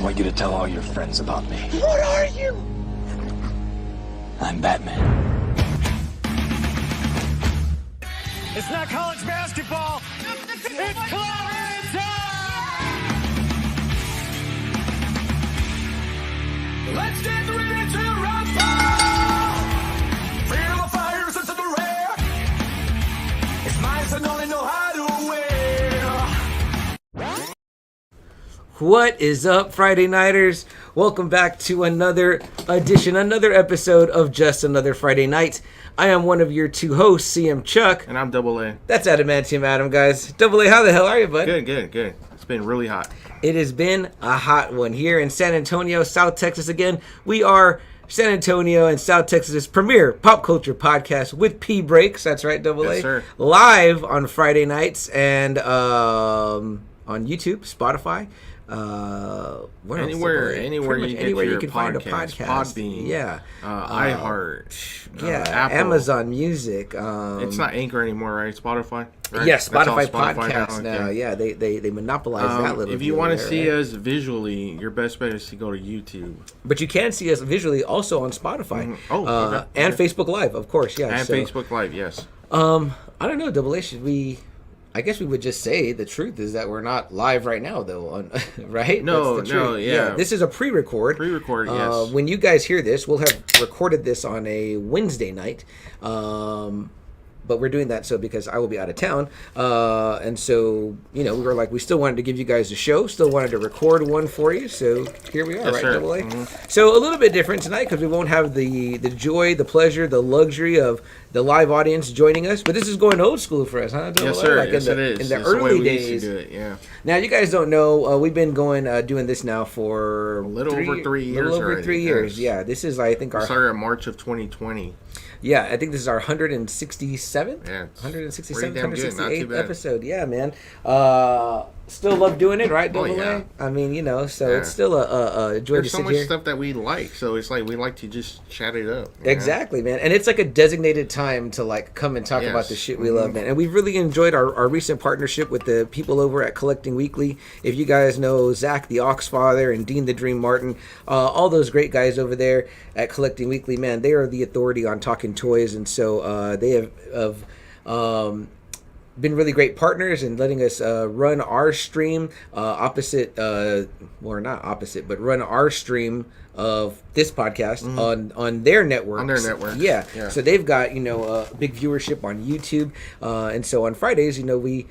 I want you to tell all your friends about me. What are you? I'm Batman. It's not college basketball. It's Clarence time! Let's get ready to rumble! Feel the fires into the rear. It's minds that only know how to win. What is up, Friday Nighters? Welcome back to another edition, another episode of Just Another Friday Night. I am one of your two hosts, CM Chuck. And I'm Double A. That's Adamantium Adam, guys. Double A, how the hell are you, bud? Good. It's been really hot. It has been a hot one here in San Antonio, South Texas again. We are San Antonio and South Texas' premier pop culture podcast with P Breaks. That's right, Double A. Yes, sir. Live on Friday nights and on YouTube, Spotify. Anywhere you can find a podcast. Podbean, iHeart, Apple. Amazon Music. It's not Anchor anymore, right? Spotify. Right? Yes, Spotify Spotify podcast now. Okay. Yeah, they monopolize that little. If you want to see us visually, your best bet is to go to YouTube. But you can see us visually also on Spotify. Mm-hmm. Okay. And Facebook Live, of course. Yeah, and Facebook Live, yes. I don't know, Double A. Should we? I guess we would just say the truth is that we're not live right now, though, right? No, That's the truth. yeah. This is a pre-record. Yes. When you guys hear this, we'll have recorded this on a Wednesday night. But we're doing that because I will be out of town. And so, we were like, we still wanted to give you guys a show, still wanted to record one for you. So here we are, yes, right, sir. Double A? Mm-hmm. So a little bit different tonight because we won't have the joy, the pleasure, the luxury of the live audience joining us. But this is going old school for us, huh, Double A? Yes, sir. Like yes, it is. In the It's early the way we days. used to do it, yeah. Now, you guys don't know, we've been doing this now for a little over 3 years. Yeah, this is, I think, we started in March of 2020. Yeah, I think this is our 167th? Yeah. 167th, damn good. Not too 168th bad. episode. Yeah, man. Still love doing it, right, Double yeah. A? I mean, so it's still a joy There's to so sit much here. stuff that we like, so it's like we like to just chat it up. Exactly, man. And it's like a designated time to like come and talk about the shit we love, man. And we've really enjoyed our recent partnership with the people over at Collecting Weekly. If you guys know Zach the Oxfather and Dean the Dream Martin, all those great guys over there at Collecting Weekly, man, they are the authority on talking toys. And so they have been really great partners in letting us run our stream run our stream of this podcast on their networks. On their networks. Yeah. So they've got, a big viewership on YouTube. And so on Fridays, we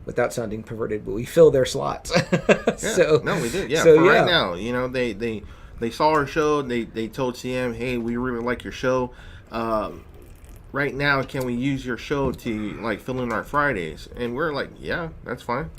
without sounding perverted, but we fill their slots. No, we did. Yeah. So, right now, they saw our show. They told CM, hey, we really like your show. Right now, can we use your show to like fill in our Fridays? And we're like, yeah, that's fine.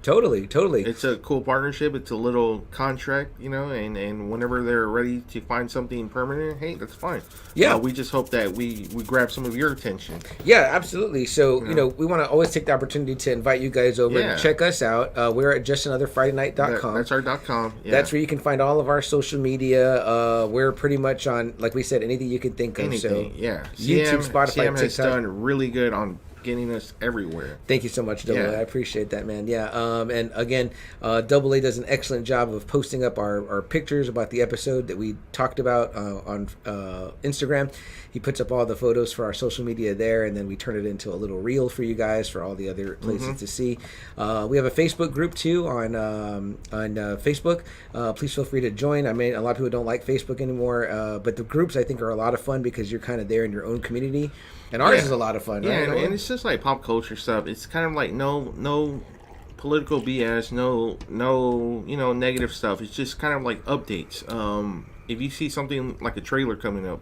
Totally. It's a cool partnership. It's a little contract, and whenever they're ready to find something permanent, hey, that's fine. Yeah. We just hope that we grab some of your attention. Yeah, absolutely. So, we want to always take the opportunity to invite you guys over and check us out. We're at justanotherfridaynight.com. That's our .com. Yeah. That's where you can find all of our social media. We're pretty much on, like we said, anything you can think of. Anything, so, yeah. YouTube, Spotify, CM has TikTok. done really good on getting us everywhere. Thank you so much, Double A. I appreciate that, man. Yeah. And again, Double A does an excellent job of posting up our pictures about the episode that we talked about on Instagram. He puts up all the photos for our social media there, and then we turn it into a little reel for you guys for all the other places to see. We have a Facebook group too on Facebook. Please feel free to join. I mean, a lot of people don't like Facebook anymore, but the groups I think are a lot of fun because you're kind of there in your own community. And ours is a lot of fun, right? right? And it's just like pop culture stuff. It's kind of like no political BS, no negative stuff. It's just kind of like updates. If you see something like a trailer coming up,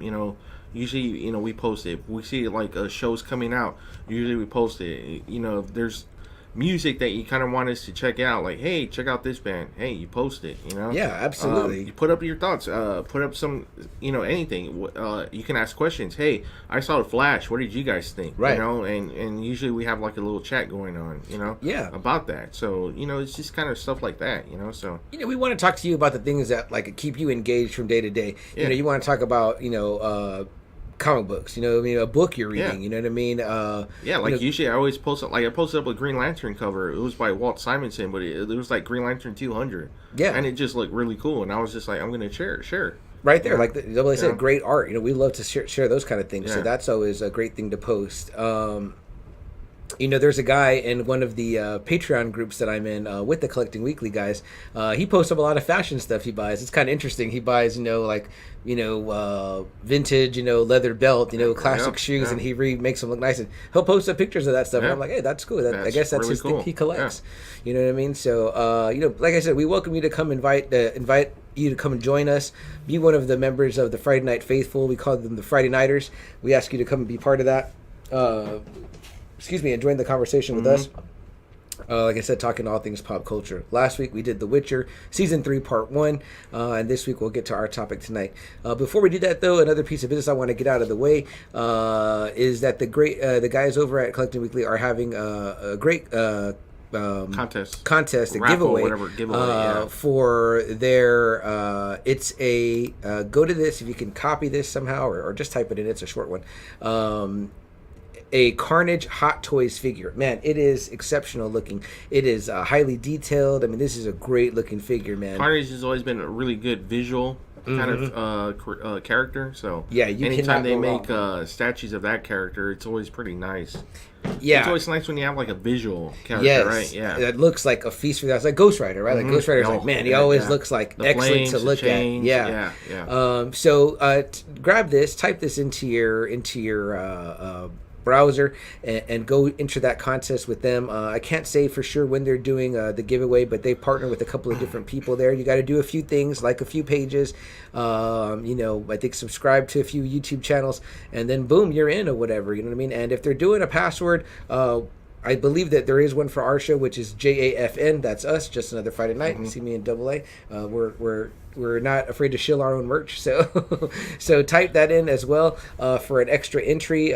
usually we post it. If we see like shows coming out, usually we post it. If there's music that you kind of want us to check out, like, hey, check out this band, hey, you post it, Yeah, absolutely. You put up your thoughts, put up some, anything. You can ask questions. Hey, I saw The Flash, what did you guys think? Right. And usually we have like a little chat going on, about that. So it's just kind of stuff like that, so we want to talk to you about the things that like keep you engaged from day to day. You want to talk about comic books. You know, I mean, a book you're reading. Yeah. You know what I mean? Yeah, like usually I always post up, like I posted up a Green Lantern cover. It was by Walt Simonson, but it was like Green Lantern 200. Yeah, and it just looked really cool. And I was just like, I'm gonna share. Right there, like Double A said, great art. You know, we love to share those kind of things. So that's always a great thing to post. You know, there's a guy in one of the Patreon groups that I'm in with the Collecting Weekly guys. He posts up a lot of fashion stuff he buys. It's kind of interesting. He buys, vintage, leather belt, classic shoes, and he makes them look nice. And he'll post up pictures of that stuff. And I'm like, hey, that's cool. I guess that's really his thing he collects. Yeah. You know what I mean? So, like I said, we welcome you to come invite you to come and join us. Be one of the members of the Friday Night Faithful. We call them the Friday Nighters. We ask you to come and be part of that. And join the conversation with us. Like I said, talking all things pop culture. Last week we did The Witcher Season 3 Part 1, and this week we'll get to our topic tonight. Before we do that, though, another piece of business I want to get out of the way is that the guys over at Collecting Weekly are having a great contest, a raffle, giveaway, for their it's a go to this if you can copy this somehow or just type it in. It's a short one. A Carnage Hot Toys figure. Man, it is exceptional looking. It is highly detailed. I mean, this is a great looking figure, man. Carnage has always been a really good visual kind of character. So yeah, anytime they make statues of that character, it's always pretty nice. Yeah, it's always nice when you have like a visual character, right? Yeah, that looks like a feast for that. It's like Ghost Rider, right? Like Ghost Rider's like, man, he always looks like the excellent to look at. Yeah. So grab this, type this into your browser and go enter that contest with them. I can't say for sure when they're doing the giveaway, but they partner with a couple of different people there. You got to do a few things, like a few pages, I think subscribe to a few YouTube channels, and then boom, you're in or whatever, you know what I mean? And if they're doing a password, I believe that there is one for our show, which is JAFN. That's us, Just Another Friday Night. See me in Double A. We're not afraid to shill our own merch, so so type that in as well for an extra entry.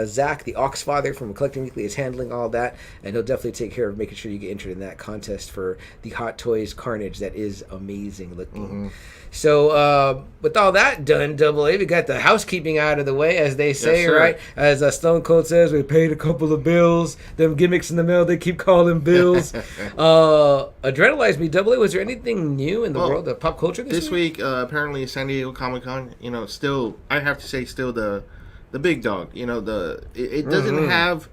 Zach, the Oxfather from Collecting Weekly, is handling all that, and he'll definitely take care of making sure you get entered in that contest for the Hot Toys Carnage. That is amazing looking. So with all that done, Double A, we got the housekeeping out of the way, as they say, yes, right? As Stone Cold says, we paid a couple of bills. Them gimmicks in the mail, they keep calling bills. Adrenalize me, Double A. Was there anything new in the world of pop culture this week? Apparently San Diego Comic-Con, still, I have to say, still the big dog. It doesn't have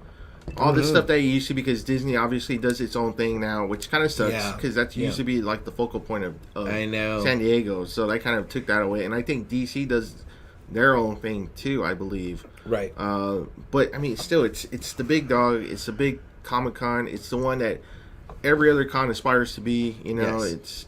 all the stuff that it used to, because Disney obviously does its own thing now, which kind of sucks, because that used to be like the focal point of San Diego, so they kind of took that away. And I think DC does their own thing too, I believe. Right. But I mean, still, it's the big dog. It's the big Comic-Con. It's the one that every other con aspires to be. It's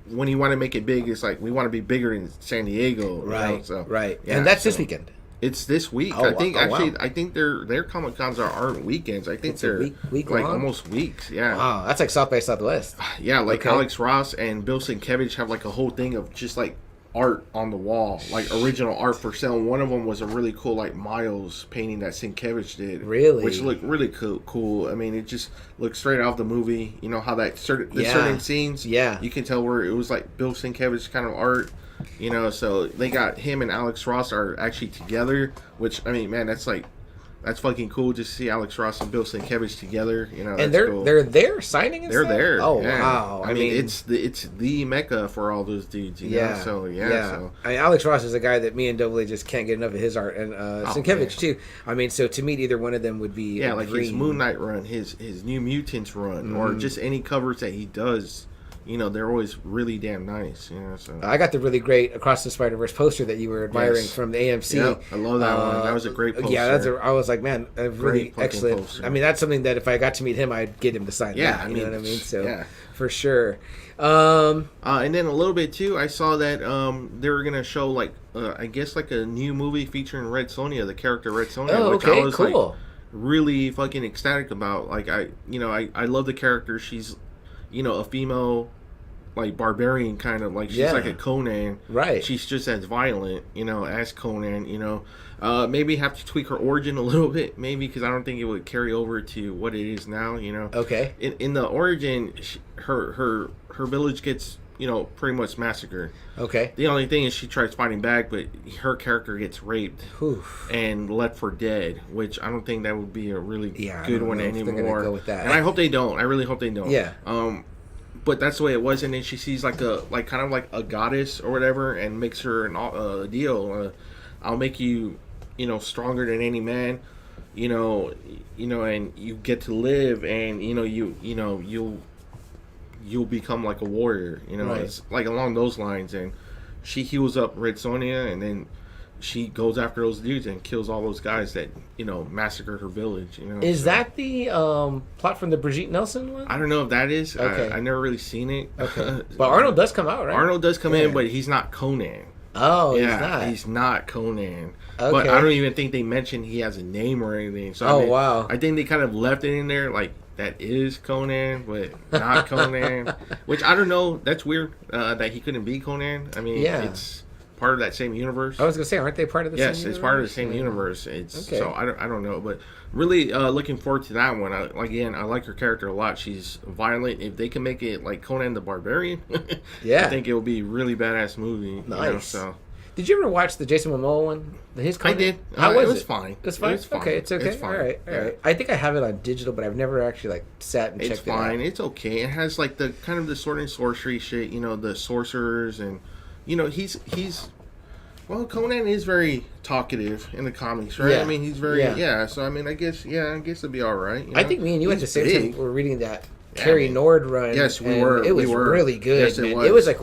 when you want to make it big, it's like we want to be bigger in San Diego. Right. So right. Yeah, and that's this weekend. It's this week. I think I think their Comic Cons aren't weekends. I think they're week like long? Almost weeks. Yeah. Wow, that's like South by Southwest. Yeah, like Alex Ross and Bill Sienkiewicz have like a whole thing of just like art on the wall, like original art for sale. And one of them was a really cool like Miles painting that Sienkiewicz did. Really? Which looked really cool. I mean, it just looked straight out of the movie. You know how that certain scenes. Yeah. You can tell where it was like Bill Sienkiewicz kind of art. So they got him and Alex Ross are actually together, which, I mean, man, that's fucking cool just to see Alex Ross and Bill Sienkiewicz together. And they're there signing and they're stuff? there. Oh, yeah. wow. I mean, it's the mecca for all those dudes, you know? So, So. I mean, Alex Ross is a guy that me and Double A just can't get enough of his art, and Sienkiewicz too. I mean, so to meet either one of them would be like his Moon Knight run, his New Mutants run, or just any covers that he does. They're always really damn nice. So I got the really great Across the Spider-Verse poster that you were admiring from the AMC. Yeah, I love that one. That was a great poster. Yeah, I was like, man, a really excellent poster. I mean, that's something that if I got to meet him, I'd get him to sign that. You know what I mean? So, for sure. And then a little bit, too, I saw that they were going to show, like, I guess, like a new movie featuring Red Sonja, the character Red Sonja. Which I was, cool. Like, really fucking ecstatic about. Like, I love the character. She's, a female, like, barbarian kind of, like, she's like a Conan. Right. She's just as violent, as Conan, maybe have to tweak her origin a little bit, maybe, because I don't think it would carry over to what it is now, Okay. In the origin, her village gets pretty much massacred. Okay. The only thing is she tries fighting back, but her character gets raped Oof. and left for dead, which I don't think that would be a really good one anymore. They're gonna go with that. And I hope they don't. I really hope they don't. Yeah. But that's the way it was, and then she sees kind of like a goddess or whatever, and makes her a deal. I'll make you, stronger than any man, and you get to live, and you'll become like a warrior. Right. It's like along those lines, and she heals up Red Sonja, and then she goes after those dudes and kills all those guys that massacred her village. Is that the plot from the Brigitte Nelson one? I don't know if that is. Okay. I never really seen it. Okay. But Arnold does come out, right? Arnold does come in, but he's not Conan. Oh, Yeah, he's not Conan. But I don't even think they mentioned he has a name or anything. So wow. I think they kind of left it in there like that is Conan, but not Conan. Which I don't know. That's weird that he couldn't be Conan. I mean, it's part of that same universe. I was gonna say, aren't they part of the same universe? Yes, it's part of the same universe. So I don't know, but really looking forward to that one. I like her character a lot. She's violent. If they can make it like Conan the Barbarian, I think it will be a really badass movie. Nice. Did you ever watch the Jason Momoa one? His Conan? I did. How was it? Was it? fine. It was fine. Okay, it's okay. It's fine. All right. I think I have it on digital, but I've never actually sat and checked it out. It's fine. It's okay. It has like the kind of the sword and sorcery shit. The sorcerers and he's. Well, Conan is very talkative in the comics, right? Yeah. I mean, he's very So I mean, I guess it'd be all right. I think me and you at the same time were reading that Terry Nord run. Yes, we were. It was really good. Yes, man. it was. It was like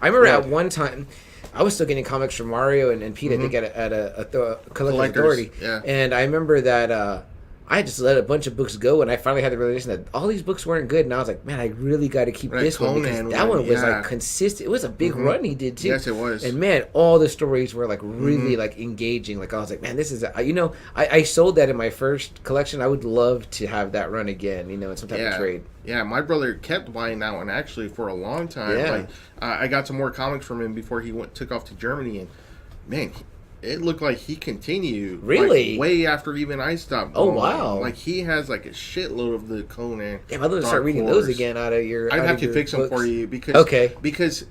I remember at one time. I was still getting comics from Mario and Pete, I think, at a Collector's Authority. Yeah. And I remember that I just let a bunch of books go, and I finally had the realization that all these books weren't good. And I was like, man, I really got to keep this one, because that one was like consistent. It was a big run he did too. Yes, it was. And man, all the stories were like really like engaging. Like I was like, man, this is I sold that in my first collection. I would love to have that run again. In some type of trade. Yeah, my brother kept buying that one actually for a long time. Yeah. Like I got some more comics from him before he took off to Germany, and man, it looked like he continued. Really? Like, way after even I stopped. Oh, wow. Like he has like a shitload of the Conan. Damn, I'd love to start reading those again out of your. I'd have to fix them for you because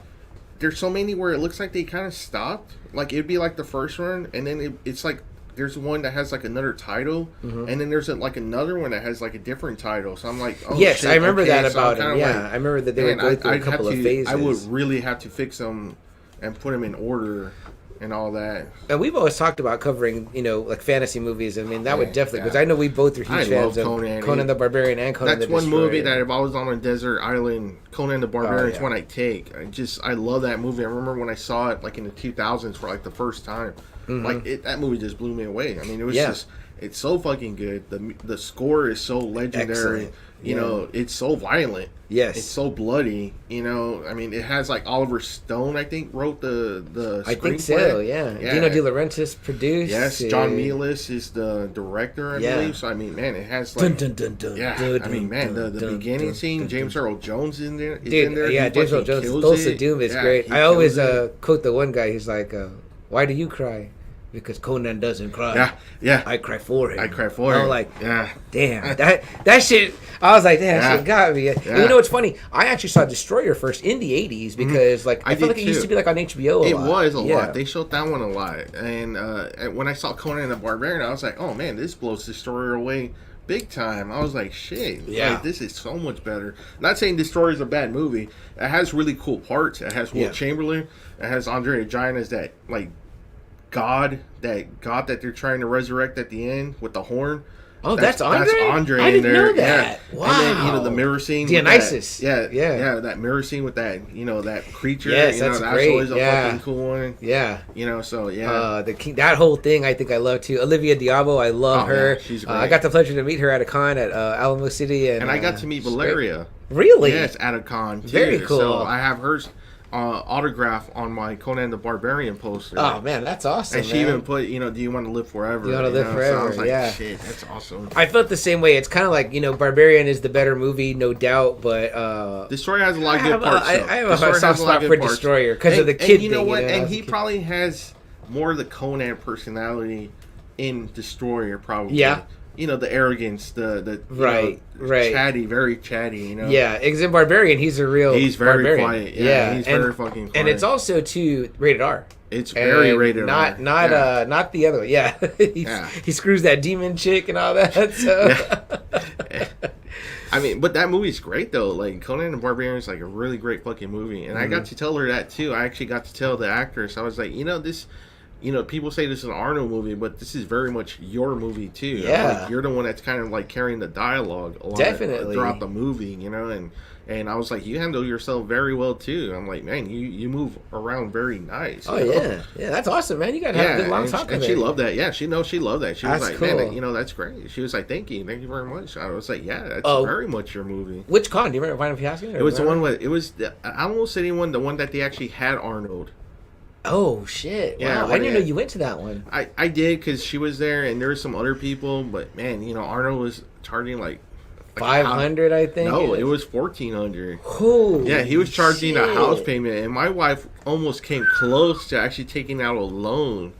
there's so many where it looks like they kind of stopped. Like it'd be like the first one, and then it's like there's one that has like another title, and then there's like another one that has like a different title. So I'm like, oh yes, shit, I remember that so about him. Yeah, I remember that they were going through a couple of phases. I would really have to fix them and put them in order and all that. And we've always talked about covering, like fantasy movies. I mean, that would definitely, because I know we both are huge fans of Conan the Barbarian and Conan the Destroyer. That's one movie that if I was on a desert island, Conan the Barbarian is one I take. I love that movie. I remember when I saw it like in the 2000s for like the first time. Like that movie just blew me away. I mean, it was just, it's so fucking good. The score is so legendary. Excellent. It's so violent. Yes. It's so bloody. I mean, it has like Oliver Stone, I think, wrote the screenplay. I think so, yeah. Dino De Laurentiis produced. Yes, John Milius is the director, I believe. So, I mean, man, it has like... I mean, man, the beginning scene, James Earl Jones is in there. Yeah, James Earl Jones' Thulsa Doom is great. I always quote the one guy, he's like, why do you cry? Because Conan doesn't cry. Yeah. I cry for him. I'm like, damn, that shit. I was like, damn, that shit got me. And you know what's funny? I actually saw Destroyer first in the 80s because, I feel like it used to be like on HBO. It was a lot. They showed that one a lot. And when I saw Conan the Barbarian, I was like, oh man, this blows Destroyer away big time. I was like, shit. Yeah. Like, this is so much better. Not saying Destroyer is a bad movie. It has really cool parts. It has Will Chamberlain. It has Andre the Giant as that, God that they're trying to resurrect at the end with the horn. Oh, that's Andre? That's Andre I in didn't there. know that. Yeah. Wow. And then, the mirror scene. Dionysus. That mirror scene with that, that creature. Yes, that's great. Always a fucking cool one. Yeah. So yeah. The king, that whole thing I think I love too. Olivia Diabo, I love her. Yeah, she's great. I got the pleasure to meet her at a con at Alamo City. And I got to meet Valeria. Really? Yes, at a con too. Very cool. So I have hers autograph on my Conan the Barbarian poster. Oh man, that's awesome. And she even put, do you want to live forever? Do you want to live forever? So I was like, shit, that's awesome. I felt the same way. It's kind of like, Barbarian is the better movie, no doubt, but Destroyer has a lot of good parts. I have a soft spot for Destroyer because of the kid and you know thing. What? And he probably has more of the Conan personality in Destroyer, probably. Yeah. the arrogance, the right, chatty, very chatty, Yeah, in Barbarian, he's a real. He's very barbarian. quiet. Yeah, he's very fucking quiet. And it's also too rated R. It's very rated R. Not the other one. Yeah. He screws that demon chick and all that. So. Yeah. I mean, but that movie's great though. Like Conan the Barbarian is like a really great fucking movie, and I got to tell her that too. I actually got to tell the actress. I was like, this. People say this is an Arnold movie, but this is very much your movie too. Yeah, like, you're the one that's kind of like carrying the dialogue a lot throughout the movie. And I was like, you handle yourself very well too. I'm like, man, you move around very nice. Oh yeah, that's awesome, man. You gotta have a good long talk. And she loved that. Yeah, she loved that. She was like, cool. man, that's great. She was like, thank you very much. I was like, yeah, that's very much your movie. Which con? Do you remember Final Fiasco? It was the one with I almost said the one that they actually had Arnold. Oh shit! Wow, Yeah, I didn't know you went to that one. I did because she was there and there were some other people, but man, Arnold was charging like 500, I think. No, it was 1,400. Holy yeah, he was charging shit. a house payment, and my wife almost came close to actually taking out a loan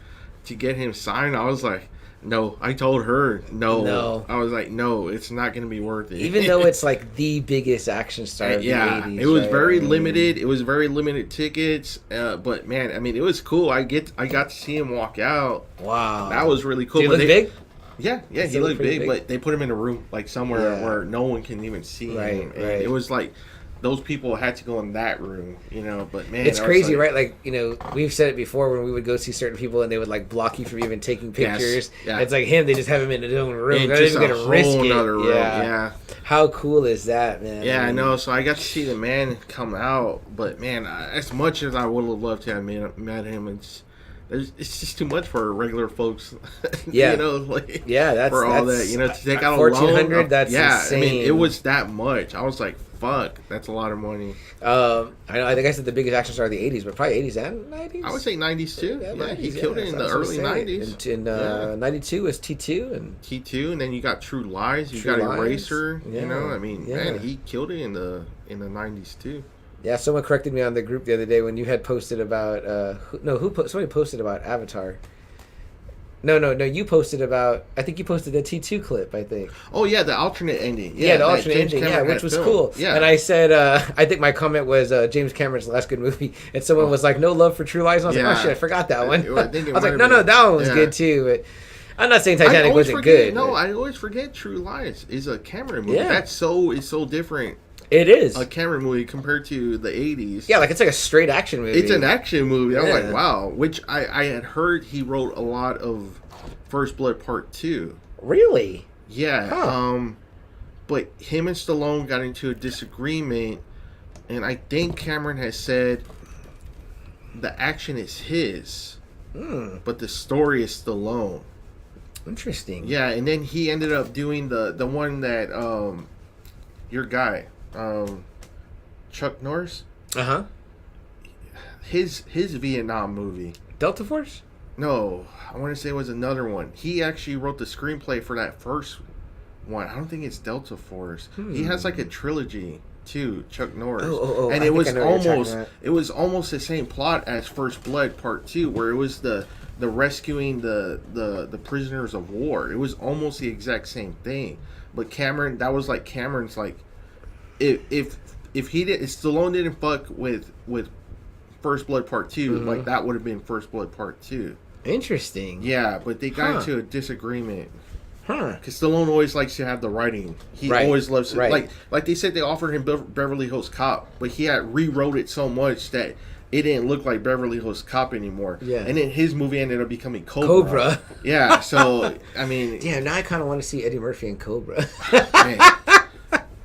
to get him signed. I was like, no. I told her no. I was like, no, it's not going to be worth it. Even though it's like the biggest action star of the 80s. It was very limited. It was very limited tickets, but man, I mean, it was cool. I got to see him walk out. Wow, that was really cool. Did he look big? Yeah, he looked big, but they put him in a room like somewhere where no one can even see him. Right. It was like those people had to go in that room, But man, it's crazy, right? Like we've said it before when we would go see certain people and they would like block you from even taking pictures. Yeah. It's like him; they just have him in his own room. They're not even gonna risk it. Room. Yeah. How cool is that, man? Yeah, I know. So I got to see the man come out, but man, as much as I would have loved to have met him, it's just too much for regular folks. Yeah, that's for all that. To take out a 1,400. That's insane. I mean, it was that much. I was like, fuck, that's a lot of money. I think I said the biggest action star of the 80s, but probably 80s and 90s. I would say 90s too. Yeah, 90s, he killed it in the early 90s. In 92 was T2 and then you got True Lies. You got Eraser. I mean, man, he killed it in the 90s too. Yeah, someone corrected me on the group the other day when you had posted about somebody posted about Avatar. No, you posted about. I think you posted a T2 clip. I think. Oh yeah, the alternate ending. Yeah, the alternate ending. Yeah, which was cool. Yeah, and I said, I think my comment was James Cameron's last good movie, and someone was like, "No love for True Lies." And I was like, "Oh shit, I forgot that one." I was like, "No, that one was good too." But I'm not saying Titanic wasn't good. No, I always forget True Lies is a Cameron movie. Yeah. It's so different. It is a Cameron movie compared to the 80s. Yeah, it's like a straight action movie. It's an action movie. I'm like, wow. Which I had heard he wrote a lot of First Blood Part 2. Really? Yeah. Huh. But him and Stallone got into a disagreement, and I think Cameron has said the action is his, but the story is Stallone. Interesting. Yeah, and then he ended up doing the one that your guy. Chuck Norris. His Vietnam movie. Delta Force? No, I want to say it was another one. He actually wrote the screenplay for that first one. I don't think it's Delta Force. He has like a trilogy too, Chuck Norris. And it was almost the same plot as First Blood Part 2, where it was the rescuing the prisoners of war. It was almost the exact same thing. But Cameron, that was like Cameron's like, if Stallone didn't fuck with First Blood Part 2, like that would have been First Blood Part 2. Interesting. Yeah, but they got into a disagreement. Because Stallone always likes to have the writing. He always loves it. Like they said, they offered him Beverly Hills Cop, but he had rewrote it so much that it didn't look like Beverly Hills Cop anymore. Yeah. And then his movie ended up becoming Cobra. Yeah, so, I mean... Damn, now I kind of want to see Eddie Murphy in Cobra. Man.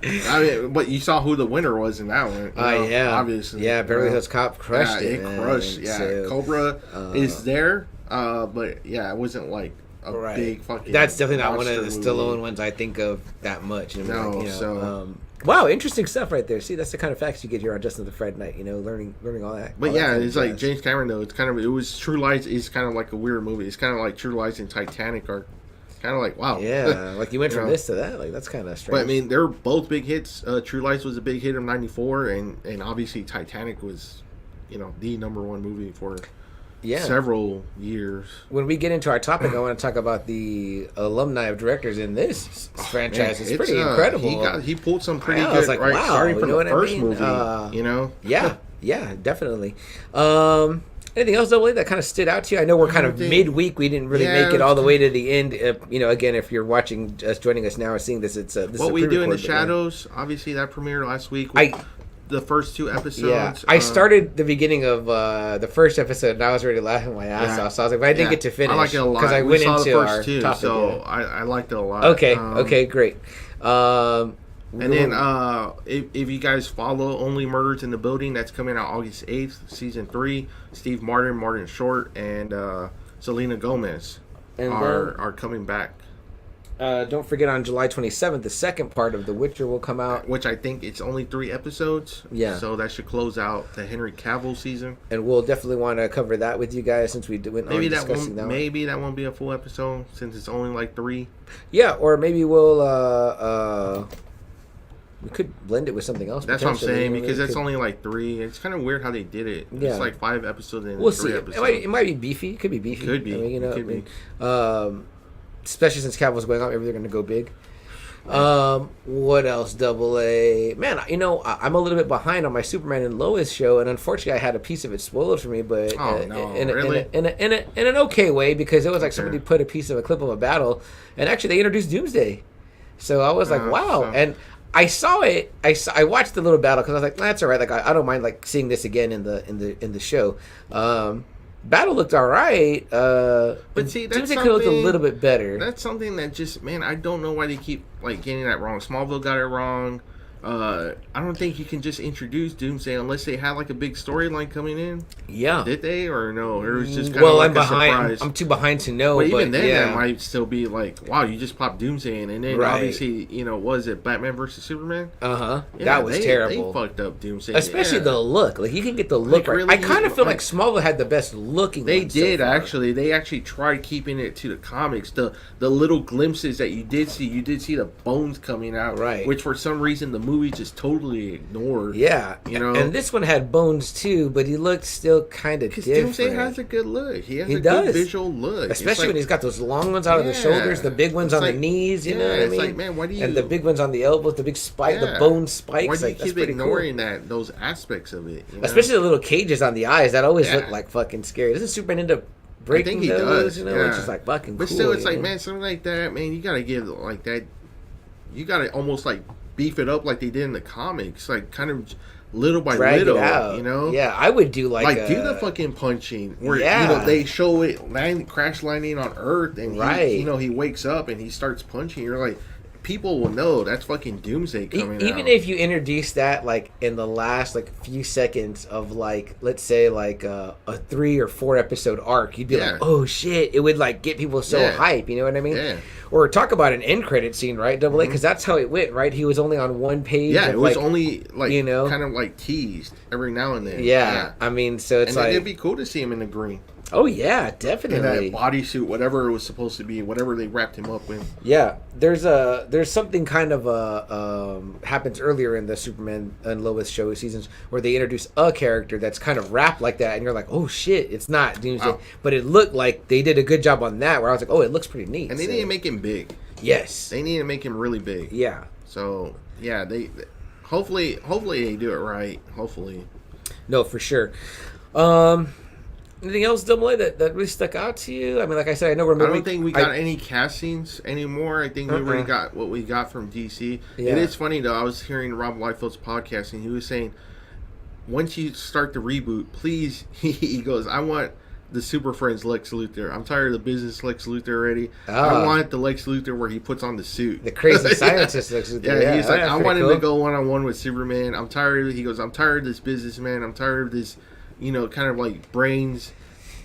I mean, but you saw who the winner was in that one. Yeah. Obviously. Yeah, Beverly Hills Cop crushed it. It crushed. Yeah, so, Cobra is there, but yeah, it wasn't like a big fucking... That's definitely not one of the Stallone ones I think of that much. Wow, interesting stuff right there. See, that's the kind of facts you get here on Justin the Fred Night. Learning all that. But it's like James Cameron though. It was True Lies is kind of like a weird movie. It's kind of like True Lies and Titanic are kind of like wow. Yeah, like you went from this to that. Like that's kind of strange. But I mean, they're both big hits. True Lies was a big hit in '94, and obviously Titanic was, the #1 movie for several years. When we get into our topic, I want to talk about the alumni of directors in this franchise. Man, it's pretty incredible. He pulled some pretty good, I was like, right? wow, Starting from you know the what I first mean? movie, Yeah, definitely. Anything else, Double A, that kind of stood out to you? I know we're kind of midweek. We didn't really make it all the way to the end. Again, if you're watching us, joining us now, or seeing this, it's this What is We Do in the Shadows. Obviously, that premiered last week. The first 2 episodes. Yeah, I started the beginning of the first episode, and I was already laughing my ass off. So I was like, but I didn't get to finish. I like it a lot because I went into the our first 2, topic. So I liked it a lot. Okay, great. And then if you guys follow Only Murders in the Building, that's coming out August 8th, season 3. Steve Martin, Martin Short, and Selena Gomez are coming back. Don't forget, on July 27th, the second part of The Witcher will come out. Which I think it's only 3 episodes. Yeah. So that should close out the Henry Cavill season. And we'll definitely want to cover that with you guys since we went on discussing that one. Maybe that won't be a full episode since it's only like 3. Yeah, or maybe we'll... we could blend it with something else. That's what I'm saying, because that's only like 3. It's kind of weird how they did it. Yeah. It's like 5 episodes and we'll 3 see. episodes. It might be beefy. It could be beefy. Could be. It could be. Especially since Cavill's going on, maybe they're going to go big. What else, Double A? Man, I'm a little bit behind on my Superman and Lois show, and unfortunately, I had a piece of it spoiled for me. But in an okay way, because it was like somebody put a piece of a clip of a battle, and actually they introduced Doomsday. So I was like, wow, and I saw it. I watched the little battle because I was like, that's all right. Like I don't mind like seeing this again in the show. Battle looked all right. But see, that's Doomsday could have looked a little bit better. That's something that just, man, I don't know why they keep like getting that wrong. Smallville got it wrong. I don't think you can just introduce Doomsday unless they had like a big storyline coming in. Yeah. Did they or no? Or it was just kind of like I'm a behind. surprise. I'm too behind to know. But even then, that might still be like, wow, you just popped Doomsday in, and then obviously, was it Batman versus Superman? Yeah, that was They terrible. fucked up Doomsday, especially the look. Like you can get the look right. Really, I kind of feel like Smallville had the best looking. They did so far. actually. They actually tried keeping it to the comics. The little glimpses that you did see the bones coming out, right? Which for some reason the movie just totally ignored. Yeah, and this one had bones too, but he looked still kind of different. Because Doomsday has a good look. He has a does. good visual look, especially when he's got those long ones out of the shoulders, the big ones on the knees. You know what I mean? Like, man, why do you? And the big ones on the elbows, the big spike, the bone spikes. Why do you like, keep ignoring those aspects of it? Especially the little cages on the eyes that always look like fucking scary. Doesn't Superman end up breaking those? Which is like fucking. But cool, still, it's like, man, something like that, man, you gotta give like that. You gotta almost like beef it up like they did in the comics, like kind of little by little, Yeah, I would do like do the fucking punching where they show it crash landing on Earth, and he wakes up and he starts punching. You're like, people will know that's fucking Doomsday coming even out. if you introduce that like in the last like few seconds of like, let's say like a 3 or 4 episode arc, you'd be like, oh shit, it would like get people so hype, you know what I mean? Or talk about an end credit scene, right? Double A, because that's how it went, right? He was only on one page. Yeah, it was only like kind of like teased every now and then. Yeah. I mean, so it's like it'd be cool to see him in the green. Oh yeah, definitely. In that bodysuit, whatever it was supposed to be, whatever they wrapped him up in. Yeah, there's something kind of happens earlier in the Superman and Lois show seasons where they introduce a character that's kind of wrapped like that, and you're like, oh shit, it's not Doomsday, but it looked like they did a good job on that. Where I was like, oh, it looks pretty neat. And they need to make him big. Yes, they need to make him really big. Yeah. So yeah, they hopefully they do it right. Hopefully. No, for sure. Anything else, Double A, that really stuck out to you? I mean, like I said, I know we're. I don't think we got any castings anymore. I think we already got what we got from DC. Yeah. It is funny though. I was hearing Rob Liefeld's podcast, and he was saying, once you start the reboot, please, he goes, I want the Super Friends Lex Luthor. I'm tired of the business Lex Luthor already. I want the Lex Luthor where he puts on the suit. The crazy scientist Lex Luthor. Yeah, he's like, I want him to go one-on-one with Superman. I'm tired of it. He goes, I'm tired of this businessman. I'm tired of this, kind of like brains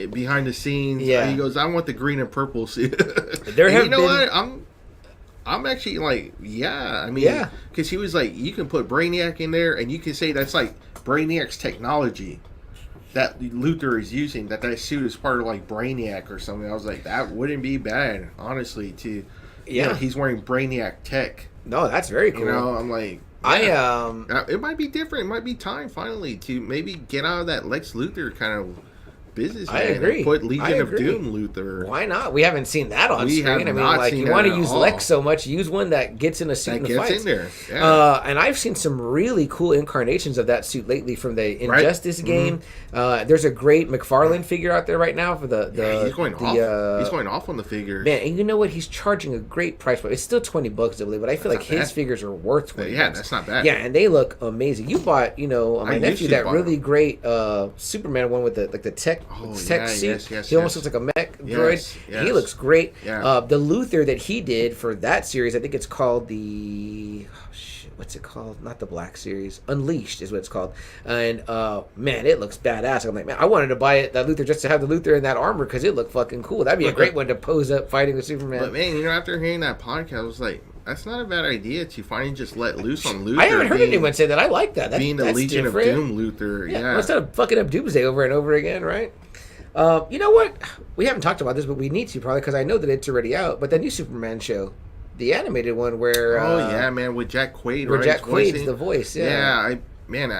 behind the scenes. Yeah. He goes, I want the green and purple suit. What? I'm actually like, I mean, because he was like, you can put Brainiac in there, and you can say that's like Brainiac's technology that Luthor is using, that suit is part of like Brainiac or something. I was like, that wouldn't be bad, honestly, he's wearing Brainiac tech. No, that's very cool. I'm like, it might be different. It might be time finally to maybe get out of that Lex Luthor kind of businessman. I agree. And put Legion of Doom Luther. Why not? We haven't seen that on screen. I mean, like, you want to use Lex so much, use one that gets in a suit and fights. In there. Yeah. And I've seen some really cool incarnations of that suit lately from the Injustice game. There's a great McFarlane figure out there right now for the he's going off. He's going off on the figures. Man, and you know what? He's charging a great price, but it's still $20, I believe. But I feel like his figures are worth $20. Yeah, that's not bad. Yeah, and they look amazing. You bought, my nephew that really great Superman one with the tech suit. Yes, he almost looks like a mech droid. Yes. He looks great. Yeah. The Luthor that he did for that series, I think it's called what's it called? Not the Black Series. Unleashed is what it's called. And man, it looks badass. I'm like, man, I wanted to buy that Luthor just to have the Luthor in that armor because it looked fucking cool. That'd be a great one to pose up fighting with Superman. But man, after hearing that podcast, I was like, that's not a bad idea to finally just let loose on Luthor. I haven't heard anyone say that. I like that. Being the Legion different. Of Doom Luthor. Yeah. Instead of fucking up Doomsday over and over again, right? You know what? We haven't talked about this, but we need to probably because I know that it's already out. But the new Superman show, the animated one where... yeah, man, with Jack Quaid, where right? Jack Quaid's the voice, yeah. Yeah,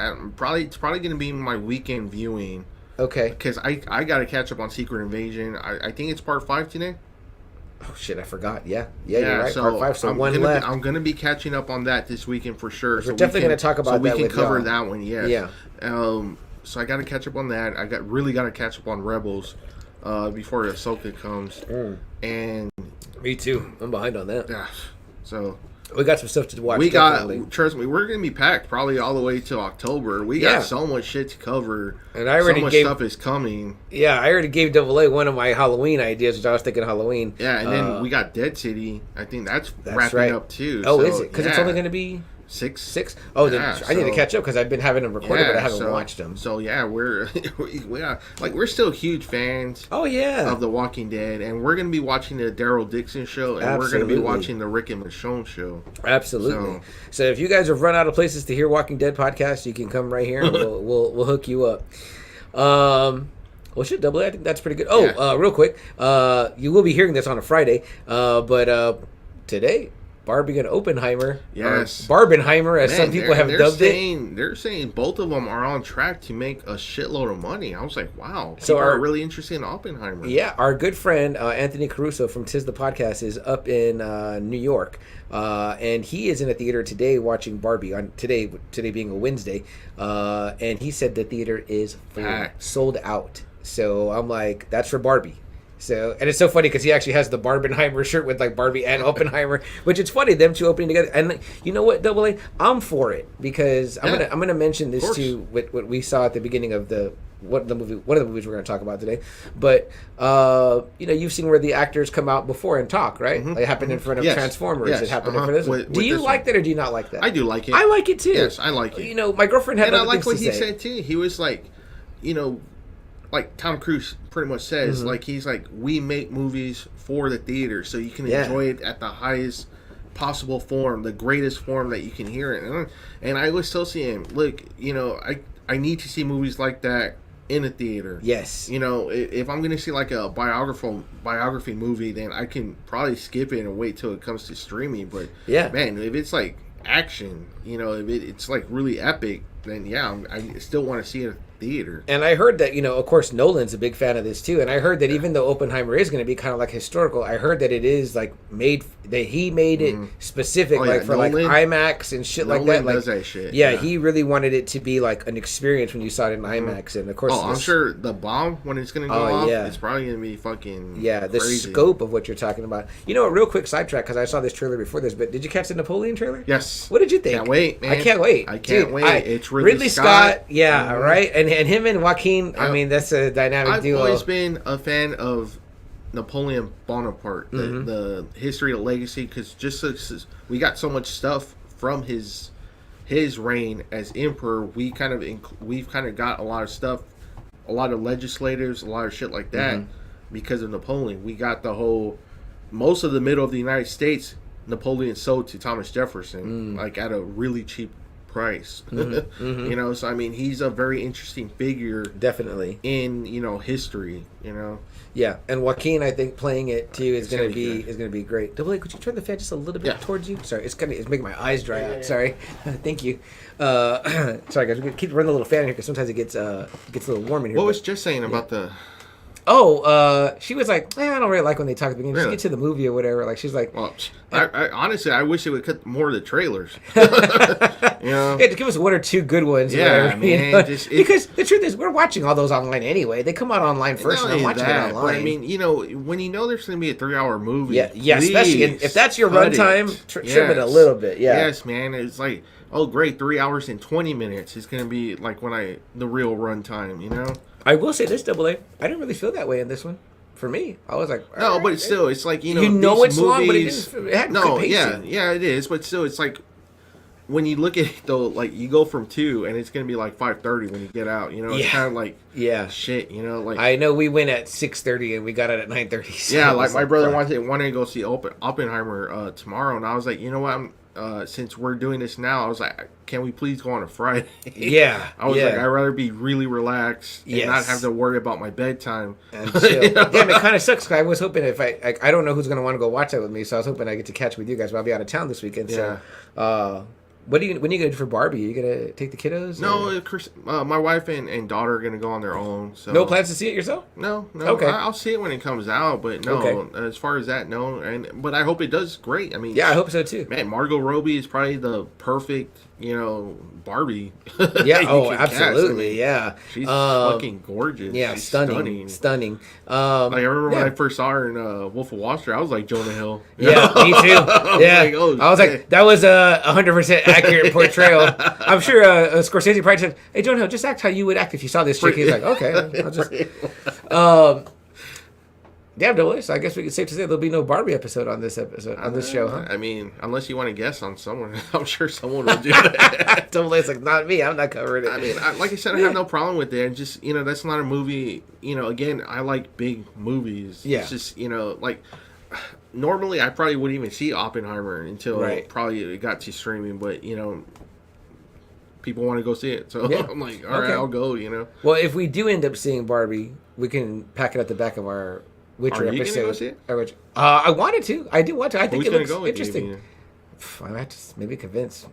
it's probably going to be my weekend viewing. Okay. Because I got to catch up on Secret Invasion. I think it's part 5 today. Oh, shit, I forgot. Yeah, you're right. Part 5, so one left. I'm going to be catching up on that this weekend for sure. We're definitely going to talk about that. So we can cover that one, yes. Yeah. So I got to catch up on that. I really got to catch up on Rebels before Ahsoka comes. And me too. I'm behind on that. Yeah. So we got some stuff to watch. Trust me, we're gonna be packed probably all the way till October. We got so much shit to cover, and I already stuff is coming. Yeah, I already gave AA one of my Halloween ideas, which I was thinking Halloween. Yeah, and then we got Dead City. I think that's wrapping up too. Oh, so, is it? Because it's only gonna be 6. Oh, then I need to catch up because I've been having them recorded, but I haven't watched them. So yeah, we're still huge fans. Oh yeah, of The Walking Dead, and we're gonna be watching the Daryl Dixon show, and we're gonna be watching the Rick and Michonne show. Absolutely. So if you guys have run out of places to hear Walking Dead podcasts, you can come right here, and we'll hook you up. Well, shit, AA, I think that's pretty good. Oh, real quick, you will be hearing this on a Friday, but today. Barbie and Oppenheimer. Yes. Barbenheimer, as some people have dubbed it. They're saying both of them are on track to make a shitload of money. I was like, wow. So people are really interested in Oppenheimer. Yeah, our good friend Anthony Caruso from Tis the Podcast is up in New York. And he is in a theater today watching Barbie, on today being a Wednesday. And he said the theater is sold out. So I'm like, that's for Barbie. So, and it's so funny because he actually has the Barbenheimer shirt with like Barbie and Oppenheimer, which it's funny them two opening together. And you know what, AA, I'm for it because I'm gonna mention this too. What we saw at the beginning of one of the movies we're going to talk about today. But you've seen where the actors come out before and talk, right? Mm-hmm. It happened in front of Transformers. Yes. It happened in front of this. Do you like that or do you not like that? I do like it. I like it too. Yes, I like it. My girlfriend had. And I like what he said too. He was like, like Tom Cruise pretty much says, like he's like, we make movies for the theater so you can enjoy it at the highest possible form, the greatest form that you can hear it. And I was still seeing, look, I need to see movies like that in a theater. Yes. If I'm gonna see like a biography movie, then I can probably skip it and wait till it comes to streaming. But man, if it's like action, if it's like really epic, then I still want to see it. Theater. And I heard that, of course, Nolan's a big fan of this too. And I heard that even though Oppenheimer is going to be kind of like historical, I heard that it is like he made it specific, for Nolan, like IMAX and shit Nolan like that. Does that shit. Yeah, he really wanted it to be like an experience when you saw it in IMAX. And of course, I'm sure the bomb when it's going to go off, it's probably going to be fucking the scope of what you're talking about. A real quick sidetrack because I saw this trailer before this, but did you catch the Napoleon trailer? Yes. What did you think? Can't wait, man. I can't wait. Dude, it's Ridley Scott. Yeah, right. And him and Joaquin, I mean, that's a dynamic duo. I've always been a fan of Napoleon Bonaparte, the history, the legacy, because we got so much stuff from his reign as emperor. We've kind of got a lot of stuff, a lot of legislators, a lot of shit like that because of Napoleon. We got most of the middle of the United States, Napoleon sold to Thomas Jefferson, like at a really cheap Price. You know, so I mean, he's a very interesting figure, definitely, in history. You know. Yeah, and Joaquin, I think playing it too is going to good. be great. Double A, could you turn the fan just a little bit towards you? Sorry, it's making my eyes dry out. Sorry, thank you. Sorry guys, we keep running a little fan in here because sometimes it gets a little warm in here. What was Jess saying about the? Oh, she was like, I don't really like when they talk at the beginning. Just Really? get to the movie or whatever. Like she's like, Well, I honestly, I wish it would cut more of the trailers. You know? yeah, to give us one or two good ones. or Yeah, whatever, man, you know? because the truth is, we're watching all those online anyway. They come out online first, and I'm watching it online. But I mean, you know, when you know there's going to be a 3-hour movie, yeah, especially if that's your runtime, trim it a little bit. Yeah, yes, man, it's like, oh great, 3 hours and 20 minutes is going to be like the real runtime, you know. I will say this, Double A, I didn't really feel that way in this one. For me, I was like, no, right, but still, it's like, you know, it's movies, long, but it had good pacing. yeah, it is, but still, it's like when you look at it though, like you go from 2 and it's gonna be like 5:30 when you get out, you know, it's kind of like shit, you know, like I know we went at 6:30 and we got it at 9:30. So yeah, like my brother wanted to go see Oppenheimer tomorrow, and I was like, you know what, since we're doing this now, I was like, can we please go on a Friday? Yeah. I was like, I'd rather be really relaxed and not have to worry about my bedtime. And chill. You know? Damn, it kind of sucks. Cause I was hoping if I don't know who's going to want to go watch that with me, so I was hoping I get to catch with you guys, but I'll be out of town this weekend. Yeah. So, when are you going to do for Barbie? Are you going to take the kiddos? No, Chris, my wife and daughter are going to go on their own. So. No plans to see it yourself? No. Okay. I'll see it when it comes out, but no. Okay. As far as that, no. But I hope it does great. I mean, yeah, I hope so too. Man, Margot Robbie is probably the perfect, you know, Barbie. Yeah. Oh, absolutely. Yeah. She's fucking gorgeous. Yeah. She's Stunning. Like I remember when I first saw her in Wolf of Wall Street, I was like Jonah Hill. Yeah, me too. Yeah, I was like, that was a 100% accurate portrayal. I'm sure Scorsese probably said, "Hey, Jonah Hill, just act how you would act if you saw this chick." He's like, "Okay, I'll just." Damn, Double A. So I guess we can safe to say there'll be no Barbie episode on this show, huh? I mean, unless you want to guess on someone, I'm sure someone will do that. Double A's like, not me. I'm not covering it. I mean, like I said, I have no problem with it. Just, you know, that's not a movie. You know, again, I like big movies. Yeah. It's just, you know, like normally I probably wouldn't even see Oppenheimer until probably it got to streaming. But you know, people want to go see it, so I'm like, all right, I'll go. You know. Well, if we do end up seeing Barbie, we can pack it at the back of our Witcher episode. Gonna go see it? I wanted to. I do want to. I think it looks interesting. You? I might just maybe convince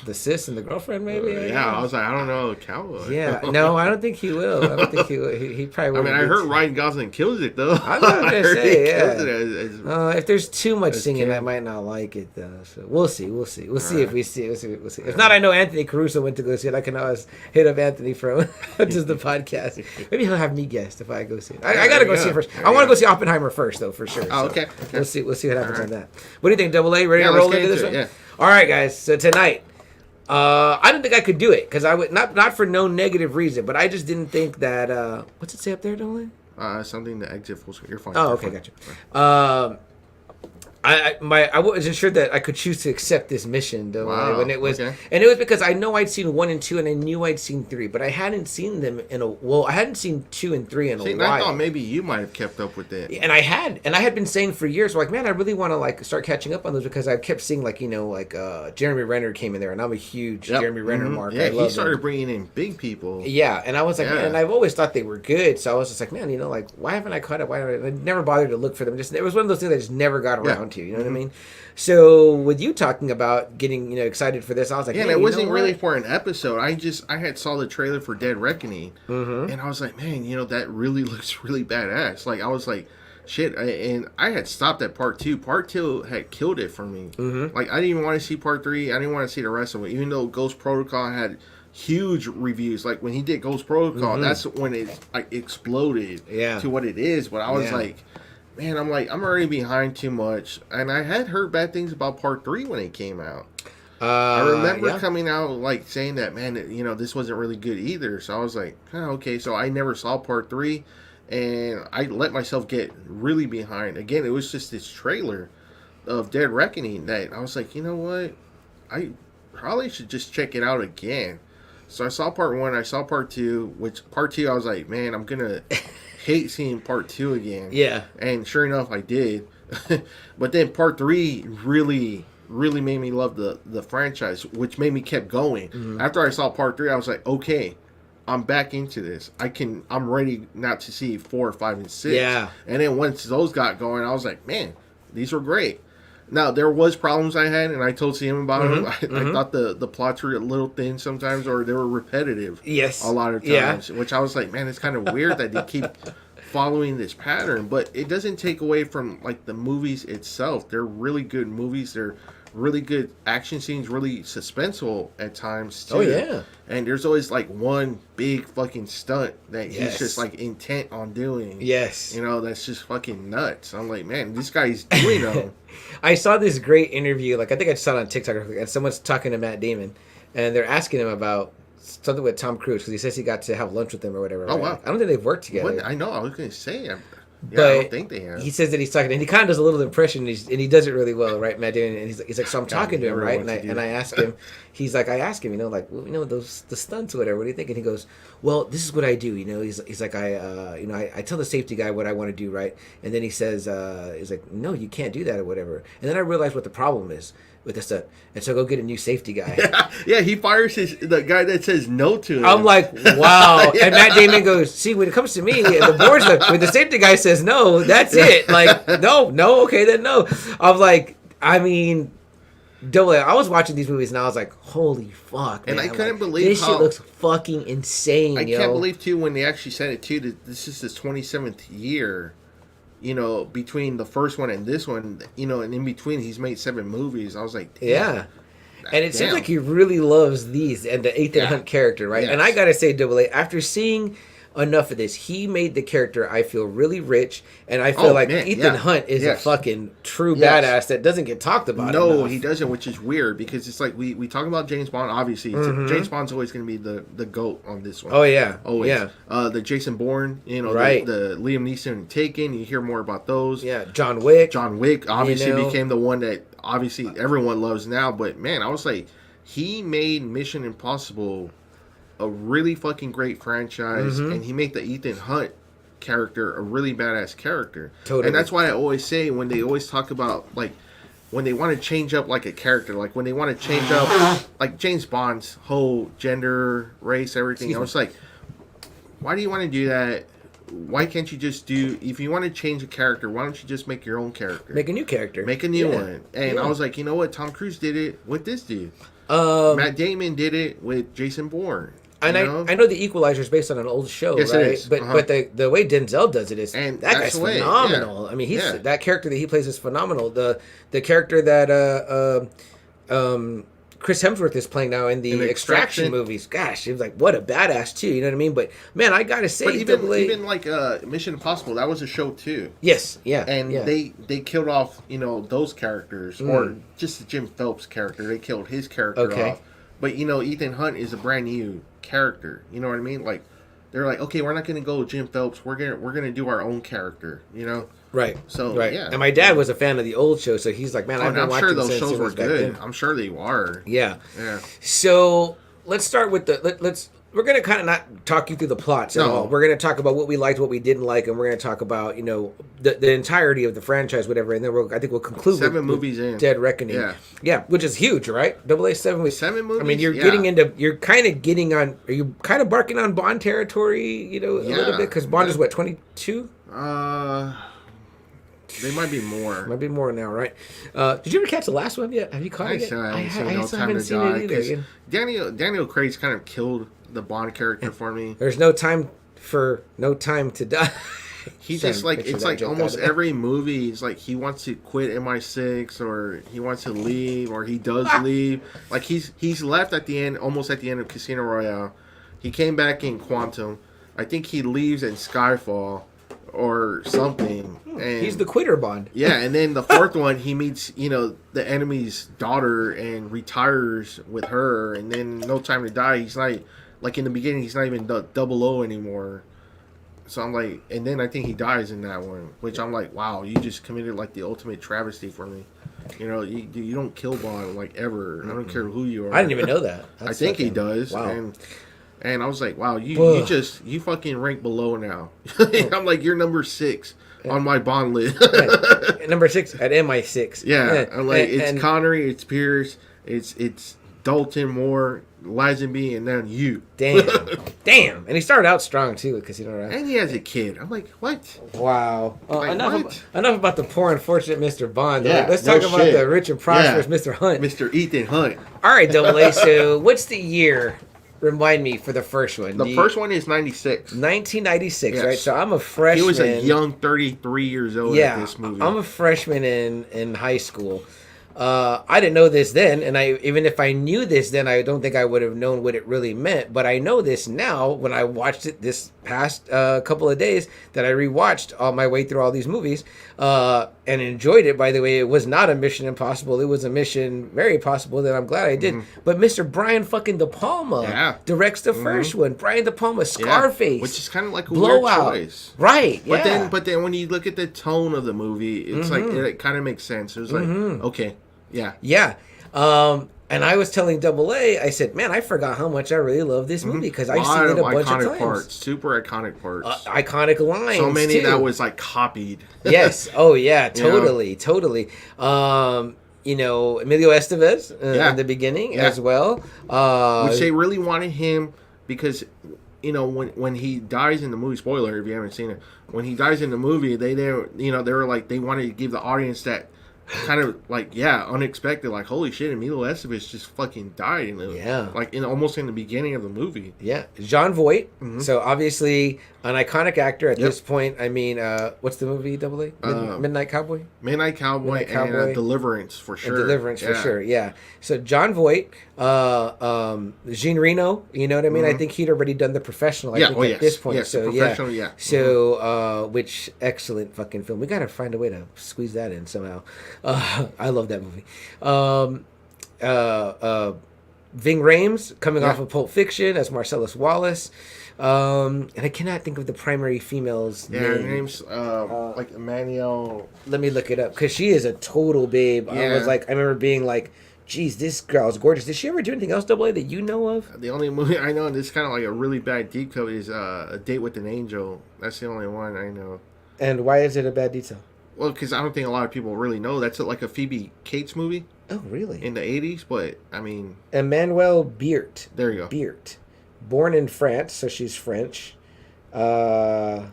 the sis and the girlfriend, maybe. I was like, I don't know, Cowboy. Yeah, no, I don't think he will. I don't think he will. He probably. I mean, I heard Ryan Gosling kills it though. I was gonna say, yeah. If there's too much singing, I might not like it though. So we'll see. We'll see if we see it. We'll see. If not, I know Anthony Caruso went to go see it. I can always hit up Anthony from just the podcast. Maybe he'll have me guest if I go see it. I gotta go see it first. I want to go see Oppenheimer first though, for sure. Oh, okay. We'll see what happens on that. What do you think, Double A? Ready to roll into this one? Yeah. All right, guys. So tonight. I didn't think I could do it because I would not for no negative reason, but I just didn't think that. What's it say up there, Dolan? Something to exit full screen. You're fine. Oh, okay, gotcha. I wasn't sure that I could choose to accept this mission though. Wow, when it was, and it was because I know I'd seen 1 and 2, and I knew I'd seen 3, but I hadn't seen them I hadn't seen 2 and 3 in a while. I thought maybe you might have kept up with it. And I had been saying for years, like, man, I really want to like start catching up on those because I kept seeing like Jeremy Renner came in there, and I'm a huge Jeremy Renner mark. Yeah, he started bringing in big people. Yeah, and I was like, man, and I've always thought they were good, so I was just like, man, like, why haven't I caught up? I never bothered to look for them. It was one of those things I just never got around to. You know what I mean? So with you talking about getting excited for this, I was like, it wasn't really for an episode. I had saw the trailer for Dead Reckoning, and I was like, man, that really looks really badass. Like I was like, shit, and I had stopped at part 2. Part 2 had killed it for me. Like I didn't even want to see part 3. I didn't want to see the rest of it, even though Ghost Protocol had huge reviews. Like when he did Ghost Protocol, that's when it like exploded to what it is. But I was like, man, I'm already behind too much, and I had heard bad things about part 3 when it came out. I remember coming out like saying that, man, this wasn't really good either. So I was like, okay. So I never saw part 3, and I let myself get really behind. Again, it was just this trailer of Dead Reckoning that I was like, you know what, I probably should just check it out again. So I saw part 1, I saw part 2, which part 2 I was like, man, I'm gonna hate seeing part 2 again. Yeah. And sure enough, I did. But then part 3 really really made me love the franchise, which made me kept going. After I saw part 3, I was like, okay, I'm back into this. I'm ready now to see 4, 5, and 6. Yeah. And then once those got going, I was like, man, these were great. Now, there was problems I had, and I told CM about them. I thought the plots were a little thin sometimes, or they were repetitive. Yes. A lot of times. Which I was like, man, it's kind of weird that they keep following this pattern. But it doesn't take away from, like, the movies itself. They're really good movies. They're really good action scenes, really suspenseful at times, too. Oh, yeah. And there's always, like, one big fucking stunt that he's just, like, intent on doing. Yes. You know, that's just fucking nuts. I'm like, man, this guy's doing them. I saw this great interview, like I think I saw it on TikTok, and someone's talking to Matt Damon, and they're asking him about something with Tom Cruise, because he says he got to have lunch with him or whatever. Oh, right? wow. I don't think they've worked together. What? I know, I was going to say, But I don't think they have. he says that he's talking, and he kind of does a little impression, and he does it really well, right, Matt Damon? And he's like, so I'm talking to him, right? And I ask him, he's like, I ask him, you know, like, well, you know, the stunts or whatever. What do you think? And he goes, well, this is what I do, you know. He's like, I tell the safety guy what I want to do, right? And then he says, he's like, no, you can't do that or whatever. And then I realized what the problem is with this stuff, and so I go get a new safety guy. Yeah, he fires the guy that says no to him. I'm like, wow. And Matt Damon goes, see, when it comes to me, and the board's like, when the safety guy says no, that's it. Like, no, okay, then no. I'm like, I mean, I was watching these movies and I was like, holy fuck, man. And I couldn't like, believe this how... shit looks fucking insane, I can't believe, too, when they actually said it, too, that this is his 27th year, you know, between the first one and this one, you know, and in between he's made 7 movies. I was like, damn. Yeah. And it seems like he really loves these and the Ethan Hunt character, right? Yes. And I gotta say, Double A, after seeing enough of this, he made the character, I feel, really rich, and I feel like Ethan Hunt is a fucking true badass that doesn't get talked about enough. He doesn't, which is weird, because it's like we talk about James Bond, obviously. James Bond's always going to be the GOAT on this one. Oh, yeah. Always. Yeah. The Jason Bourne, you know, right. the Liam Neeson Taken, you hear more about those. Yeah, John Wick, obviously, became the one that, obviously, everyone loves now, but, man, I was like, he made Mission Impossible a really fucking great franchise, and he made the Ethan Hunt character a really badass character. Totally. And that's why I always say, when they always talk about, like, when they want to change up, like, a character, like, when they want to change up, like, James Bond's whole gender, race, everything, I was like, why do you want to do that? Why can't you just do, if you want to change a character, why don't you just make your own character? Make a new character. Make a new one. And I was like, you know what? Tom Cruise did it with this dude. Matt Damon did it with Jason Bourne. And I know The Equalizer is based on an old show, yes, right? It is. But the way Denzel does it is, and that guy's phenomenal. I mean, that character that he plays is phenomenal. The character that Chris Hemsworth is playing now in the Extraction movies. Gosh, it was like, what a badass too. You know what I mean? But man, I gotta say, even like Mission Impossible, that was a show too. Yes, yeah, and they killed off, you know, those characters, or just the Jim Phelps character. They killed his character off. But you know, Ethan Hunt is a brand new character. You know what I mean? Like, they're like, okay, we're not gonna go Jim Phelps. We're gonna do our own character. You know? Right. So yeah. And my dad was a fan of the old show, so he's like, man, I've been watching sure those shows were good. I'm sure they are. Yeah. Yeah. So let's start with we're going to kind of not talk you through the plots at all. We're going to talk about what we liked, what we didn't like, and we're going to talk about, you know, the entirety of the franchise, whatever, and then I think we'll conclude 7 movies in Dead Reckoning. Yeah, which is huge, right? AA 7 movies. 7 movies. I mean, you're kind of getting on. Are you kind of barking on Bond territory? You know, a little bit, because Bond is what, 22? They might be more. Might be more now, right? Did you ever catch the last one yet? Have you caught it yet? I haven't seen it either. Daniel Craig's kind of killed the Bond character for me. There's no time to die. He just like, it's like almost every movie, he's like, he wants to quit MI6, or he wants to leave, or he does leave. Like, he's left at the end, almost at the end of Casino Royale. He came back in Quantum. I think he leaves in Skyfall or something. And he's the quitter Bond. Yeah, and then the 4th one, he meets, you know, the enemy's daughter and retires with her, and then No Time to Die, he's not, like, in the beginning, he's not even 00 anymore. So I'm like, and then I think he dies in that one, which I'm like, wow, you just committed like the ultimate travesty for me. You know, you don't kill Bond like ever. I don't care who you are. I didn't even know that. I think he does. Wow. And I was like, wow, you fucking rank below now. I'm like, you're number 6. on my Bond list. At number 6 at MI6. Yeah, I'm like it's and Connery, it's Pierce, it's Dalton Moore, Lazenby, and then you. Damn. And he started out strong too, Casino Royale. And he has a kid. I'm like, what? Wow. Like, enough about the poor unfortunate Mr. Bond. Yeah, Let's no talk about shit. the rich and prosperous Mr. Hunt. Mr. Ethan Hunt. All right, Double A. So what's the year? Remind me for the first one. The first one is 96. 1996, Yes. right? So I'm a freshman. He was a young 33 years old at this movie. I'm a freshman in high school. I didn't know this then, and even if I knew this then, I don't think I would have known what it really meant. But I know this now when I watched it this past couple of days that I rewatched all my way through all these movies and enjoyed it. By the way, it was not a Mission Impossible; it was a Mission Very Possible that I'm glad I did. But Mr. Brian fucking De Palma directs the first one. Brian De Palma, Scarface, which is kind of like a Blowout. weird choice, right? But then when you look at the tone of the movie, it's like it kind of makes sense. It's like okay. Yeah. And I was telling Double A, I said, man, I forgot how much I really love this movie because I've seen it a bunch of times. Parts, super iconic parts. Iconic lines. So many too. that was like copied. Yes. Oh, yeah. Totally. Totally. You know, Emilio Estevez in the beginning as well. Which they really wanted him because, you know, when he dies in the movie, spoiler if you haven't seen it, when he dies in the movie, they were like, they wanted to give the audience that kind of like unexpected, like holy shit, Emilio Estevez just fucking died almost in the beginning of the movie. Jon Voight, so obviously an iconic actor at this point. I mean, what's the movie, Double A? Midnight Cowboy and Deliverance for sure. Yeah, so Jon Voight, Jean Reno, you know what I mean? I think he'd already done The Professional at this point. So which excellent fucking film. We gotta find a way to squeeze that in somehow. I love that movie. Ving Rhames coming off of Pulp Fiction as Marcellus Wallace. And I cannot think of the primary female's name. Her name's like Emmanuel. Let me look it up because she is a total babe. I remember being like, geez, this girl's gorgeous. Did she ever do anything else, Double A, that you know of? The only movie I know, and this is kind of like a really bad deep cut, is A Date with an Angel. That's the only one I know. And why is it a bad detail? Well, because I don't think a lot of people really know. That's like a Phoebe Cates movie. Oh, really? In the 80s, but, I mean... Emmanuelle Beert. There you go. Beert. Born in France, so she's French. I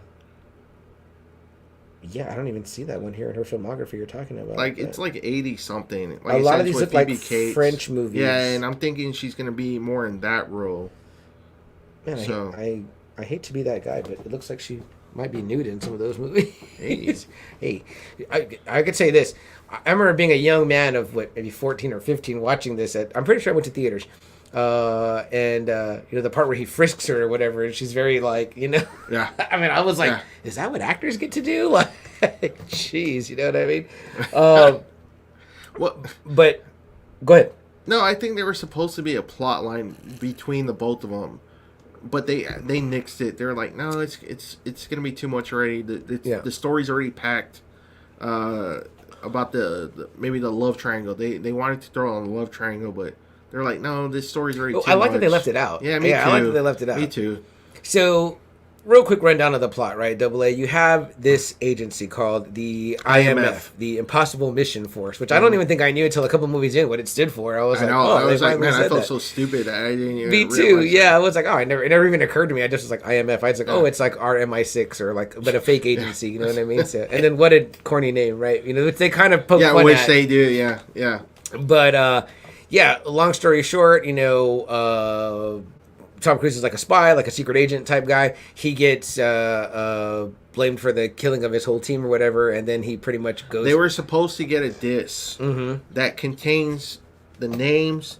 don't even see that one here in her filmography you're talking about. Like, it's like 80-something. Like a lot of these look like French movies. Yeah, and I'm thinking she's going to be more in that role. Man, so. I hate to be that guy, but it looks like she... might be nude in some of those movies. Hey, I could say this. I remember being a young man of maybe 14 or 15 watching this. I'm pretty sure I went to theaters. And the part where he frisks her or whatever, and she's very like, Yeah. I mean, I was like, is that what actors get to do? Like, jeez, you know what I mean? But go ahead. No, I think there was supposed to be a plot line between the both of them. But they nixed it. They're like, no, it's gonna be too much already. The story's already packed. About the maybe the love triangle. They wanted to throw on the love triangle, but they're like, no, this story's already too much. I like that they left it out. Yeah, me too. I like that they left it out. Me too. So, real quick rundown of the plot, right? Double A, you have this agency called the IMF, the Impossible Mission Force, which I don't even think I knew until a couple movies in what it stood for. I felt so stupid that I didn't even. Me too. Yeah, I was like, it never even occurred to me. I just was like IMF. I was like, it's like our MI6 or like, but a fake agency. You know what I mean? So, and then what a corny name, right? They kind of poke fun which at. They do. Yeah. But long story short, Tom Cruise is like a spy, like a secret agent type guy. He gets blamed for the killing of his whole team or whatever, and then he pretty much goes... They were supposed to get a disc that contains the names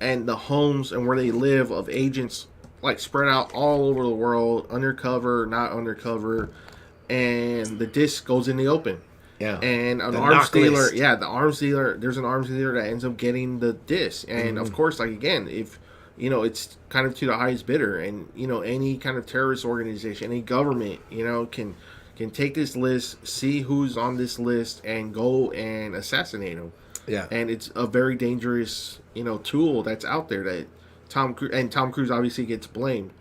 and the homes and where they live of agents, like spread out all over the world, undercover, not undercover, and the disc goes in the open. Yeah. And an arms dealer, there's an arms dealer that ends up getting the disc. And of course, like again, if it's kind of to the highest bidder, and any kind of terrorist organization, any government, can take this list, see who's on this list, and go and assassinate them. Yeah. And it's a very dangerous, tool that's out there that Tom Cruise obviously gets blamed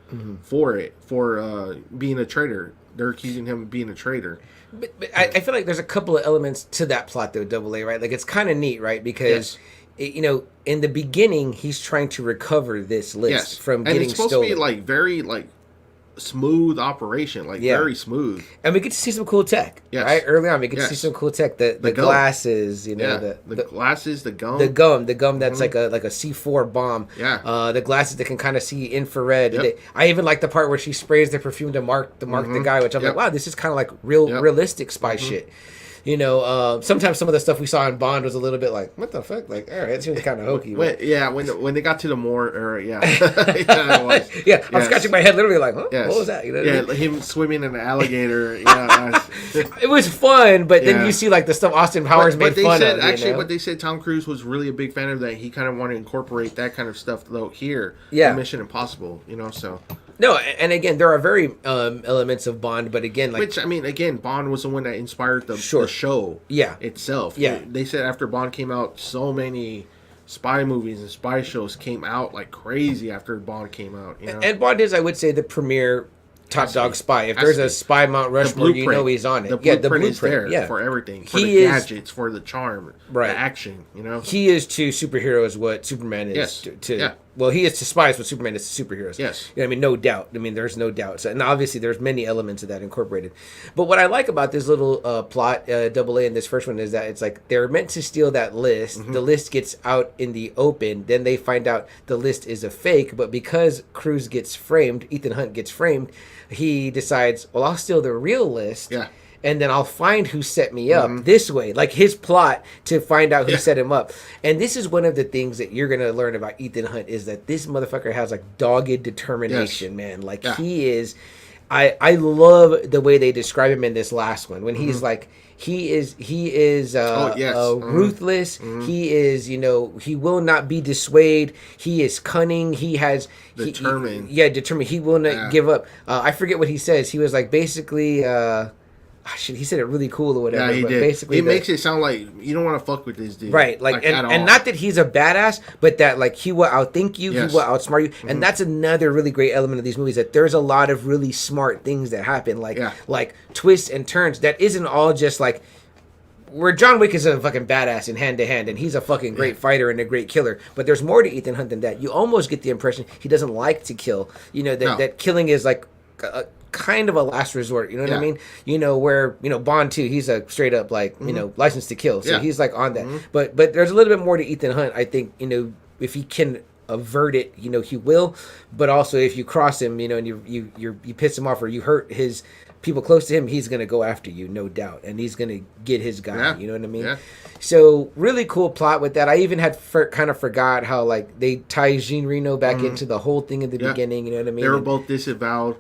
for it, for being a traitor. they're accusing him of being a traitor. But I feel like there's a couple of elements to that plot, though, Double A, right? Like, it's kind of neat, right? Because, in the beginning, he's trying to recover this list from getting stolen. And it's supposed to be, like, very, like, smooth operation, like very smooth, and we get to see some cool tech. Right early on, we get to see some cool tech. The glasses, the glasses, the gum, that's like a C4 bomb. The glasses that can kind of see infrared. I even like the part where she sprays the perfume to mark the guy, which I'm like, wow, this is kind of like realistic spy shit. Sometimes some of the stuff we saw in Bond was a little bit like, what the fuck? Like, all right, it seems kind of hokey. When they got to the Moore era, I'm scratching my head literally like, huh? What was that? Him swimming in an alligator. It was fun, but then you see like the stuff Austin Powers made fun of. But they said Tom Cruise was really a big fan of that. He kind of wanted to incorporate that kind of stuff though here. In Mission Impossible, so. No, and again, there are very elements of Bond, but again, like... Which, I mean, again, Bond was the one that inspired the show itself. They said after Bond came out, so many spy movies and spy shows came out like crazy after Bond came out. And Bond is, I would say, the premier top dog spy. If there's a spy Mount Rushmore, he's on it. The blueprint is there for everything. For the gadgets, for the charm, the action, He is to superheroes what Superman is to well, he is to spies what Superman is to superheroes. Yes. No doubt. I mean, there's no doubt. So, and obviously, there's many elements of that incorporated. But what I like about this little plot, Double A, in this first one is that it's like they're meant to steal that list. The list gets out in the open. Then they find out the list is a fake. But because Cruise gets framed, Ethan Hunt gets framed, he decides, well, I'll steal the real list. And then I'll find who set me up this way. Like his plot to find out who set him up. And this is one of the things that you're going to learn about Ethan Hunt is that this motherfucker has like dogged determination, man. Like he is... I love the way they describe him in this last one when he's like... He is ruthless. He is, he will not be dissuaded. He is cunning. He has... Determined. Determined. He will not give up. I forget what he says. He was like basically... he said it really cool or whatever. Yeah, he did. Basically, makes it sound like you don't want to fuck with this dude, right? Like and not that he's a badass, but that like he will outthink you, he will outsmart you, and that's another really great element of these movies. That there's a lot of really smart things that happen, like twists and turns. That isn't all just like. Where John Wick is a fucking badass in hand to hand, and he's a fucking great fighter and a great killer. But there's more to Ethan Hunt than that. You almost get the impression he doesn't like to kill. That killing is like. Kind of a last resort, you know what I mean? Where Bond too, he's a straight up like license to kill, so he's like on that. But there's a little bit more to Ethan Hunt. I think if he can avert it, he will. But also if you cross him, and you piss him off or you hurt his people close to him, he's gonna go after you, no doubt, and he's gonna get his guy. You know what I mean? Yeah. So really cool plot with that. I even had kind of forgot how like they tie Jean Reno back into the whole thing in the beginning. You know what I mean? They were both disavowed.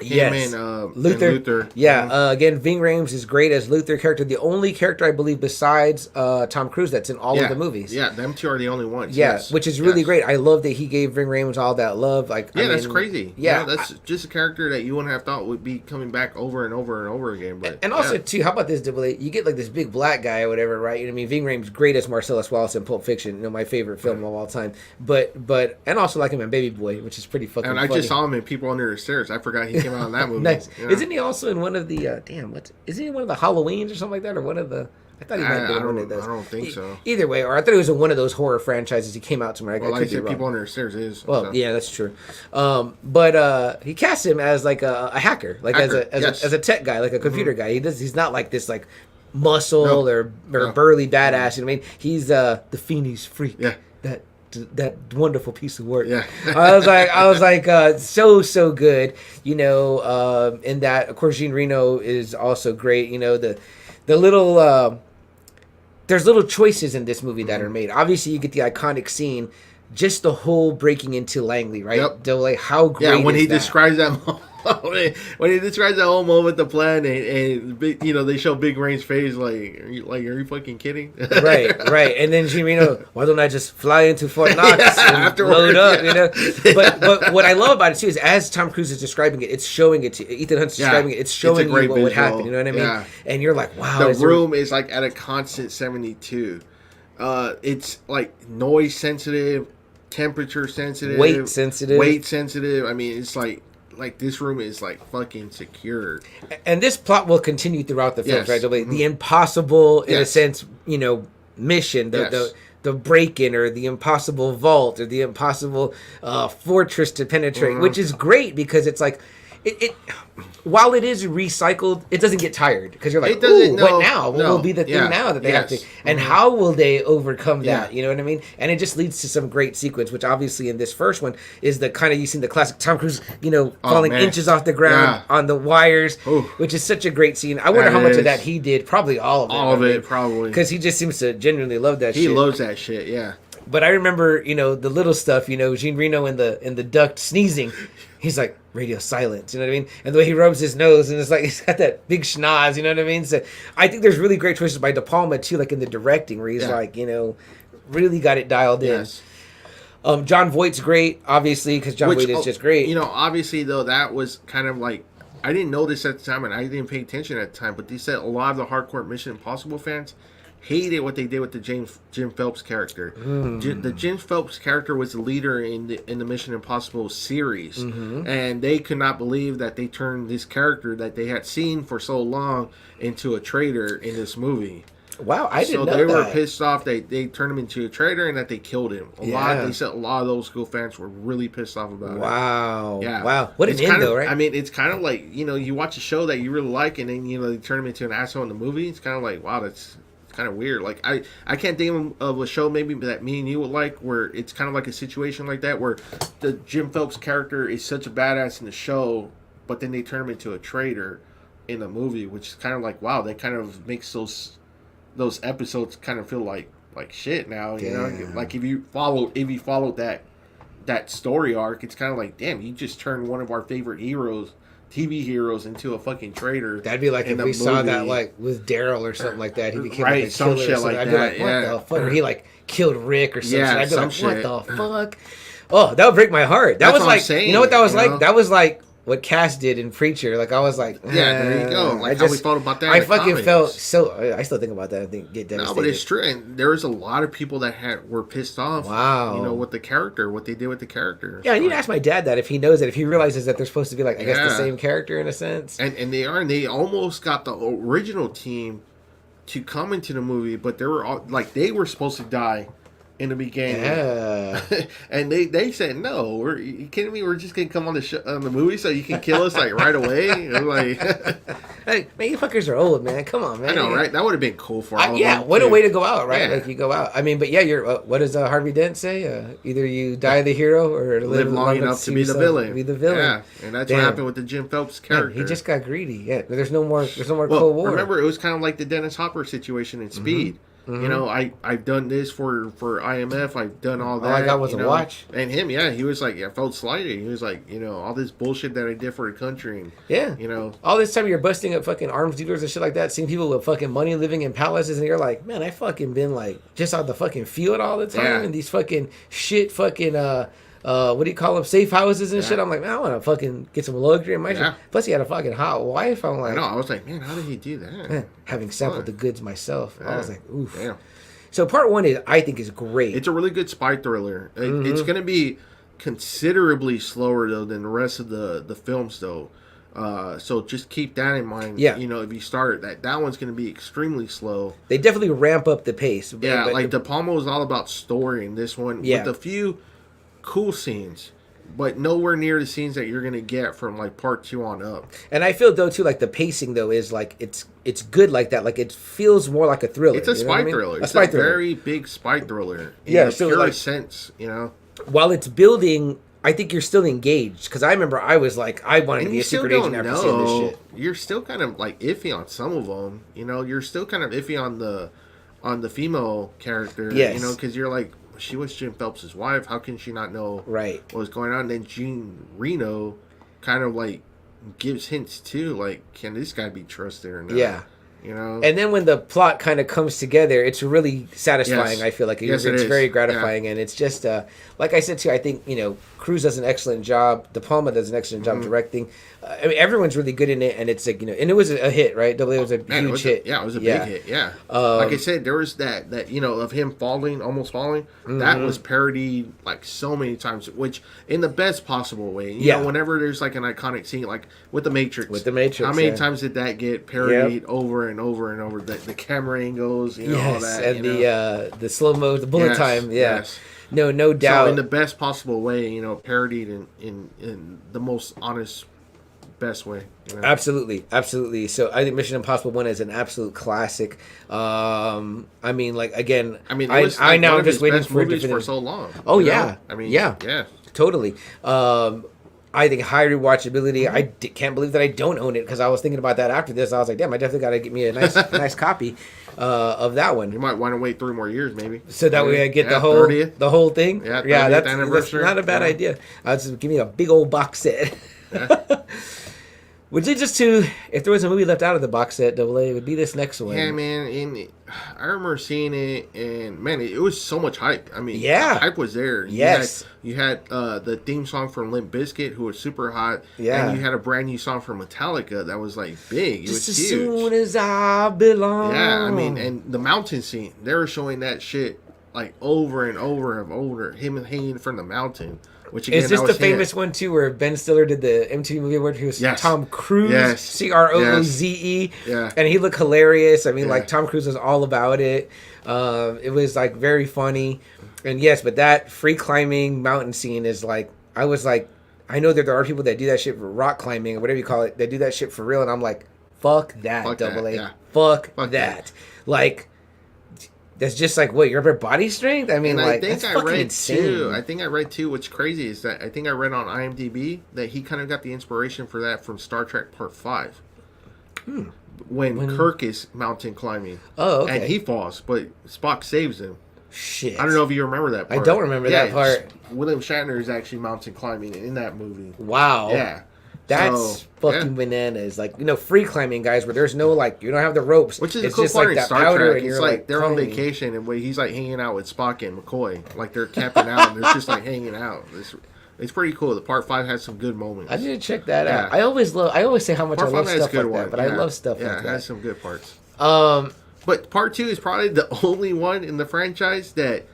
Yes, and Luther. Yeah, again, Ving Rhames is great as Luther character. The only character I believe besides Tom Cruise that's in all of the movies. Yeah, them two are the only ones. Yeah, which is really great. I love that he gave Ving Rhames all that love. Like, that's crazy. Yeah, that's just a character that you wouldn't have thought would be coming back over and over and over again. But and also too, how about this, Double A? You get like this big black guy or whatever, right? You know what I mean? Ving Rhames great as Marcellus Wallace in Pulp Fiction. My favorite film of all time. But and also like him in Baby Boy, which is pretty fucking. And I just saw him in People Under the Stairs. I forgot he came out in that movie. Nice. Yeah. Isn't he also in one of the isn't he in one of the Halloweens or something like that, or one of the? I thought he might be in one of those. I don't think so. Either way, or I thought he was in one of those horror franchises. He came out somewhere. Like I said, People Under the Stairs is. Well, so. Yeah, that's true. But he cast him as like a hacker, like as a tech guy, like a computer guy. He's not like this like muscle or burly badass. You know what I mean? He's the Feeney's freak. Yeah. That wonderful piece of work. Yeah. I was like, so good. In that, of course, Jean Reno is also great. The little there's little choices in this movie that are made. Obviously, you get the iconic scene, just the whole breaking into Langley, right? Yep. How great? Yeah, when he describes that. When he describes that whole moment, the plan, and they show Big Rain's face, like, are you fucking kidding? right. And then Jean Reno, why don't I just fly into Fort Knox and load up, But what I love about it too is as Tom Cruise is describing it, it's showing it to Ethan Hunt's describing it. It's showing you what would happen. You know what I mean? Yeah. And you're like, wow. The room is like at a constant 72. It's like noise sensitive, temperature sensitive, weight sensitive. I mean, it's like. like this room is like fucking secure. And this plot will continue throughout the films, Yes. right? The impossible, in a Yes. sense, mission, the break-in, or the impossible vault, or the impossible fortress to penetrate, which is great because it's like it while it is recycled, it doesn't get tired because you're like, It doesn't, what now? What no, will be the thing yeah, now that they have to, yes. and how will they overcome that? Yeah. You know what I mean? And it just leads to some great sequence, which obviously in this first one is the kind of, you seen the classic Tom Cruise, falling man. inches off the ground Yeah. on the wires, Ooh. which is such a great scene. I wonder That how much of is. that he did. Probably all of it. All of it, probably. Because he just seems to genuinely love that He shit. loves that shit, yeah. But I remember, the little stuff, Jean Reno in the duct sneezing. He's like, radio silence, you know what I mean? And the way he rubs his nose, and it's like, he's got that big schnoz, you know what I mean? So I think there's really great choices by De Palma, too, like in the directing, where he's like, really got it dialed in. Yes. John Voight's great, obviously, because John Voight is just great. Obviously, though, that was kind of like, I didn't know this at the time, and I didn't pay attention at the time, but they said a lot of the hardcore Mission Impossible fans hated what they did with the Jim Phelps character. The Jim Phelps character was the leader in the Mission Impossible series, and they could not believe that they turned this character that they had seen for so long into a traitor in this movie. Wow, I didn't know that. So they were pissed off that they turned him into a traitor and that they killed him. They said a lot of those school fans were really pissed off about it. Wow. Yeah. Wow. What an end, though, right? I mean, it's kind of like, you watch a show that you really like and then, they turn him into an asshole in the movie. It's kind of like, wow, that's kind of weird. Like, I can't think of a show maybe that me and you would like where it's kind of like a situation like that where the Jim Phelps character is such a badass in the show, but then they turn him into a traitor in the movie, which is kind of like, wow, that kind of makes those episodes kind of feel like shit now, you know? Like if you followed that story arc, it's kind of like, damn, you just turned one of our favorite TV heroes into a fucking traitor. That'd be like if we saw that like with Daryl or something like that. He became like a some killer shit or something. like I'd be that, like, what the fuck? Or he like killed Rick or something. I'd be some like, shit. what the fuck? Oh, that would break my heart. That That's was what I'm like, saying, you know what that was you like? know? That was like what Cass did in Preacher. Like I was like, Yeah, there you go. Like how we felt about that in I the fucking comics. felt so. I still think about that. I think get devastated. No, but it's true, and there was a lot of people that were pissed off. Wow. With the character, what they did with the character. Yeah, I need to ask my dad that if he knows that, if he realizes that they're supposed to be like, I guess the Yeah. same character in a sense. And they almost got the original team to come into the movie, but they were supposed to die in the beginning. Yeah. And they said, no, are you kidding me? We're just gonna come on the movie so you can kill us like right away. And like, Hey, man, you fuckers are old, man. Come on, man. I know, right? That would have been cool for all of Yeah, them. what a too. way to go out, right? Yeah. Like you go out. I mean, but yeah, you're. What does Harvey Dent say? Either you die the hero or live long enough to be the villain. Be the villain. Yeah, and that's Damn. what happened with the Jim Phelps Man, character. he just got greedy. Yeah, there's no more. Well, Cold War. remember, it was kind of like the Dennis Hopper situation in Speed. I've done this for IMF. I've done all that. All I got was a watch. And him, he was like, I felt slighted. He was like, all this bullshit that I did for the country. And, yeah, all this time you're busting up fucking arms dealers and shit like that, seeing people with fucking money living in palaces, and you're like, man, I fucking been like just on the fucking field all the time, and these fucking shit fucking what do you call them, safe houses and shit. I'm like, man, I want to fucking get some luxury in my shit. Plus he had a fucking hot wife. I'm like, I was like, man, how did he do that? Man, having sampled the goods myself, I was like, oof. Damn. So part one I think is great. It's a really good spy thriller. It's going to be considerably slower though than the rest of the films though. So just keep that in mind. Yeah. If you start that one's going to be extremely slow. They definitely ramp up the pace. Yeah, but like De Palma was all about story in this one with a few cool scenes, but nowhere near the scenes that you're going to get from like part 2 on up. And I feel though too, like the pacing though is like it's good like that. Like it feels more like a thriller. It's a spy thriller. It's a very big spy thriller. In the purest sense, While it's building, I think you're still engaged, because I remember I was like, I wanted to be a secret agent after seeing this shit. You're still kind of like iffy on some of them. You're still kind of iffy on the female character. Yes. Because you're like, she was Jim Phelps' wife. How can she not know what was going on? And then Jean Reno kind of like gives hints too, like, can this guy be trusted or not? Yeah. you know. And then when the plot kind of comes together, it's really satisfying. Yes. I feel like Yes, it's it very is. gratifying, and it's just like I said too. I think Cruz does an excellent job. De Palma does an excellent job directing. I mean, everyone's really good in it, and it's like and it was a hit, right? Double A was a huge hit. Yeah, it was a big hit. Yeah, like I said, there was that of him almost falling. That was parodied like so many times, which in the best possible way. You know, whenever there's like an iconic scene, like with the Matrix. With the Matrix, how many times did that get parodied over and over and over? The camera angles, all that, and the slow mo, the bullet time. Yeah. Yes. No doubt. So in the best possible way, parodied in the most honest, best way. Absolutely. So I think Mission Impossible 1 is an absolute classic. I mean, like again, it was I now one I'm of just his waiting best for it movies to for so long. Oh you yeah, know? I mean, yeah, totally. I think high rewatchability. I can't believe that I don't own it because I was thinking about that after this. I was like, damn, I definitely got to get me a nice copy of that one. You might want to wait 3 more years, maybe. So that way I get the 30th. whole thing. Yeah, that's not a bad idea. Just give me a big old box set. Yeah. Which leads us to, if there was a movie left out of the box set, Double A, it would be this next one. Yeah, man. I remember seeing it, and man, it was so much hype. I mean, yeah, hype was there. Yes, you had the theme song from Limp Bizkit, who was super hot. Yeah, and you had a brand new song from Metallica that was like big. It Just was as huge. Soon as I belong. Yeah, I mean, and the mountain scene, they were showing that shit like over and over and over. Him hanging from the mountain. Which again, is this the famous one too, where Ben Stiller did the MTV Movie Award? He was Tom Cruise, Crooze, and he looked hilarious. I mean, like Tom Cruise was all about it. It was like very funny, and yes, but that free climbing mountain scene is like, I was like, I know that there are people that do that shit for rock climbing or whatever you call it. They do that shit for real, and I'm like, fuck that, Double A, fuck that, like. That's just like what your upper body strength. I mean, and like I think that's I fucking read insane. too. I think I read too. What's crazy is that I think I read on IMDb that he kind of got the inspiration for that from Star Trek Part 5, when Kirk is mountain climbing. Oh, okay. And he falls, but Spock saves him. Shit. I don't know if you remember that part. I don't remember that part. William Shatner is actually mountain climbing in that movie. Wow. Yeah. That's fucking bananas. Like, free climbing, guys, where there's no, like, you don't have the ropes. Which is it's a cool just part like in that Star powder Trek. and It's you're, like they're on climbing. vacation and he's like hanging out with Spock and McCoy. Like they're camping out and they're just like hanging out. It's pretty cool. The Part 5 has some good moments. I need to check that out. I always say how much Part I love 5 has stuff like good that, ones. but I love stuff like Yeah, it that. has some good parts. But Part 2 is probably the only one in the franchise that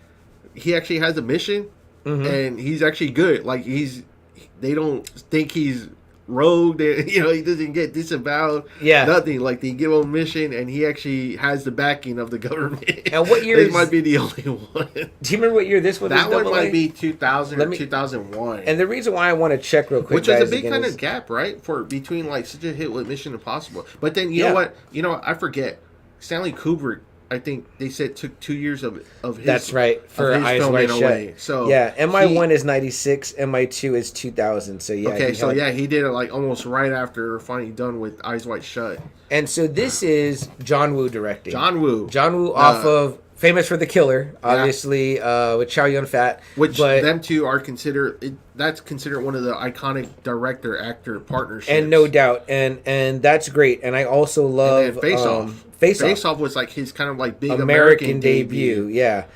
he actually has a mission and he's actually good. Like they don't think he's rogue. He doesn't get disavowed. Yeah, nothing. Like they give him a mission, and he actually has the backing of the government. And what year? This might be the only one. Do you remember what year this one? That was, one might be 2000 or 2001. And the reason why I want to check real quick, which is guys, a big kind of gap, right, for between like such a hit with Mission Impossible. But then you know what? I forget. Stanley Kubrick, I think they said took 2 years of his. That's right, for Eyes Wide Shut. So yeah, MI1 is 96, MI2 is 2000. So yeah. Okay, he did it like almost right after finally done with Eyes Wide Shut. And so this is John Woo directing. John Woo off of famous for The Killer, obviously, with Chow Yun-fat. But them two are considered. That's considered one of the iconic director-actor partnerships. And no doubt, and that's great. And I also love Face Off. Face Off was like his kind of like big American debut. Yeah,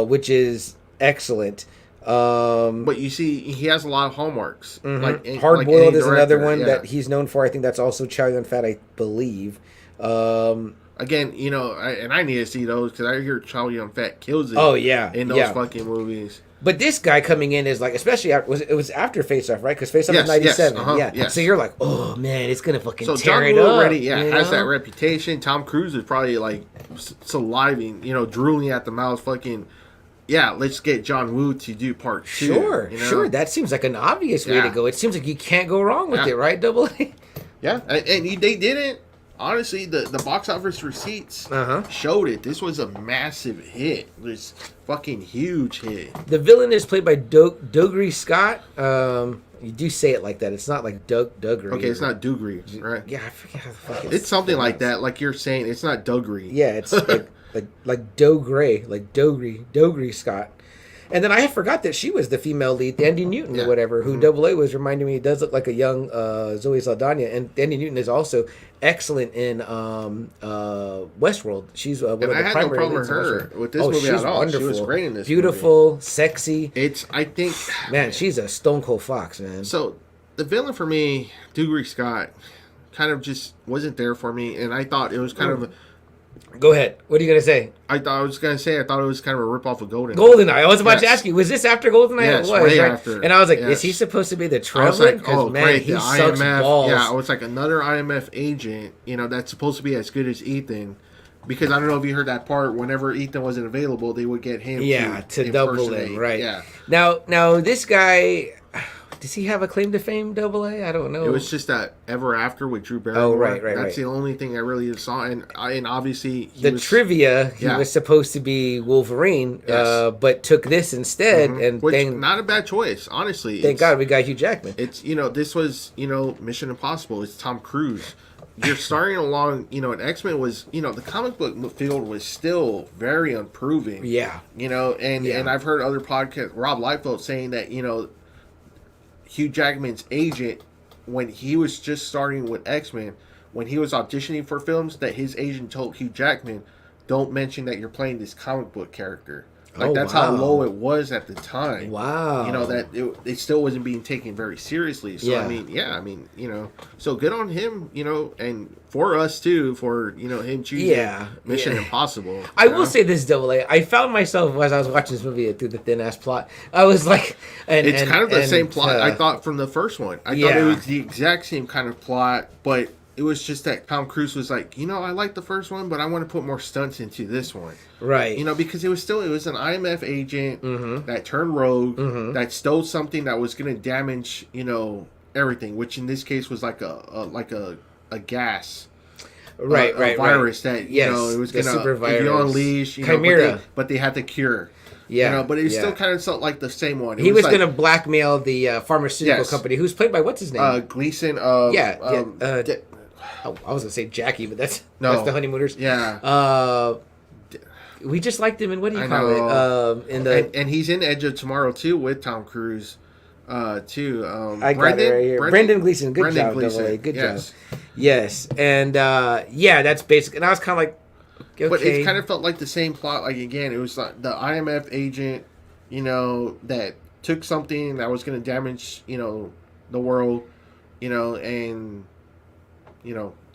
which is excellent. But you see, he has a lot of hallmarks. Like Hard Boiled is another one yeah. that he's known for. I think that's also Chow Yun-fat, I believe. Again, I need to see those because I hear Chow Yun-fat kills it. Oh yeah, in those fucking movies. But this guy coming in is like, especially it was after Face Off, right? Because Face Off was 97. Yes. So you're like, oh man, it's gonna fucking so tear John it Woo up. Already, has that reputation. Tom Cruise is probably like saliving, drooling at the mouth, fucking. Yeah, let's get John Woo to do part 2. Sure. That seems like an obvious way to go. It seems like you can't go wrong with it, right, Double A? Yeah, and they didn't. Honestly, the box office receipts showed it. This was a massive hit. This fucking huge hit. The villain is played by Dougray Scott. You do say it like that. It's not like Dougray. Okay, it's not Dougray, right? Yeah, I forget how the fuck it's something like that. Like you're saying, it's not Dougray. Yeah, it's like Dougray, like Dougray Scott. And then I forgot that she was the female lead, Andy Newton or whatever, who Double A was reminding me does look like a young Zoe Saldana. And Andy Newton is also excellent in Westworld. She's one of the I had no problem with her with this movie at all. Wonderful. She was great in this Beautiful, movie. sexy. I think... Man, she's a stone cold fox, man. So, the villain for me, Dougray Scott, kind of just wasn't there for me. And I thought it was kind of... Go ahead. What are you going to say? I thought it was kind of a ripoff of Goldeneye. GoldenEye. I was about to ask you, was this after GoldenEye? Yes, It was, way right? after. And I was like, Yes. is he supposed to be the I was Trevor? like, oh, man, great, he the sucks IMF. balls. Yeah, it was like another IMF agent, that's supposed to be as good as Ethan. Because I don't know if you heard that part, whenever Ethan wasn't available, they would get him to double him, right. Yeah. Now, this guy... Does he have a claim to fame, Double A? I don't know. It was just that Ever After with Drew Barrymore. Oh, right. That's the only thing I really saw. And obviously... Trivia, he was supposed to be Wolverine, but took this instead. And not a bad choice, honestly. Thank God we got Hugh Jackman. It's, this was, Mission Impossible. It's Tom Cruise. You're starting along, and X-Men was, the comic book field was still very unproving. Yeah. And I've heard other podcasts, Rob Liefeld saying that, Hugh Jackman's agent, when he was just starting with X-Men, when he was auditioning for films, that his agent told Hugh Jackman, don't mention that you're playing this comic book character. That's how low it was at the time. Wow. That it still wasn't being taken very seriously. So, so good on him, and for us too, for, him choosing Mission Impossible. I will say this, Double A. I found myself, as I was watching this movie through the thin-ass plot, I was like... It's kind of the same plot, I thought, from the first one. I thought it was the exact same kind of plot, but... It was just that Tom Cruise was like, I like the first one, but I want to put more stunts into this one. Right. Because it was an IMF agent that turned rogue, that stole something that was going to damage, everything, which in this case was like a gas. Right, virus that, it was going to, if you unleash, Chimera. but they had the cure. Yeah, but it still kind of felt like the same one. He was going to blackmail the pharmaceutical company, who's played by, what's his name? Gleason. I was going to say Jackie, but that's the Honeymooners. Yeah. We just liked him in, what do you call it? And he's in Edge of Tomorrow, too, with Tom Cruise, too. I got it right here. Brendan Gleeson. Good job, Double A. Good job. Yes. And, that's basic. And I was kind of like, okay. But it kind of felt like the same plot. Like, again, it was like the IMF agent, that took something that was going to damage, the world, and...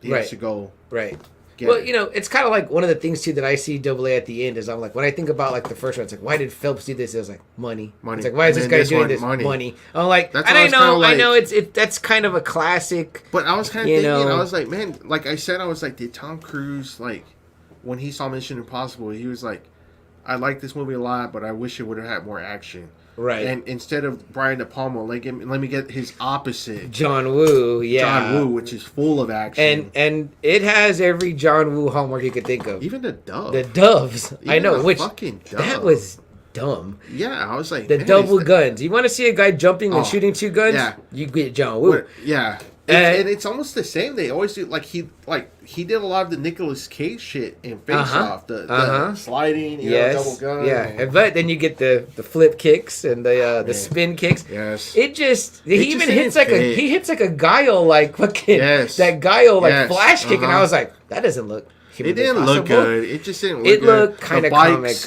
he has to go. Right. Well, it's kind of like one of the things, too, that I see Double A at the end is I'm like, when I think about, like, the first one, it's like, why did Phelps do this? It was like, money. It's like, why is this guy doing this? Money. I'm like, and I know that's kind of a classic. But I was kind of thinking, I was like, man, like I said, I was like, did Tom Cruise, like, when he saw Mission Impossible, he was like, I like this movie a lot, but I wish it would have had more action. Right. And instead of Brian De Palma, let me get his opposite. John Woo, John Woo, which is full of action. And it has every John Woo hallmark you could think of. Even the dove. The doves. Even I know, which fucking dove. That was dumb. Yeah, I was like, the double guns. You want to see a guy jumping and shooting two guns? Yeah. You get John Woo. Yeah. And it's almost the same. They always do he did a lot of the Nicolas Cage shit in Face Off, the sliding, double gun. Yeah, but then you get the flip kicks and the spin kicks. Yes, he even hits like a guile fucking that guile flash kick, and I was like, that doesn't look. It didn't look good. It just didn't look good. It looked kind of comic.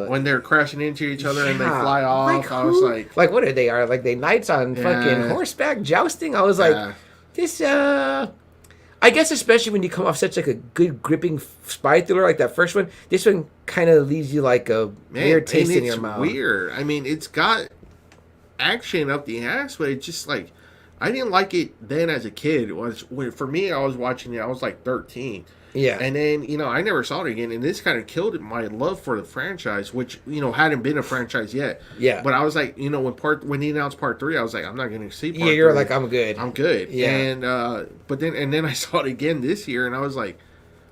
When they're crashing into each other and they fly off, I was like, what are they? Are they knights on fucking horseback jousting? I was like. This, I guess especially when you come off such a good gripping spy thriller like that first one, this one kind of leaves you like a weird taste in your mouth. Weird. I mean, it's got action up the ass, but it's just like, I didn't like it then as a kid. For me, I was watching it, I was like 13. Yeah. And then, I never saw it again. And this kind of killed my love for the franchise, which, hadn't been a franchise yet. Yeah. But I was like, when he announced part 3, I was like, I'm not going to see part 3. Yeah, you're like, I'm good. I'm good. Yeah. And, but then I saw it again this year, and I was like,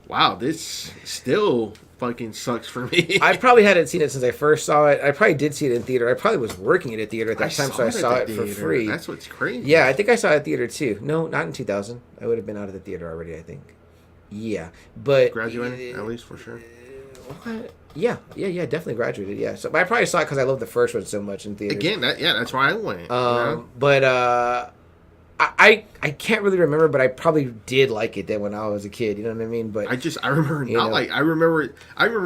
wow, this still fucking sucks for me. I probably hadn't seen it since I first saw it. I probably did see it in theater. I probably was working at a theater at that time, so I saw it for free. That's what's crazy. Yeah, I think I saw it at theater, too. No, not in 2000. I would have been out of the theater already, I think. Yeah, but graduating at least for sure. What? Yeah, definitely graduated. Yeah, so but I probably saw it because I love the first one so much in theaters. Again, that's why I went. But I can't really remember, but I probably did like it then when I was a kid. You know what I mean? But I remember not like I remember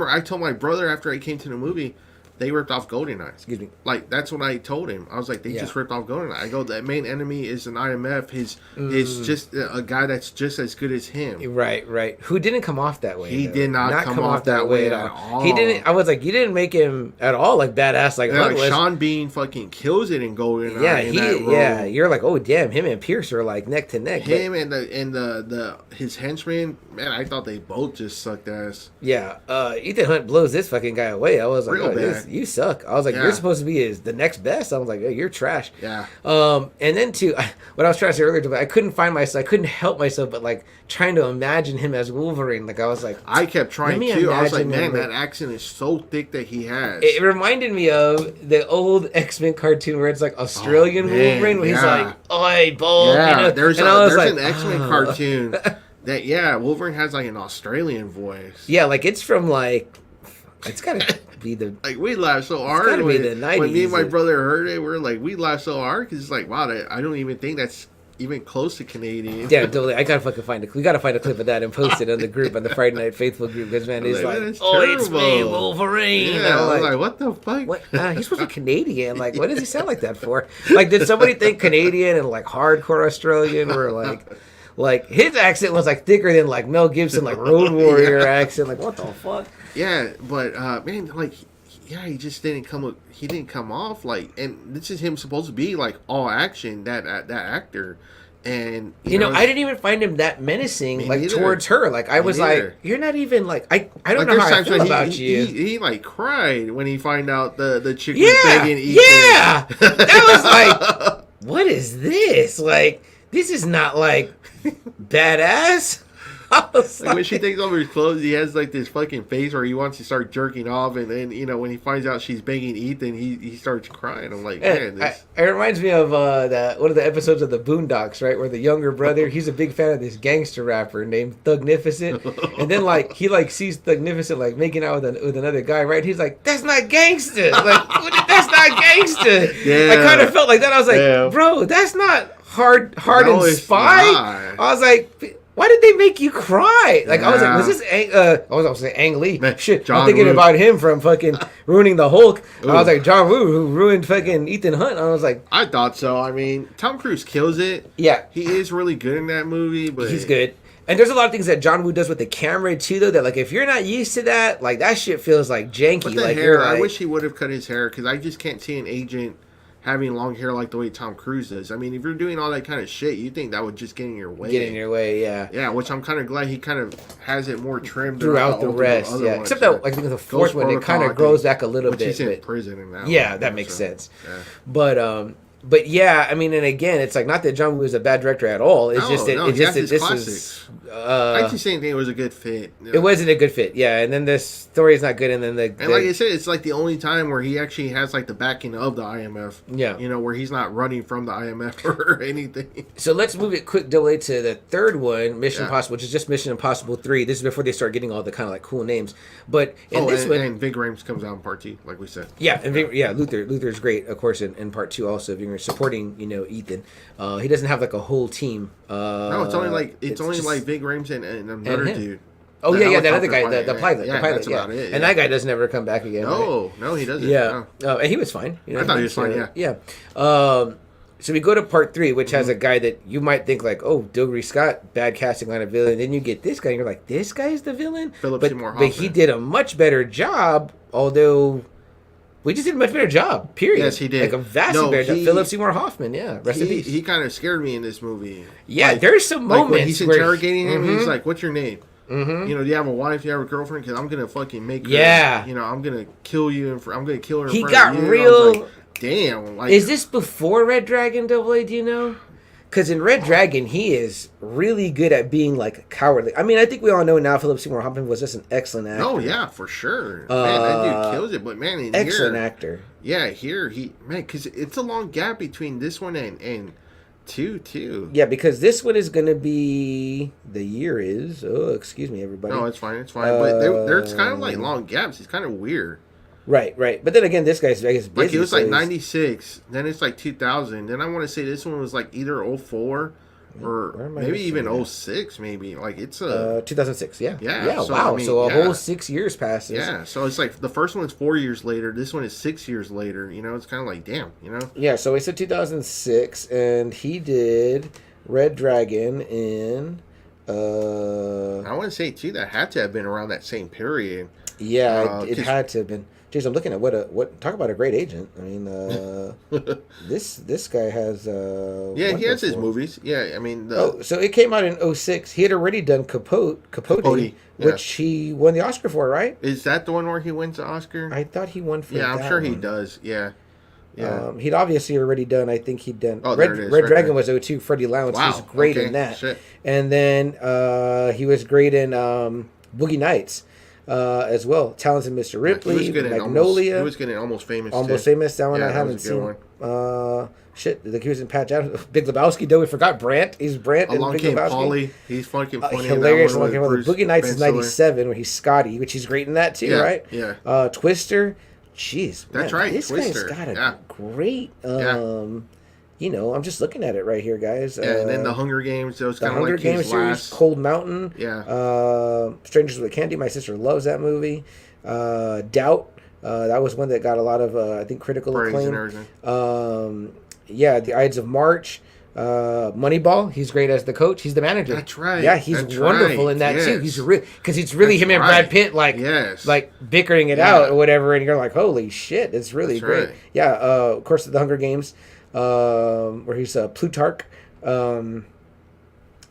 I told my brother after I came to the movie. They ripped off GoldenEye. Excuse me. Like, that's what I told him. I was like, they just ripped off GoldenEye. I go, the main enemy is an IMF. His just a guy that's just as good as him. Right. Who didn't come off that way? He did not come off that way at all. He didn't. I was like, you didn't make him at all like badass. Like, like Sean Bean fucking kills it in GoldenEye. Yeah. You're like, oh damn, him and Pierce are like neck to neck. Him and his henchman, man, I thought they both just sucked ass. Yeah. Ethan Hunt blows this fucking guy away. I was like, real bad. You suck. I was like, you're supposed to be the next best. I was like, hey, you're trash. Yeah. And then what I was trying to say earlier, I couldn't I couldn't help myself but like trying to imagine him as Wolverine. Like I was like, I kept trying too. I was like, man, that accent is so thick that he has. It reminded me of the old X-Men cartoon where it's like Australian Wolverine, where he's like, oi, bold. Yeah, you know? there's an X-Men cartoon that Wolverine has like an Australian voice. Yeah, like it's from like, it's gotta be the like we laughed so hard when me and my brother heard it. We're like, we laughed so hard because it's like, wow, I don't even think that's even close to Canadian. Yeah, totally. I gotta fucking we gotta find a clip of that and post it on the group, on the Friday Night Faithful group, because man, he's like, it's me, Wolverine. Yeah, I was like, what the fuck? What? He's supposed to be Canadian. Like, what does he sound like that for? Like, did somebody think Canadian and like hardcore Australian were like his accent was like thicker than like Mel Gibson, like Road Warrior accent? Like, what the fuck? Yeah, but man, like, he just didn't come off like, and this is him supposed to be like all action, that actor, and you know, I didn't even find him that menacing, like neither. Towards her. Like I was like, you're not even like I don't know how I feel about you. He like cried when he find out the chick was begging Ethan. Yeah, that was like, what is this? Like, this is not like badass. Like when she takes off his clothes, he has like this fucking face where he wants to start jerking off, and then when he finds out she's banging Ethan, he starts crying. I'm like, man, this... It reminds me of one of the episodes of the Boondocks, right, where the younger brother, he's a big fan of this gangster rapper named Thugnificent, and then like he like sees Thugnificent like making out with another guy, right? He's like, that's not gangster, like that's not gangster. Yeah, I kind of felt like that. I was like, bro, that's not hard and spy. I was like, why did they make you cry? Like, I was like, was this I was going to say Ang Lee. Shit, I'm thinking about him from fucking ruining the Hulk. I was like, John Woo, who ruined fucking Ethan Hunt. I was like, I thought so. I mean, Tom Cruise kills it. Yeah. He is really good in that movie, but he's good. And there's a lot of things that John Woo does with the camera too, though, that like if you're not used to that, like that shit feels like janky. With the like hair, I wish he would have cut his hair, because I just can't see an agent having long hair like the way Tom Cruise does. I mean, if you're doing all that kind of shit, you think that would just get in your way. Yeah. Yeah, which I'm kind of glad he kind of has it more trimmed throughout the rest. Yeah, except that like the fourth one, it kind of grows back a little bit. He's in prison in that. Yeah, that makes sense. Yeah. But yeah, I mean, and again, it's like not that John Woo is a bad director at all. It's just that this is. I just didn't think it was a good fit. It wasn't a good fit, yeah. And then the story is not good, and then like I said, it's like the only time where he actually has like the backing of the IMF. Yeah, where he's not running from the IMF or anything. So let's move it quick delay to the third one, Mission Impossible, which is just Mission Impossible 3. This is before they start getting all the kind of like cool names. But in this one, and Ving Rhames comes out in part 2, like we said. Yeah, and Luther's great, of course, in part 2 also. Ving Rhames supporting Ethan. He doesn't have like a whole team. No, it's only like Ving Rhames and another dude. Oh that other guy, the pilot. That's about it. And that guy doesn't ever come back again. No, he doesn't. Yeah, and he was fine. I thought he was fine. Yeah. So we go to part 3, which has a guy that you might think like, oh, Dougray Scott, bad casting on a villain. Then you get this guy, and you're like, this guy's the villain. Philip Seymour Hoffman. But he did a much better job, although. We just did a much better job, period. Yes, he did. Like a vastly better job. Philip Seymour Hoffman, yeah. Rest in peace. He kind of scared me in this movie. Yeah, like, there's some moments when he's interrogating him, mm-hmm. he's like, what's your name? Mm-hmm. Do you have a wife? Do you have a girlfriend? Because I'm going to fucking make her. Yeah. I'm going to kill you. I'm going to kill her in he front got of you. real. Like, damn. Like, is this before Red Dragon AA, do you know? Because in Red Dragon, he is really good at being, like, cowardly. I mean, I think we all know now Philip Seymour Hoffman was just an excellent actor. Oh, yeah, for sure. Man, that dude kills it. But, man, excellent actor. Yeah, because it's a long gap between this one and 2 too. Yeah, because this one is going to be the year is. Oh, excuse me, everybody. No, it's fine. It's fine. But there's kind of like long gaps. It's kind of weird. Right. But then again, this guy's I guess busy. Like it was like 96. Then it's like 2000. Then I want to say this one was like either 04 or maybe even 06. Maybe like it's 2006. Yeah. So, wow. I mean, so a whole 6 years passes. Yeah. So it's like the first one's 4 years later. This one is 6 years later. You know, it's kind of like damn. You know. Yeah. So it's 2006, and he did Red Dragon in. I want to say too that had to have been around that same period. Yeah, it had to have been. Jeez, I'm looking at what talk about a great agent. I mean, this guy has. Yeah, he has his movies. Yeah, I mean. So it came out in 06. He had already done Capote, which he won the Oscar for, right? Is that the one where he wins the Oscar? I thought he won for. Yeah, that I'm sure one. he does. Yeah. Yeah. He'd obviously already done. I think he'd done. Oh, Red, there it is. Red Right Dragon there. was 02. Freddie Lounge. Wow. He was great in that. Shit. And then he was great in Boogie Nights. As well, Talented Mr. Ripley, Magnolia. He was getting Almost Famous. Almost Famous. That one I haven't seen. Shit, like he was in Patch Adams, Big Lebowski. Though we forgot Brandt. He's Brandt in Big Lebowski. Paulie. He's fucking funny. Hilarious. In that one with Boogie Nights Ben is 97, where he's Scotty, which he's great in that too, right? Yeah. Twister. Jeez, That's man, right. This Twister. guy's got a great. You know, I'm just looking at it right here, guys. Yeah, and then the Hunger Games. Those the kind of Hunger like Games his series, last. Cold Mountain. Yeah. Strangers with Candy. My sister loves that movie. Doubt. That was one that got a lot of, I think, critical Praise acclaim. and everything. Yeah, The Ides of March. Moneyball. He's great as the coach. He's the manager. That's right. Yeah, he's That's wonderful right. in that Yes. too. He's because it's really That's him and right. Brad Pitt like bickering it out or whatever, and you're like, holy shit, it's really That's great. right. Yeah, of course, the Hunger Games, where he's Plutarch.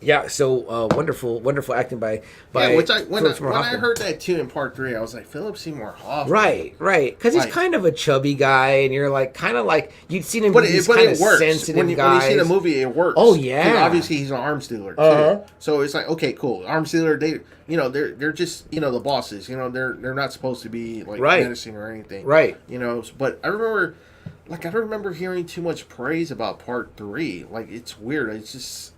Yeah, so wonderful acting by Which when Philip Seymour I Hoffman. heard that too in part 3, I was like, Philip Seymour Hoffman. Right, because he's Like- kind of a chubby guy, and you're like, kind of like you'd seen him But with these it kind of works. sensitive When you guys. see the movie, it works. Oh, 'Cause yeah. obviously he's an arms dealer too. Uh-huh. So it's like, okay, cool. Arms dealer, they're just the bosses. They're not supposed to be like menacing or anything. Right. But I remember hearing too much praise about part 3. Like it's weird. It's just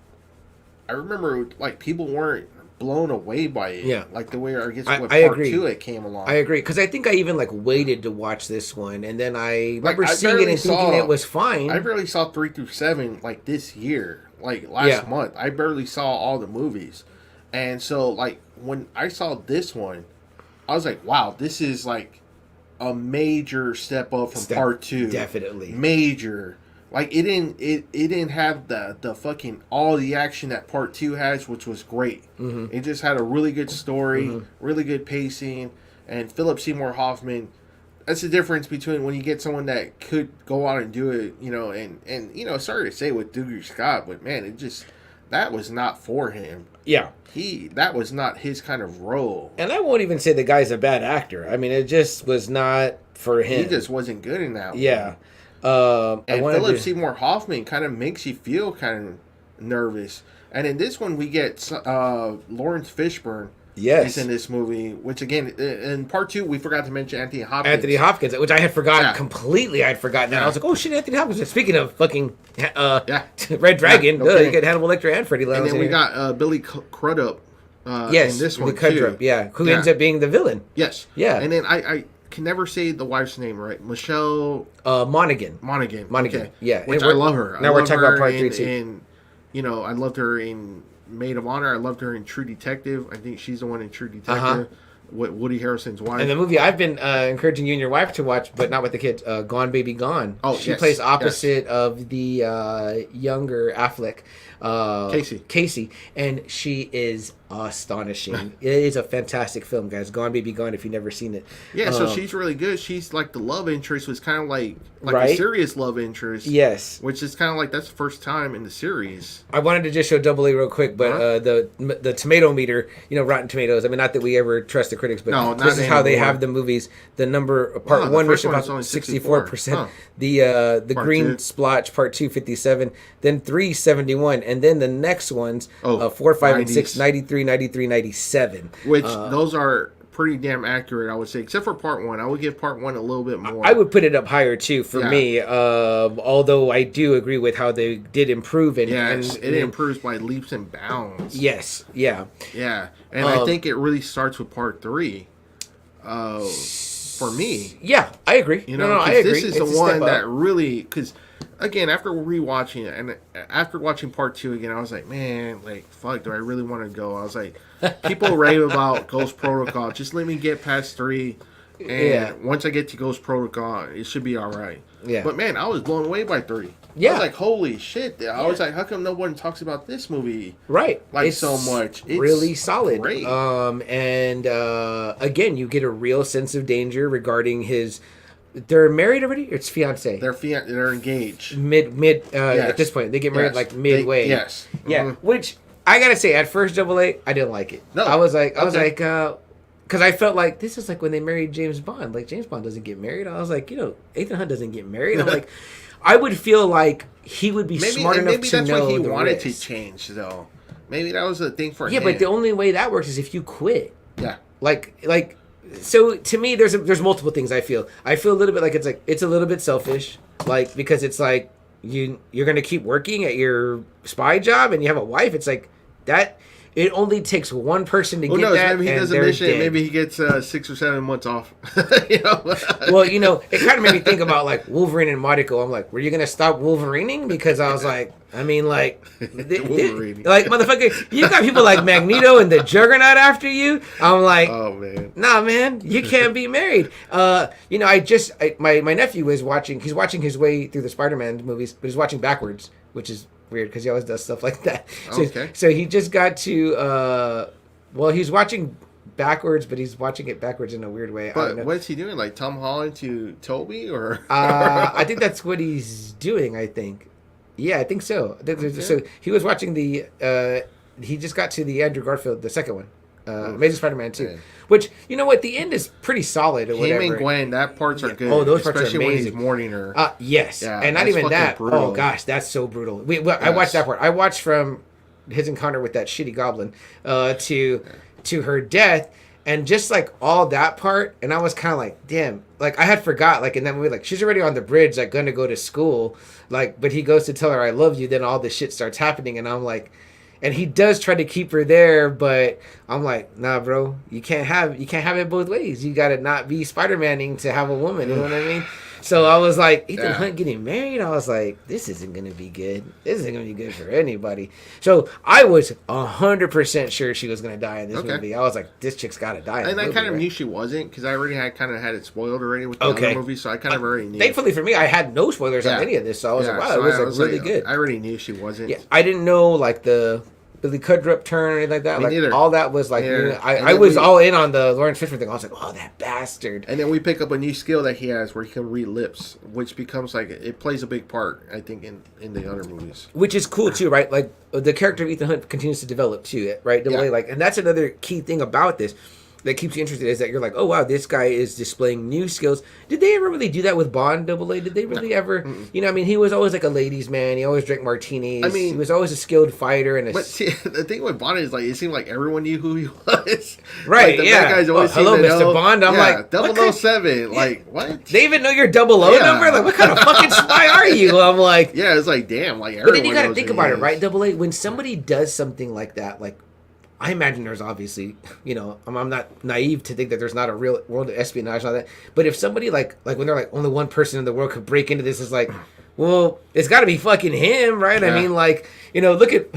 I remember like people weren't blown away by it. Yeah. Like the way I guess I with part agree. 2 it came along. I agree, because I think I even like waited to watch this one, and then I remember I seeing it barely and thinking saw- it was fine. I barely saw 3 through 7 like this year, like last month. I barely saw all the movies, and so like when I saw this one, I was like, wow, this is like a major step up from part 2. Definitely. Major. Like it didn't have the fucking all the action that part 2 has, which was great. Mm-hmm. It just had a really good story, really good pacing, and Philip Seymour Hoffman. That's the difference between when you get someone that could go out and do it, and sorry to say with Douglas Scott, but man, that was not for him. Yeah. That was not his kind of role. And I won't even say the guy's a bad actor. I mean, it just was not for him. He just wasn't good in that Yeah. one. And Philip Seymour Hoffman kind of makes you feel kind of nervous. And in this one, we get Lawrence Fishburne. Yes. Is in this movie, which again, in part 2, we forgot to mention Anthony Hopkins. Which I had forgotten completely. I'd forgotten that. Yeah. I was like, oh shit, Anthony Hopkins. And speaking of fucking Red Dragon, okay. You get Hannibal Lecter and Freddie Lounge. And then we got Billy Crudup yes, in this one, Crudup, too. who ends up being the villain. Yes. Yeah. And then I can never say the wife's name right. Michelle Monaghan. Monaghan. Okay. Yeah. Which I love her. Now we're talking about part 3 too. And, I loved her in Maid of Honor. I loved her in True Detective. I think she's the one in True Detective. With Woody Harrelson's wife. And the movie I've been encouraging you and your wife to watch, but not with the kids, Gone Baby Gone. Oh, she plays opposite of the younger Affleck. Casey. And she is astonishing. It is a fantastic film, guys. Gone Baby Gone, if you've never seen it. Yeah, so she's really good. She's like the love interest was kind of like right? a serious love interest. Yes. Which is kind of like that's the first time in the series. I wanted to just show Double A real quick, but the tomato meter, Rotten Tomatoes. I mean, not that we ever trust the critics, but this is how they have the movies. The number part 1 was about 64%. The green splotch part 2 57, then 3 71, and then the next ones 4, 5, and 6 93, 93, 97. Which those are pretty damn accurate, I would say. Except for part 1. I would give part 1 a little bit more. I would put it up higher, too, for me. Although I do agree with how they did improve. And it improves by leaps and bounds. Yes, yeah. Yeah, and I think it really starts with part 3. For me. Yeah, I agree. You know, I agree. This is the one that really... Because, again, after rewatching it, and after watching part 2 again, I was like, man, like, fuck, do I really want to go? I was like, people rave about Ghost Protocol. Just let me get past 3. And once I get to Ghost Protocol, it should be all right. Yeah. But, man, I was blown away by 3. Yeah. I was like, holy shit. I was like, how come no one talks about this movie? Right. Like, so much. It's really solid. Great. Again, you get a real sense of danger regarding his... They're married already? Or it's fiance? They're engaged. Yes. At this point. They get married like midway. Yes. Yeah. Mm-hmm. Which, I gotta say, at first, AA, I didn't like it. No. I was like, because I felt like this is like when they married James Bond. Like, James Bond doesn't get married. I was like, Ethan Hunt doesn't get married. I'm like... I would feel like he would be smart enough to know maybe that's what he wanted risk. to change, though. Maybe that was the thing for him. Yeah, but the only way that works is if you quit. Yeah. Like, so to me, there's multiple things I feel. I feel a little bit like it's a little bit selfish, like because it's like you're gonna keep working at your spy job and you have a wife. It's like that. It only takes one person to get that, maybe he and does a they're mission. dead. Maybe he gets 6 or 7 months off. Well, it kind of made me think about like Wolverine and Mariko. I'm like, were you gonna stop Wolverining? Because I was like, Wolverine. like motherfucker, you got people like Magneto and the Juggernaut after you. I'm like, oh man, nah, man, you can't be married. My nephew was watching. He's watching his way through the Spider-Man movies, but he's watching backwards, which is weird because he always does stuff like that. So he just got to he's watching backwards, but he's watching it backwards in a weird way. But what's he doing? Like Tom Holland to Toby, or I think that's what he's doing. I think, yeah, I think so. So he was watching the. He just got to the Andrew Garfield, the second one, Amazing Spider-Man 2, which the end is pretty solid. Or whatever. Him and Gwen, that parts are good. Oh, those parts are amazing. Especially when he's mourning her. Yes, yeah, and not even that. Brutal. Oh gosh, that's so brutal. I watched that part. I watched from his encounter with that shitty goblin to her death, and just like all that part, and I was kind of like, damn, like I had forgot, like in that movie, like she's already on the bridge, like gonna go to school, like, but he goes to tell her I love you, then all this shit starts happening, and I'm like. And he does try to keep her there, but I'm like, nah, bro, you can't have it both ways. You gotta not be Spider-Maning to have a woman. You know what I mean? So I was like, Ethan Hunt getting married. I was like, this isn't gonna be good. This isn't gonna be good for anybody. So I was 100% sure she was gonna die in this movie. I was like, this chick's gotta die. And I kind of knew she wasn't because I already had it spoiled already with the other movie, so I kind of already knew. Thankfully for me, I had no spoilers on any of this, so I was like, wow, so it was really good. I already knew she wasn't. Yeah, I didn't know like the Billy Cudrup turn or anything like that. Me neither. All that was like, I was all in on the Lawrence Fishburne thing. I was like, oh, that bastard. And then we pick up a new skill that he has where he can read lips, which becomes like, it plays a big part, I think, in the other movies. Which is cool too, right? Like the character of Ethan Hunt continues to develop too, right? The way, like, and that's another key thing about this that keeps you interested is that you're like, oh wow, this guy is displaying new skills. Did they ever really do that with Bond AA? Did they really ever? Mm-mm. I mean, he was always like a ladies' man. He always drank martinis. I mean, he was always a skilled fighter. But see, the thing with Bond is like it seemed like everyone knew who he was. Right? Like, the bad guys always hello, Mr. Bond. I'm like 007. Like what? They even know your 00 number. Like what kind of fucking spy are you? I'm like, yeah, it's like damn. Like, but then you got to think about it, right? AA. When somebody does something like that, like. I imagine there's obviously, I'm not naive to think that there's not a real world of espionage and all that. But if somebody like when they're like only one person in the world could break into this, is like, well, it's got to be fucking him, right? Yeah. I mean, like, look at.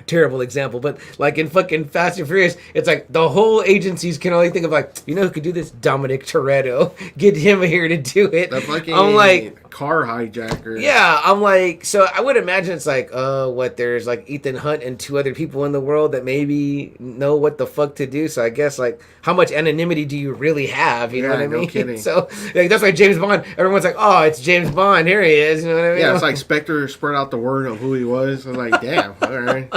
Terrible example, but like in fucking Fast and Furious, it's like the whole agencies can only think of like, who could do this? Dominic Toretto. Get him here to do it. The fucking I'm like car hijacker. Yeah, I'm like, so I would imagine it's like, there's like Ethan Hunt and 2 other people in the world that maybe know what the fuck to do. So I guess like, how much anonymity do you really have? You know what I mean? Kidding. So like that's why James Bond. Everyone's like, oh, it's James Bond. Here he is. You know what I mean? Yeah, it's like Spectre spread out the word of who he was. I was like, damn, all right.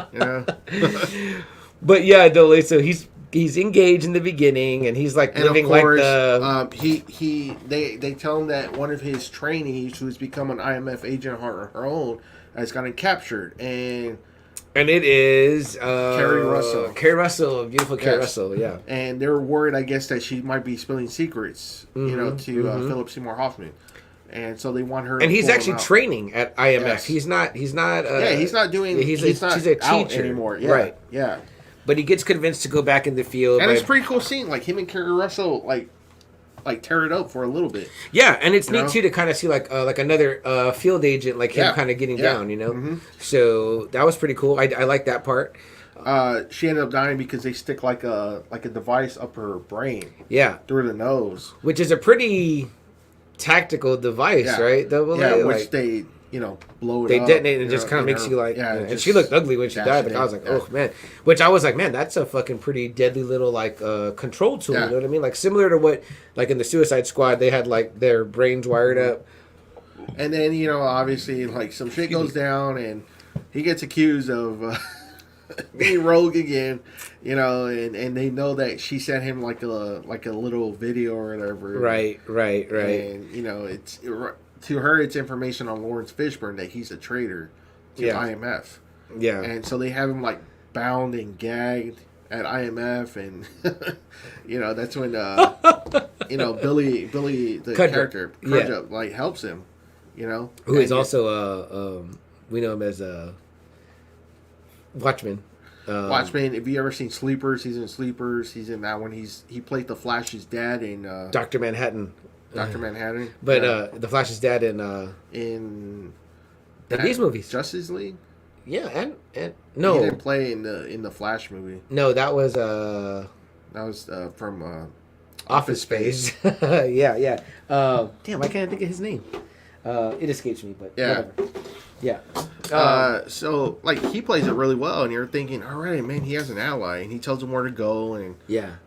But yeah, Dole, so he's engaged in the beginning, and he's like living like the. They tell him that one of his trainees, who's become an IMF agent of her own, has gotten captured, and And it is Carrie Russell. Carrie Russell, beautiful Carrie Yes. Russell, yeah. And they're worried, I guess, that she might be spilling secrets, to Philip Seymour Hoffman. And so they want her. And to he's pull actually him out. training at IMF. Yes. He's not. He's not doing. He's not a out teacher anymore. Yeah, right? Yeah. But he gets convinced to go back in the field. And it's a pretty cool scene. Like him and Carrie Russell, like tear it up for a little bit. Yeah, and it's neat know? too to kind of see like another field agent like him kind of getting down, So that was pretty cool. I like that part. She ended up dying because they stick like a device up her brain. Yeah, through the nose, which is a pretty tactical device, right? Which they blow it. They up, detonate and it just kind of makes you like. And she looked ugly when she died. Like I was like, oh man. Which I was like, man, that's a fucking pretty deadly little like control tool. You know what I mean? Like similar to what like in the Suicide Squad they had like their brains wired up. And then obviously like some shit goes down and he gets accused of being rogue again. And they know that she sent him like a little video or whatever. Right. And it's. To her, it's information on Lawrence Fishburne that he's a traitor to IMF. Yeah. And so they have him, like, bound and gagged at IMF. And, that's when, Billy, the character, Kudrup, like, helps him, Who is also, we know him as Watchmen. Watchmen, if you ever seen Sleepers, he's in Sleepers. He's in that one. He played the Flash's dad in... Dr. Manhattan. Dr. Manhattan. But the Flash's dad in these movies. Justice League? Yeah, and no. He didn't play in the Flash movie. No, that was from Office Space. yeah. Damn, I can't think of his name. It escapes me, but whatever. Yeah. So like he plays it really well, and you're thinking, all right, man, he has an ally, and he tells him where to go, and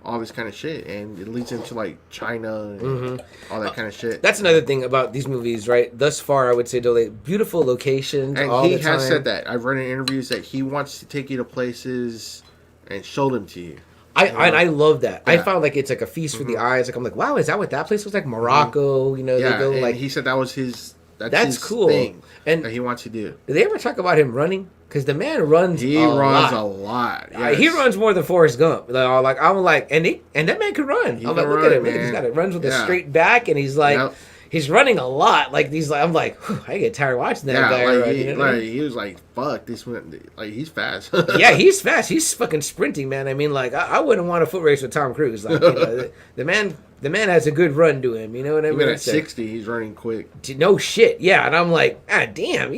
all this kind of shit, and it leads into like China and all that kind of shit. That's another thing about these movies, right? Thus far, I would say they're beautiful locations. And all he the time. has said that. I've read in interviews that he wants to take you to places and show them to you. I love that. I found like it's like a feast for the eyes. Like I'm like, wow, is that what that place was like? Morocco, they go and like. He said that was his. That's his cool. Thing and that he wants to do. Did they ever talk about him running? Because the man runs. He runs a lot. Yes. He runs more than Forrest Gump. Like I'm like, and that man can run. I'm like, look at him. He's got it. Runs with a straight back, and he's like, he's running a lot. Like these, I'm like, I get tired watching that guy run. He was like, fuck, this went like he's fast. Yeah, he's fast. He's fucking sprinting, man. I mean, like I wouldn't want a foot race with Tom Cruise. Like the man has a good run to him. You know what I mean? Even at 60, he's running quick. No shit. Yeah, and I'm like, damn,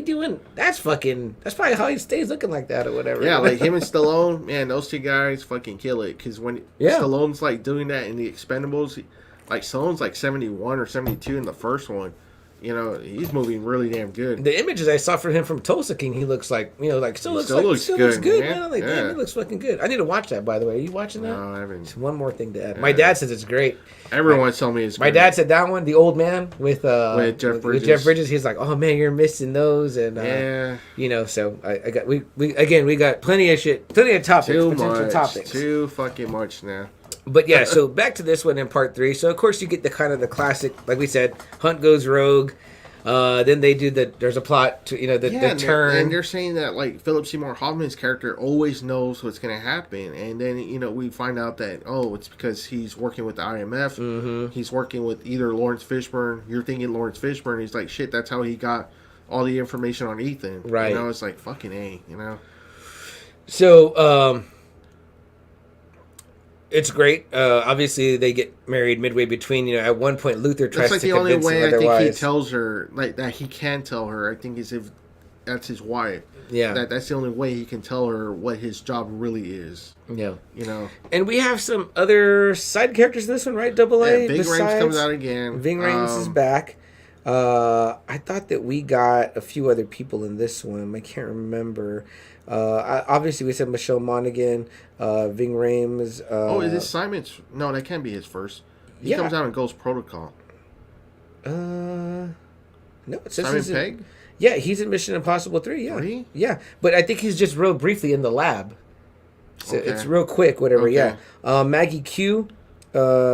that's probably how he stays looking like that or whatever. Yeah, like him and Stallone, man, those two guys fucking kill it. Because when Stallone's like doing that in the Expendables, like Stallone's like 71 or 72 in the first one. He's moving really damn good. The images I saw from him from Tulsa King, he looks like, still looks good, man. I'm like, damn, he looks fucking good. I need to watch that, by the way. Are you watching that? No, I haven't. Just one more thing to add. My dad says it's great. Everyone's telling me it's My dad said that one, the old man with Jeff Bridges. With Jeff Bridges, he's like, oh man, you're missing those, and so I got we got plenty of shit, plenty of potential topics. Too fucking much now. But yeah, so back to this one in part 3. So of course you get the kind of the classic, like we said, Hunt goes rogue. Then they do there's a plot to the turn. And they're saying that like Philip Seymour Hoffman's character always knows what's going to happen, and then we find out that it's because he's working with the IMF. Mm-hmm. He's working with either Lawrence Fishburne. You're thinking Lawrence Fishburne. He's like, shit, that's how he got all the information on Ethan. Right. It's like fucking A. So it's great. Obviously, they get married midway between. At one point, Luther tries to convince him otherwise. That's like the only way I think he tells her, like that he can tell her. I think is if that's his wife. Yeah, that's the only way he can tell her what his job really is. Yeah, And we have some other side characters in this one, right? Double A. Yeah, Ving Rhames comes out again. Ving Rhames is back. I thought that we got a few other people in this one. I can't remember. Obviously, we said Michelle Monaghan, Ving Rhames. Is this Simon's? No, that can't be his first. He comes out in Ghost Protocol. No, it says Simon Pegg? Yeah, he's in Mission Impossible 3, yeah. Really? Yeah, but I think he's just real briefly in the lab. So it's real quick, whatever, yeah. Maggie Q,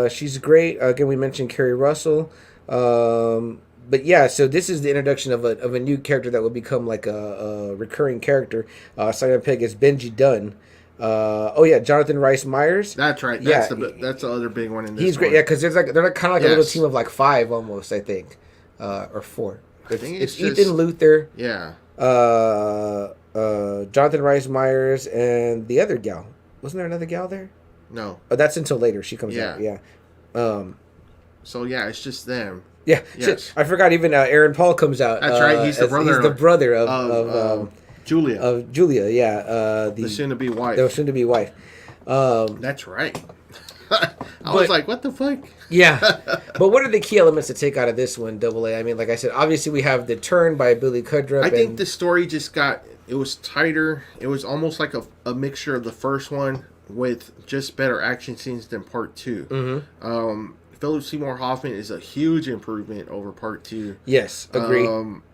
she's great. Again, we mentioned Carrie Russell. But yeah, so this is the introduction of a new character that will become like a recurring character. Simon Pegg is Benji Dunn. Oh yeah, Jonathan Rhys Meyers. That's right. Yeah, That's the other big one in this. He's great. one. Yeah, because they're like kind of like a little Yes. team of like 5 almost, I think, or 4. It's just- Ethan Luther, Yeah. Jonathan Rhys Meyers, and the other gal. Wasn't there another gal there? No. Oh, that's until later. She comes out. Yeah. So yeah, it's just them. Yeah. Yes. I forgot. Even Aaron Paul comes out. That's right. He's the brother. He's the brother of Julia. Of Julia. Yeah. The soon-to-be wife. The soon-to-be wife. That's right. I was like, what the fuck? Yeah. But what are the key elements to take out of this one, Double A? I mean, like I said, obviously we have The Turn by Billy Crudup. I think the story just it was tighter. It was almost like a mixture of the first one with just better action scenes than part 2. Mm-hmm. Philip Seymour Hoffman is a huge improvement over part 2. Yes, agree.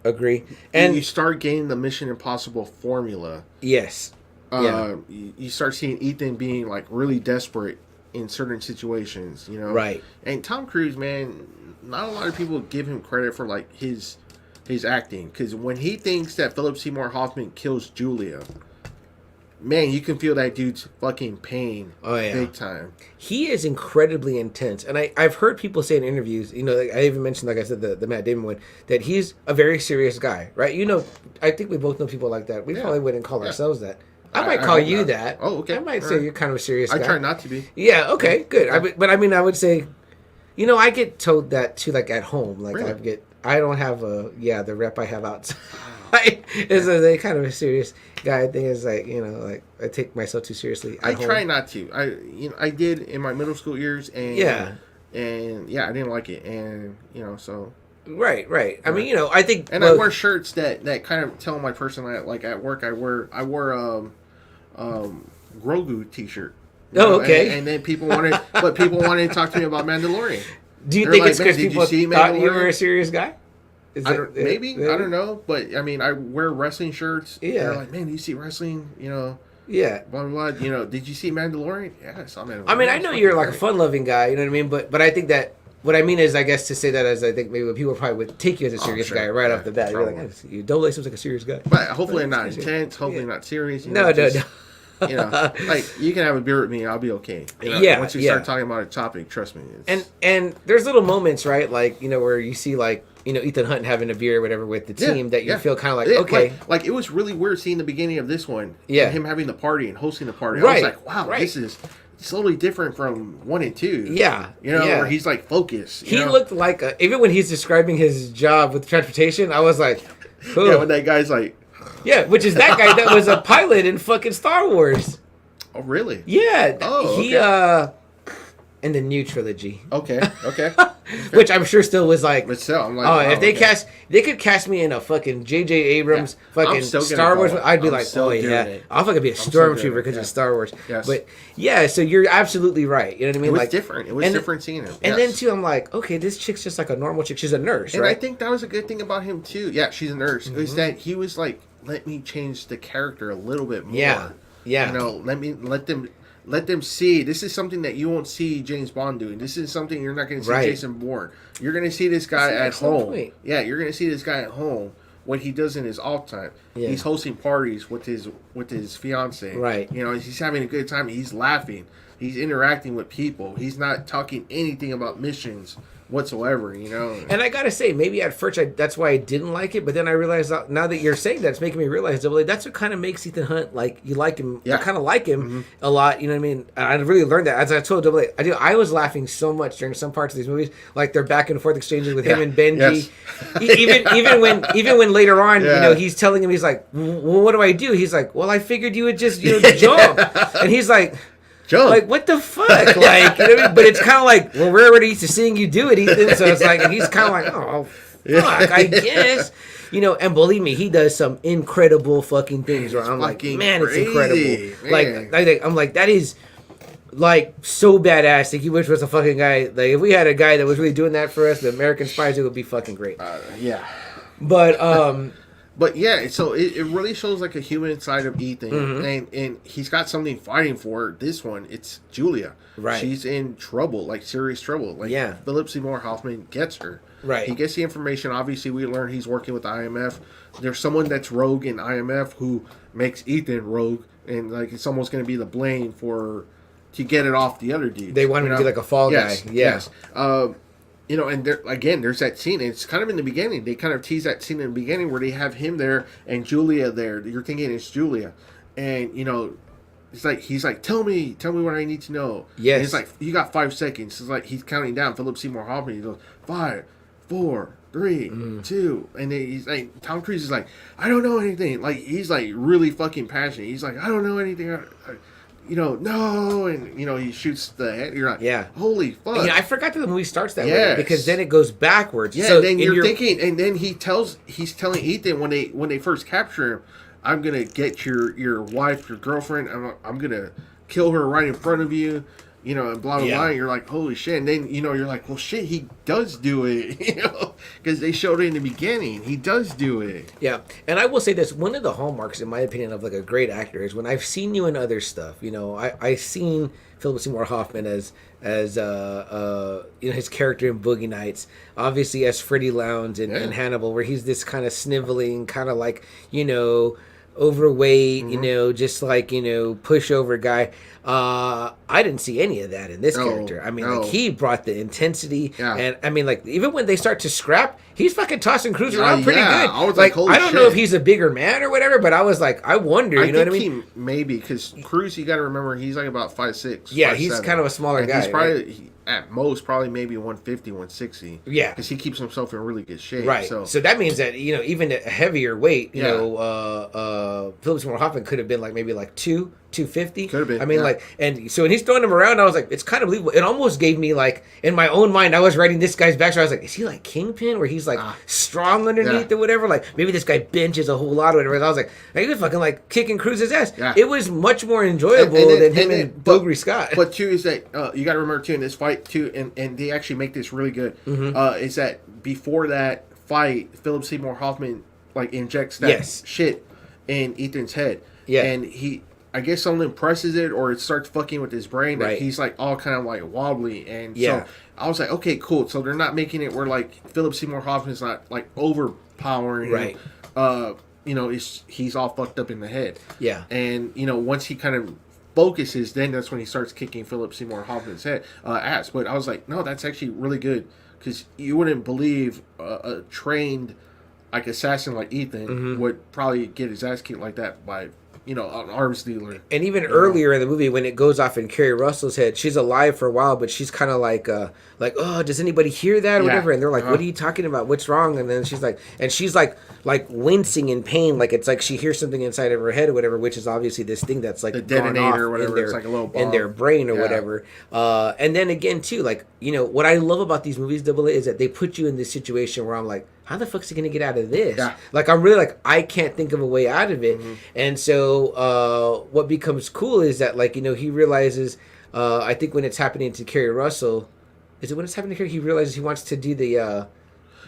Agree. And you start getting the Mission Impossible formula. Yes. You start seeing Ethan being like really desperate in certain situations, you know. Right. And Tom Cruise, man, not a lot of people give him credit for like his acting, because when he thinks that Philip Seymour Hoffman kills Julia, man, you can feel that dude's fucking pain. Oh, yeah. Big time. He is incredibly intense. And I've heard people say in interviews, you know, like I even mentioned, like I said, the Matt Damon one, that he's a very serious guy, right? You know, I think we both know people like that. We probably wouldn't call ourselves that. I might call you that. Oh, okay. I might All say right. you're kind of a serious guy. I try not to be. Yeah, okay, good. But I mean, I would say, you know, I get told that too, like at home. Like Really? I don't have the rep I have outside is a kind of a serious guy thing. Is like, you know, like I take myself too seriously. I try not to. I did in my middle school years, and I didn't like it, and you know, so. Right. I mean, you know, I think, and I wear shirts that kind of tell my personality. Like at work, I wore Grogu t-shirt. Oh, okay. And then people wanted to talk to me about Mandalorian. Do you They're think like, it's because "Man, did people you see thought you Mandalorian?" were a serious guy? Maybe I don't know, but I mean, I wear wrestling shirts. Yeah. They're like, man, do you see wrestling? You know. Yeah. Blah blah blah. You know, did you see Mandalorian? Yeah, I saw Mandalorian. I mean, I know you're like a fun-loving guy. You know what I mean? But I think that. What I mean is, I guess to say that as I think maybe people probably would take you as a serious guy right off the bat. You're like, you Double seems like a serious guy. But hopefully not intense. Hopefully not serious. You No. You know, like you can have a beer with me, I'll be okay. You know, Yeah. Once you start talking about a topic, trust me. And there's little moments, right? Like, you know, where you see like, you know, Ethan Hunt having a beer or whatever with the team that you feel kind of like, okay. Like it was really weird seeing the beginning of this one. Yeah. And him having the party and hosting the party. Right. I was like, wow, this is slowly different from 1 and 2. Yeah. You know, yeah. where he's like focused. He looked like, even when he's describing his job with transportation, I was like, yeah, when that guy's like, yeah, which is that guy that was a pilot in fucking Star Wars. oh, really? Yeah. Oh, he, in the new trilogy. Okay. Which I'm sure still was like, But still, I'm like, oh, if they could cast me in a fucking J.J. Abrams fucking Star Wars, I'd be like, oh yeah, I'll fucking be a stormtrooper because it's Star Wars. Yes. But yeah, so you're absolutely right. You know what I mean? It was like different. It was different seeing him. And then too, I'm like, okay, this chick's just like a normal chick. She's a nurse, And right? I think that was a good thing about him too. Yeah, she's a nurse. Is that he was like, let me change the character a little bit more. Yeah. You know, let them see. This is something that you won't see James Bond doing. This is something you're not going to see Jason Bourne. You're going to see this guy at home. Point. Yeah, you're going to see this guy at home. What he does in his off time. Yeah. He's hosting parties with his fiance. Right. You know, he's having a good time. He's laughing. He's interacting with people. He's not talking anything about missions whatsoever, you know. And I gotta say, maybe at first that's why I didn't like it, but then I realized now that you're saying that, it's making me realize that's what kind of makes Ethan Hunt like you like him. Yeah. I kind of like him a lot. You know what I mean? And I really learned that as I told Double A. I was laughing so much during some parts of these movies, like their back and forth exchanges with him and Benji. Yes. even when later on, you know, he's telling him, he's like, well, what do I do? He's like, well, I figured you would just jump, and he's like. Jump. Like, what the fuck? Like, you know what I mean? But it's kind of like, well, we're already used to seeing you do it, Ethan. So it's like, and he's kind of like, oh, fuck, I guess. You know, and believe me, he does some incredible fucking things where I'm like, man, crazy, it's incredible. man. Like, I'm like, that is, like, so badass. Like, you wish was a fucking guy. Like, if we had a guy that was really doing that for us, the American Spies, it would be fucking great. Yeah. But, But yeah, so it really shows like a human side of Ethan, and he's got something fighting for. This one, it's Julia. Right. She's in trouble, like serious trouble. Like Philip Seymour Hoffman gets her. Right. He gets the information. Obviously, we learn he's working with the IMF. There's someone that's rogue in IMF who makes Ethan rogue, and like it's almost going to be the blame to get it off the other dude. They want him to be like a fall guy. Yes. And there's that scene. And it's kind of in the beginning. They kind of tease that scene in the beginning where they have him there and Julia there. You're thinking it's Julia, and he's like, tell me what I need to know. Yes. And he's like, you got 5 seconds. It's like he's counting down. Philip Seymour Hoffman. He goes 5, 4, 3, 2, and then he's like, Tom Cruise is like, I don't know anything. Like he's like really fucking passionate. He's like, I don't know anything. No, and he shoots the head. You're like, holy fuck. I forgot that the movie starts that way because then it goes backwards. Yeah, so and then you're thinking, and then he's telling Ethan when they first capture him, I'm gonna get your wife, your girlfriend. I'm gonna kill her right in front of you. And blah, blah, blah. And you're like, holy shit. And then, you're like, well, shit, he does do it, because they showed it in the beginning. He does do it. Yeah. And I will say this, one of the hallmarks, in my opinion, of like a great actor is when I've seen you in other stuff, I've seen Philip Seymour Hoffman as his character in Boogie Nights, obviously as Freddie Lounds in Hannibal, where he's this kind of sniveling, kind of like, overweight, just like, pushover guy. I didn't see any of that in this character. I mean, like, he brought the intensity, and I mean, like, even when they start to scrap, he's fucking tossing Cruise around pretty good. I was like, holy I don't know if he's a bigger man or whatever, but I was like, I wonder, you know what I mean? Maybe, because Cruise, you got to remember, he's like about 5'6". Yeah, he's kind of a smaller guy. He's probably, at most, probably maybe 150, 160. Yeah. Because he keeps himself in really good shape. Right. So that means that, even at a heavier weight, Philip Seymour Hoffman could have been like maybe like 250. Could have been. I mean, and he's throwing him around. I was like, it's kind of believable. It almost gave me like, in my own mind, I was writing this guy's backstory. I was like, is he like Kingpin, where he's like strong underneath or whatever? Like maybe this guy benches a whole lot or whatever. And I was like, he was fucking like kicking Cruise's ass. Yeah. It was much more enjoyable than him and Bogey Scott. But too is that you got to remember too in this fight too, and they actually make this really good. Is that before that fight, Philip Seymour Hoffman like injects that shit in Ethan's head. Yeah, and I guess something presses it or it starts fucking with his brain. Right. He's like all kind of like wobbly. And so I was like, okay, cool. So they're not making it where like Philip Seymour Hoffman's not like overpowering. Right. He's all fucked up in the head. Yeah. And, once he kind of focuses, then that's when he starts kicking Philip Seymour Hoffman's ass. But I was like, no, that's actually really good. Because you wouldn't believe a trained like assassin like Ethan would probably get his ass kicked like that by an arms dealer. And even earlier in the movie, when it goes off in Kerry Russell's head, she's alive for a while, but she's kind of like, oh, does anybody hear that or whatever? And they're like, what are you talking about? What's wrong? And then she's like wincing in pain, like it's like she hears something inside of her head or whatever, which is obviously this thing that's like the detonator or whatever. It's like a little bomb in their brain or whatever. And then again too, like what I love about these movies, Double A, is that they put you in this situation where I'm like, how the fuck's he gonna get out of this? Yeah. Like I'm really like, I can't think of a way out of it. And so what becomes cool is that like he realizes, I think when it's happening to Kerry Russell, is it when it's happening to Kerry? He realizes he wants to do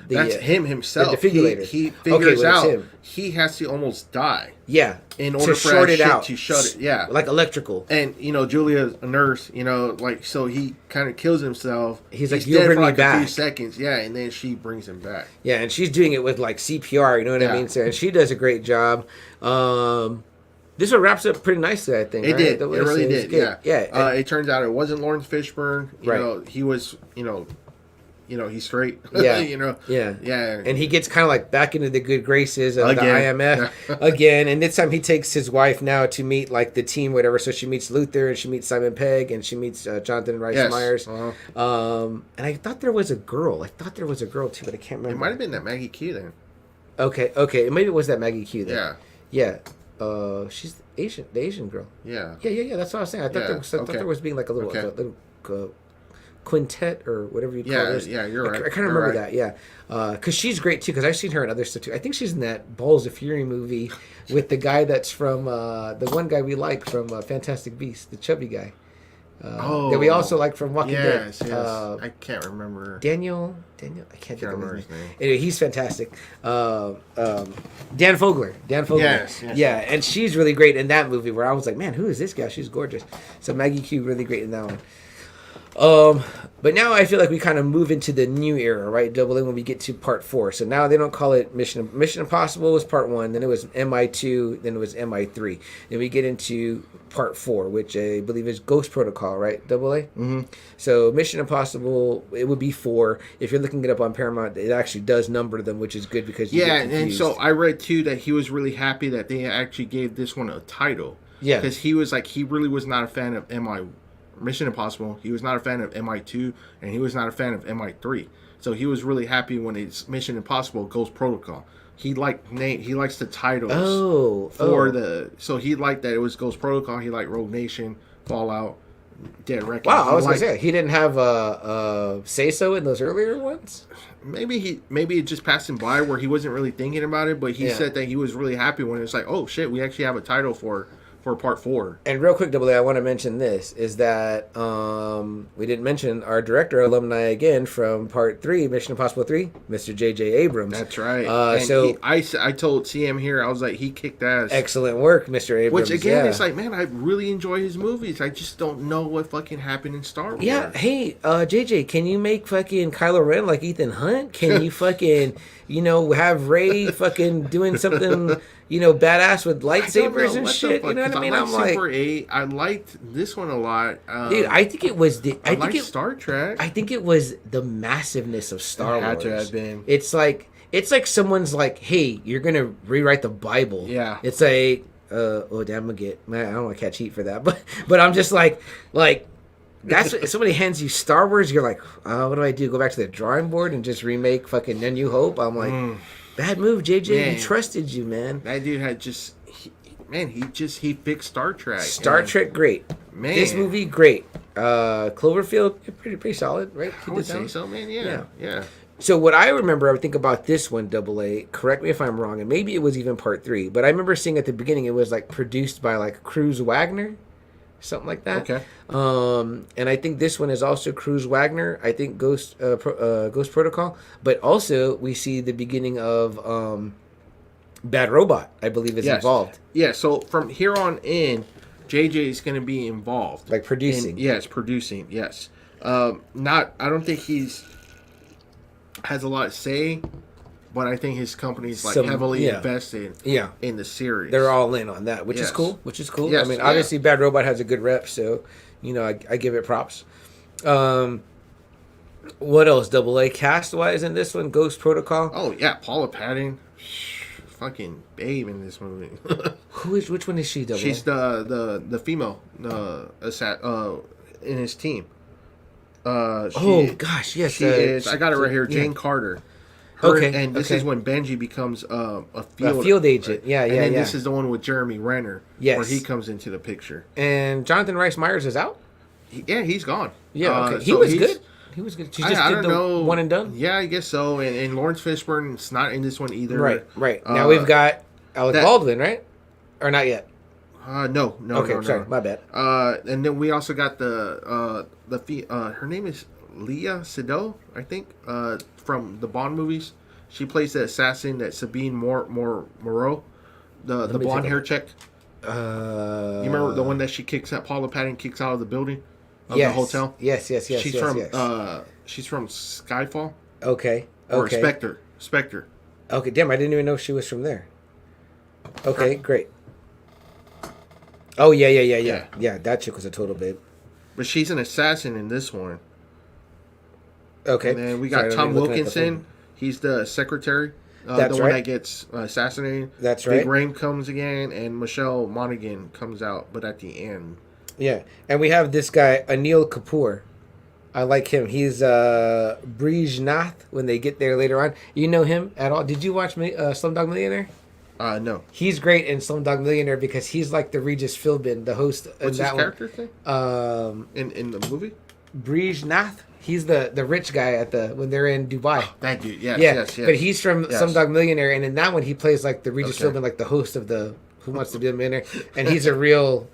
that's him himself. The defibrillator. He figures out he has to almost die. Yeah. In order for short it out. To shut it. Yeah. Like electrical. And Julia's a nurse. Like so he kind of kills himself. He's like, you'll bring me back. A few seconds. Yeah, and then she brings him back. Yeah, and she's doing it with like CPR. You know what I mean? So, and she does a great job. This one wraps up pretty nicely, I think. It did. It really did. Yeah. Yeah. It turns out it wasn't Lawrence Fishburne. He was. He's straight. Yeah. Yeah. And he gets kind of like back into the good graces of the IMF again. And this time he takes his wife now to meet like the team, whatever. So she meets Luther and she meets Simon Pegg and she meets Jonathan Rhys Meyers. And I thought there was a girl. too, but I can't remember. It might have been that Maggie Q then. Okay. Maybe it was that Maggie Q then. Yeah. She's the Asian girl. Yeah. Yeah. That's what I was saying. I thought there was being like a little quintet or whatever you call this. Yeah, you're right. I kind of remember that, yeah. Because she's great, too, because I've seen her in other stuff, too. I think she's in that Balls of Fury movie with the guy that's from, the one guy we like from Fantastic Beasts, the chubby guy. that we also like from Walking Dead. Yes. I can't remember. Daniel, I can't think of remember his his name. Anyway, he's fantastic. Dan Fogler. Yes. Yeah, and she's really great in that movie where I was like, man, who is this gal? She's gorgeous. So Maggie Q really great in that one. But now I feel like we kind of move into the new era, right? Double A when we get to part 4. So now they don't call it Mission Impossible was part 1, then it was MI2, then it was MI3. Then we get into part 4, which I believe is Ghost Protocol, right? Double A? Mm-hmm. So Mission Impossible, it would be 4. If you're looking it up on Paramount, it actually does number them, which is good because you get and confused. so I read too that he was really happy that they actually gave this one a title. Yeah. Because he was like, he really was not a fan of Mission Impossible. He was not a fan of MI2, and he was not a fan of MI3. So he was really happy when it's Mission Impossible Ghost Protocol. He likes the titles so he liked that it was Ghost Protocol. He liked Rogue Nation, Fallout, Dead Reckoning. Wow, I was gonna say he didn't have a say so in those earlier ones. Maybe it just passed him by where he wasn't really thinking about it, but he said that he was really happy when it's like, oh shit, we actually have a title for part 4. And real quick, Double A, I want to mention this is that we didn't mention our director alumni again from part 3, Mission Impossible 3, Mr. J.J. Abrams. That's right. I told CM here, I was like, he kicked ass. Excellent work, Mr. Abrams. Which again, it's like, man, I really enjoy his movies. I just don't know what fucking happened in Star Wars. Yeah. Hey, JJ, can you make fucking Kylo Ren like Ethan Hunt? Can you fucking, have Rey fucking doing something, badass with lightsabers and shit? You know what I mean? I'm like, Super 8. I liked this one a lot. Dude, I think it was I liked Star Trek. I think it was the massiveness of Star Wars. It had to have been. It's like someone's like, hey, you're gonna rewrite the Bible. Yeah. It's like, damn, I'm gonna get, man, I don't want to catch heat for that, but I'm just like. That's if somebody hands you Star Wars, you're like, what do I do? Go back to the drawing board and just remake fucking A New Hope? I'm like, bad move, JJ. Man. He trusted you, man. That dude had he fixed Star Trek. Star Trek, great. Man. This movie, great. Cloverfield, pretty solid, right? I would say so, man. Yeah. So what I remember, I would think about this one, Double A. Correct me if I'm wrong, and maybe it was even part 3. But I remember seeing at the beginning it was like produced by like Cruz Wagner. Something like that. Okay. And I think this one is also Cruz Wagner. I think Ghost Protocol. But also we see the beginning of Bad Robot, I believe, is involved. Yeah, so from here on in, JJ is going to be involved. Like producing. Producing, yes. I don't think has a lot to say, but I think his company's heavily invested in the series. They're all in on that, which is cool. Yes, I mean, obviously Bad Robot has a good rep, so, I give it props. What else, Double A? Cast-wise in this one, Ghost Protocol? Oh, yeah, Paula Patton. Fucking babe in this movie. Which one is she, Double A? She's the female in his team. Gosh, yes. She is. I got it right here. Jane Carter. And this is when Benji becomes a field agent. Yeah. This is the one with Jeremy Renner. Yes. Where he comes into the picture. And Jonathan Rhys Meyers is out? He's gone. Yeah, okay. He was good. She just did the one and done? Yeah, I guess so. And Lawrence Fishburne's not in this one either. Right. Now we've got Alec Baldwin, right? Or not yet? No. Okay, sorry. My bad. And then we also got the her name is Leah Seydoux, I think, from the Bond movies. She plays the assassin that Sabine Moreau, the blonde hair chick. You remember the one that Paula Patton kicks out of the building of the hotel? Yes. She's from Skyfall. Okay. Or Spectre. Okay, damn, I didn't even know she was from there. Okay, great. Oh, yeah. Yeah, that chick was a total babe. But she's an assassin in this one. Okay. And then we got Tom Wilkinson. He's the secretary. One that gets assassinated. That's right. Big Rain comes again, and Michelle Monaghan comes out, but at the end. Yeah, and we have this guy, Anil Kapoor. I like him. He's Brij Nath when they get there later on. You know him at all? Did you watch Slumdog Millionaire? No. He's great in Slumdog Millionaire because he's like the Regis Philbin, the host. What's that his character thing? In the movie? Brij Nath. He's the rich guy when they're in Dubai. That dude, yes. But he's from Slumdog Millionaire, and in that one he plays like the Regis Philbin, like the host of the Who Wants to Be a Millionaire, and he's a real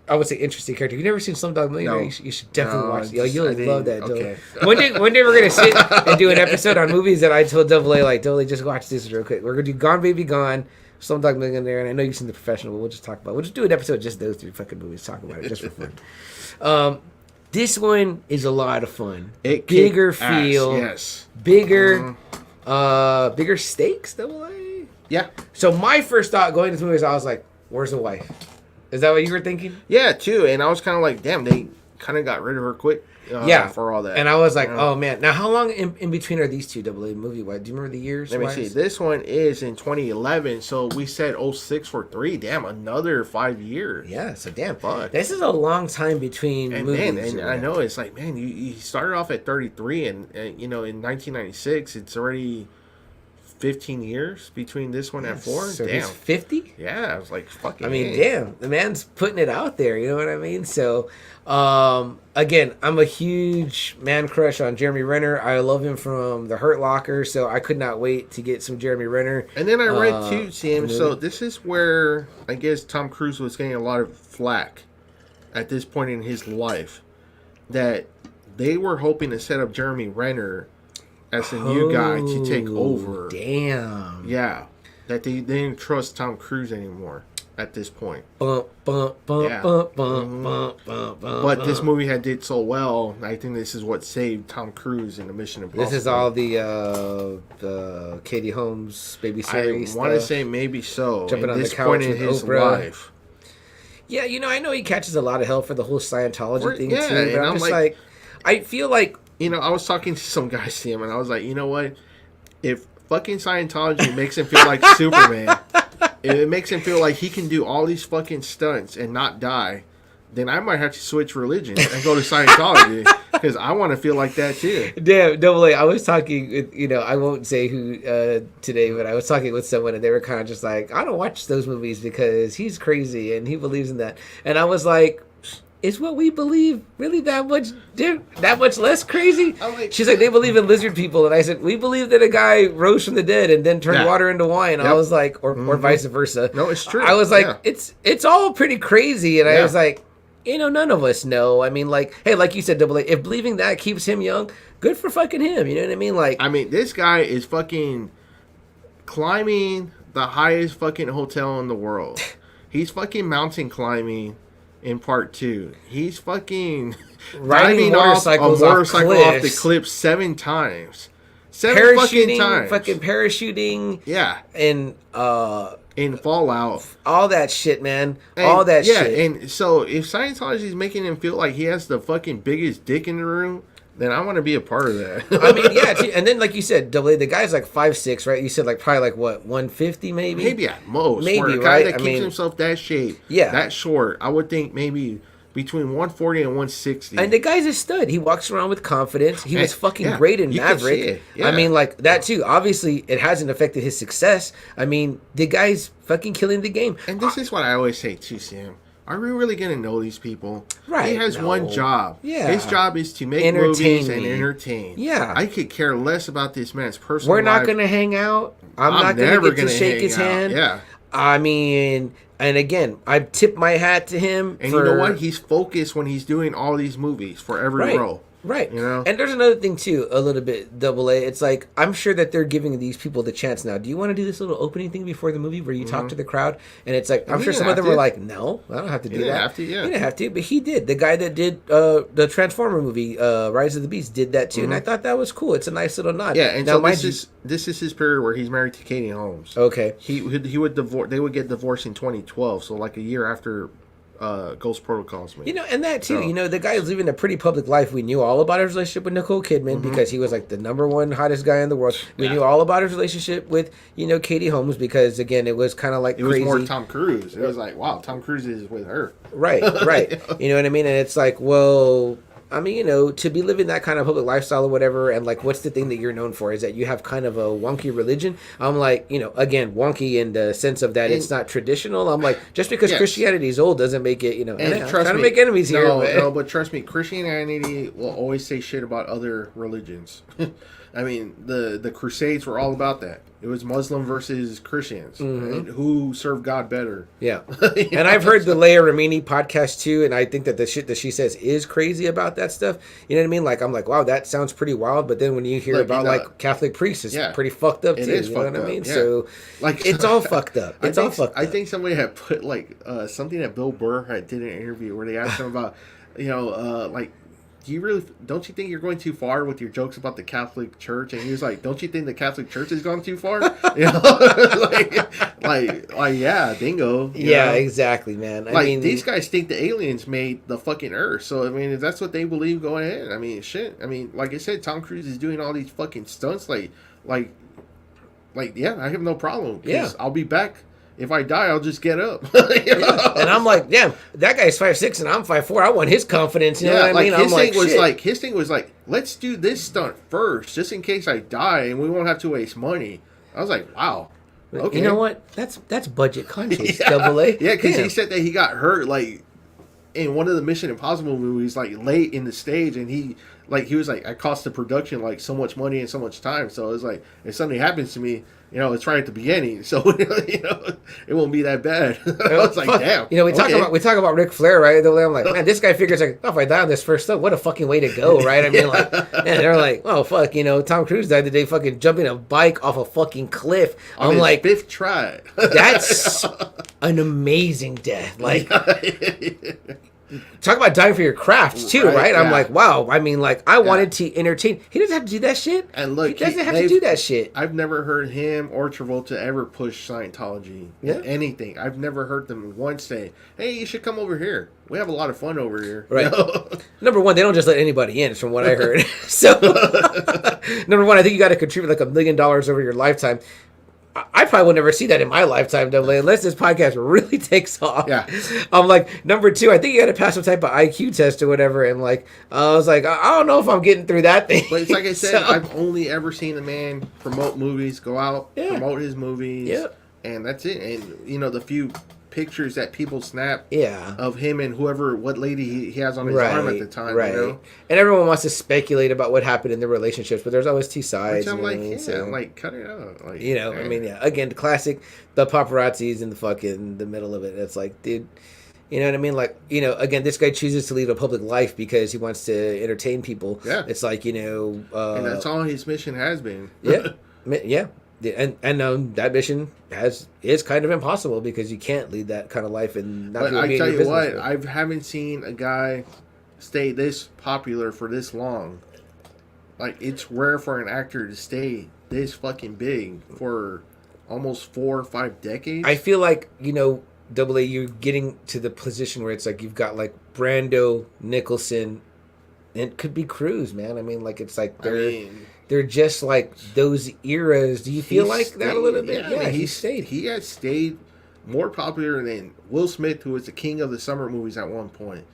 I would say interesting character. You've never seen Slumdog Millionaire? No. You should definitely No, watch it. Yo, I you'll didn't. love that, Joe. Okay. One day we're gonna sit and do an episode on movies that I told Double A, like, Double A, just watch this real quick. We're gonna do Gone Baby Gone, Slumdog Millionaire, and I know you've seen The Professional, but we'll just talk about it. We'll just do an episode just those 3 fucking movies, talk about it just for fun. This one is a lot of fun. Bigger feel, yes. bigger stakes, Double A. Yeah. So my first thought going into the movie is I was like, where's the wife? Is that what you were thinking? Yeah, too. And I was kind of like, damn, they kind of got rid of her quick. For all that. And I was like, oh man. Now, how long in between are these two Double A movie wise? Do you remember the years? Let me see. This one is in 2011. So we said 06 for 3. Damn, another 5 years. Yeah, so damn. Fuck. This is a long time between movies. Man, and I know it's like, man, you started off at 33, and you know, in 1996, it's already 15 years between this one and 4. So damn. he's 50? Yeah, I was like, fucking. I mean, damn. The man's putting it out there. You know what I mean? So, again, I'm a huge man crush on Jeremy Renner. I love him from The Hurt Locker, so I could not wait to get some Jeremy Renner. And then I read too, Sam. So this is where I guess Tom Cruise was getting a lot of flack at this point in his life, that they were hoping to set up Jeremy Renner as the new guy to take over. Damn. Yeah, that they didn't trust Tom Cruise anymore at this point. Bump, bump, bump, Yeah. bump, bump, bump, bump, bump. But this movie did so well. I think this is what saved Tom Cruise in the Mission Impossible. This is all the Katie Holmes baby series. I want to say maybe so. Jumping at on the this couch point in with his Oprah. life. Yeah, you know, I know he catches a lot of hell for the whole Scientology thing yeah, too. But and I'm I'm just like- I feel like You know, I was talking to some guy, Sam, and I was like, you know what? If fucking Scientology makes him feel like Superman, if it makes him feel like he can do all these fucking stunts and not die, then I might have to switch religions and go to Scientology because I want to feel like that too. damn, Double A. I was talking with, you know, I won't say who today, but I was talking with someone and they were kind of just like, I don't watch those movies because he's crazy and he believes in that. And I was like, is what we believe really that much less crazy? Like, she's like, they believe in lizard people. And I said, we believe that a guy rose from the dead and then turned water into wine. Yep. I was like, or vice versa. No, it's true. I was like, Yeah. it's all pretty crazy. And I Yeah. was like, you know, none of us know. I mean, like, hey, like you said, Double A, if believing that keeps him young, good for fucking him. You know what I mean? Like, I mean, this guy is fucking climbing the highest fucking hotel in the world. He's fucking mountain climbing in part 2. He's fucking riding diving off a motorcycles motorcycle off off the cliffs. cliff 7 times. 7 fucking times. fucking parachuting, Yeah. and In Fallout. all that shit, man. And, all that yeah, shit. and so if Scientology is making him feel like he has the fucking biggest dick in the room, then I want to be a part of that. I mean, yeah, and then like you said, Double A, the guy's like 5'6", right? You said like probably like what, 150 maybe? Maybe at most. Maybe, for a guy right? that I keeps mean, himself that shape, yeah. that short, I would think maybe between 140 and 160. And the guy's a stud. He walks around with confidence. He was fucking yeah, great in you can see Maverick. it, yeah. I mean, like that too. Obviously, it hasn't affected his success. I mean, the guy's fucking killing the game. And this is what I always say too, Sam. Are we really going to know these people? Right, He has no. one job. Yeah. His job is to make Entertain movies and me. entertain. Yeah. I could care less about this man's personal We're not life. going to hang out. I'm not never going to get gonna to shake hang his out. hand. Yeah. I mean, and again, I tip my hat to him. And for, you know what? He's focused when he's doing all these movies for every right, role. right. You know? And there's another thing too, a little bit Double A. It's like I'm sure that they're giving these people the chance now. Do you want to do this little opening thing before the movie where you talk to the crowd? And it's like I'm You sure didn't some of have them were to. like, no, I don't have to do didn't that. have to, yeah. He didn't have to, but he did. The guy that did the Transformer movie, Rise of the Beast, did that too, and I thought that was cool. It's a nice little nod. Yeah, and now, so mind this is his period where he's married to Katie Holmes. okay. He would divorce. They would get divorced in 2012, so like a year after Ghost Protocol's made. You know, and that too. So- You know, the guy was living a pretty public life. We knew all about his relationship with Nicole Kidman because he was like the #1 hottest guy in the world. We knew all about his relationship with, you know, Katie Holmes because again, it was kind of like it crazy. was more Tom Cruise. It was like, wow, Tom Cruise is with her. Right, right. You know what I mean? And it's like, well, I mean, you know, to be living that kind of public lifestyle or whatever, and like, what's the thing that you're known for? Is that you have kind of a wonky religion? I'm like, you know, again, wonky in the sense of that it's not traditional. I'm like, just because Yes. Christianity is old doesn't make it, you know, And I'm trust trying me, to make enemies here. no, but- no, but trust me, Christianity will always say shit about other religions. I mean, the Crusades were all about that. It was Muslim versus Christians. And who served God better? Yeah. And I've heard the Leia Remini podcast too, and I think that the shit that she says is crazy about that stuff. You know what I mean? Like, I'm like, wow, that sounds pretty wild. But then when you hear about like Catholic priests, it's pretty fucked up too. Is you know what I mean? So like, it's all fucked up. It's all fucked up. I think somebody had put like something that Bill Burr did in an interview where they asked him about, like, don't you think you're going too far with your jokes about the Catholic Church? And he was like, don't you think the Catholic Church has gone too far? like yeah, bingo. Yeah, exactly, man. I mean, these guys think the aliens made the fucking Earth. So I mean, if that's what they believe, go ahead. I mean, shit. I mean, like I said, Tom Cruise is doing all these fucking stunts. Like yeah, I have no problem. Yeah, I'll be back. If I die, I'll just get up. And I'm like, damn, that guy's 5'6" and I'm 5'4". I want his confidence. You know what I mean? His thing was like, let's do this stunt first, just in case I die, and we won't have to waste money. I was like, wow. Okay. You know what? That's budget conscious. Double A. Yeah, because he said that he got hurt like in one of the Mission Impossible movies, like late in the stage, and he was like, I cost the production like so much money and so much time. So it was like, if something happens to me, it's right at the beginning, so it won't be that bad. I was like, damn. We talk about Ric Flair, right? I'm like, man, this guy figures like, oh, if I die on this first stuff, what a fucking way to go, right? I mean, like, man, they're like, oh fuck, Tom Cruise died today, fucking jumping a bike off a fucking cliff. I'm like, fifth try. That's an amazing death. Like, talk about dying for your craft too, right? I'm like, wow. I mean, like, I wanted to entertain. He doesn't have to do that shit. And look, he doesn't have to do that shit. I've never heard him or Travolta ever push Scientology. Anything. I've never heard them once say, "Hey, you should come over here. We have a lot of fun over here." Right. Number one, they don't just let anybody in, from what I heard. So, number one, I think you got to contribute like $1 million over your lifetime. I probably will never see that in my lifetime, unless this podcast really takes off. Yeah. I'm like, number two, I think you got to pass some type of IQ test or whatever. And like, I was like, I don't know if I'm getting through that thing. But it's like I said, I've only ever seen a man promote movies, go out, promote his movies. And that's it. And, the few pictures that people snap of him and what lady he has on his arm at the time. Right. And everyone wants to speculate about what happened in their relationships, but there's always two sides. Which I'm I'm like, cut it out. Like, I mean, again, the classic, the paparazzi's in the middle of it. It's like, dude, you know what I mean? Like, again, this guy chooses to lead a public life because he wants to entertain people. Yeah. It's like, and that's all his mission has been. Yeah. And that mission is kind of impossible because you can't lead that kind of life and not be in your business. But I tell you what, I haven't seen a guy stay this popular for this long. Like, it's rare for an actor to stay this fucking big for almost 4 or 5 decades. I feel like, Double A, you're getting to the position where it's like you've got like Brando, Nicholson, and it could be Cruise, man. I mean, like, it's like they're just like those eras. Do you feel like that a little bit? Yeah, he stayed. He has stayed more popular than Will Smith, who was the king of the summer movies at one point.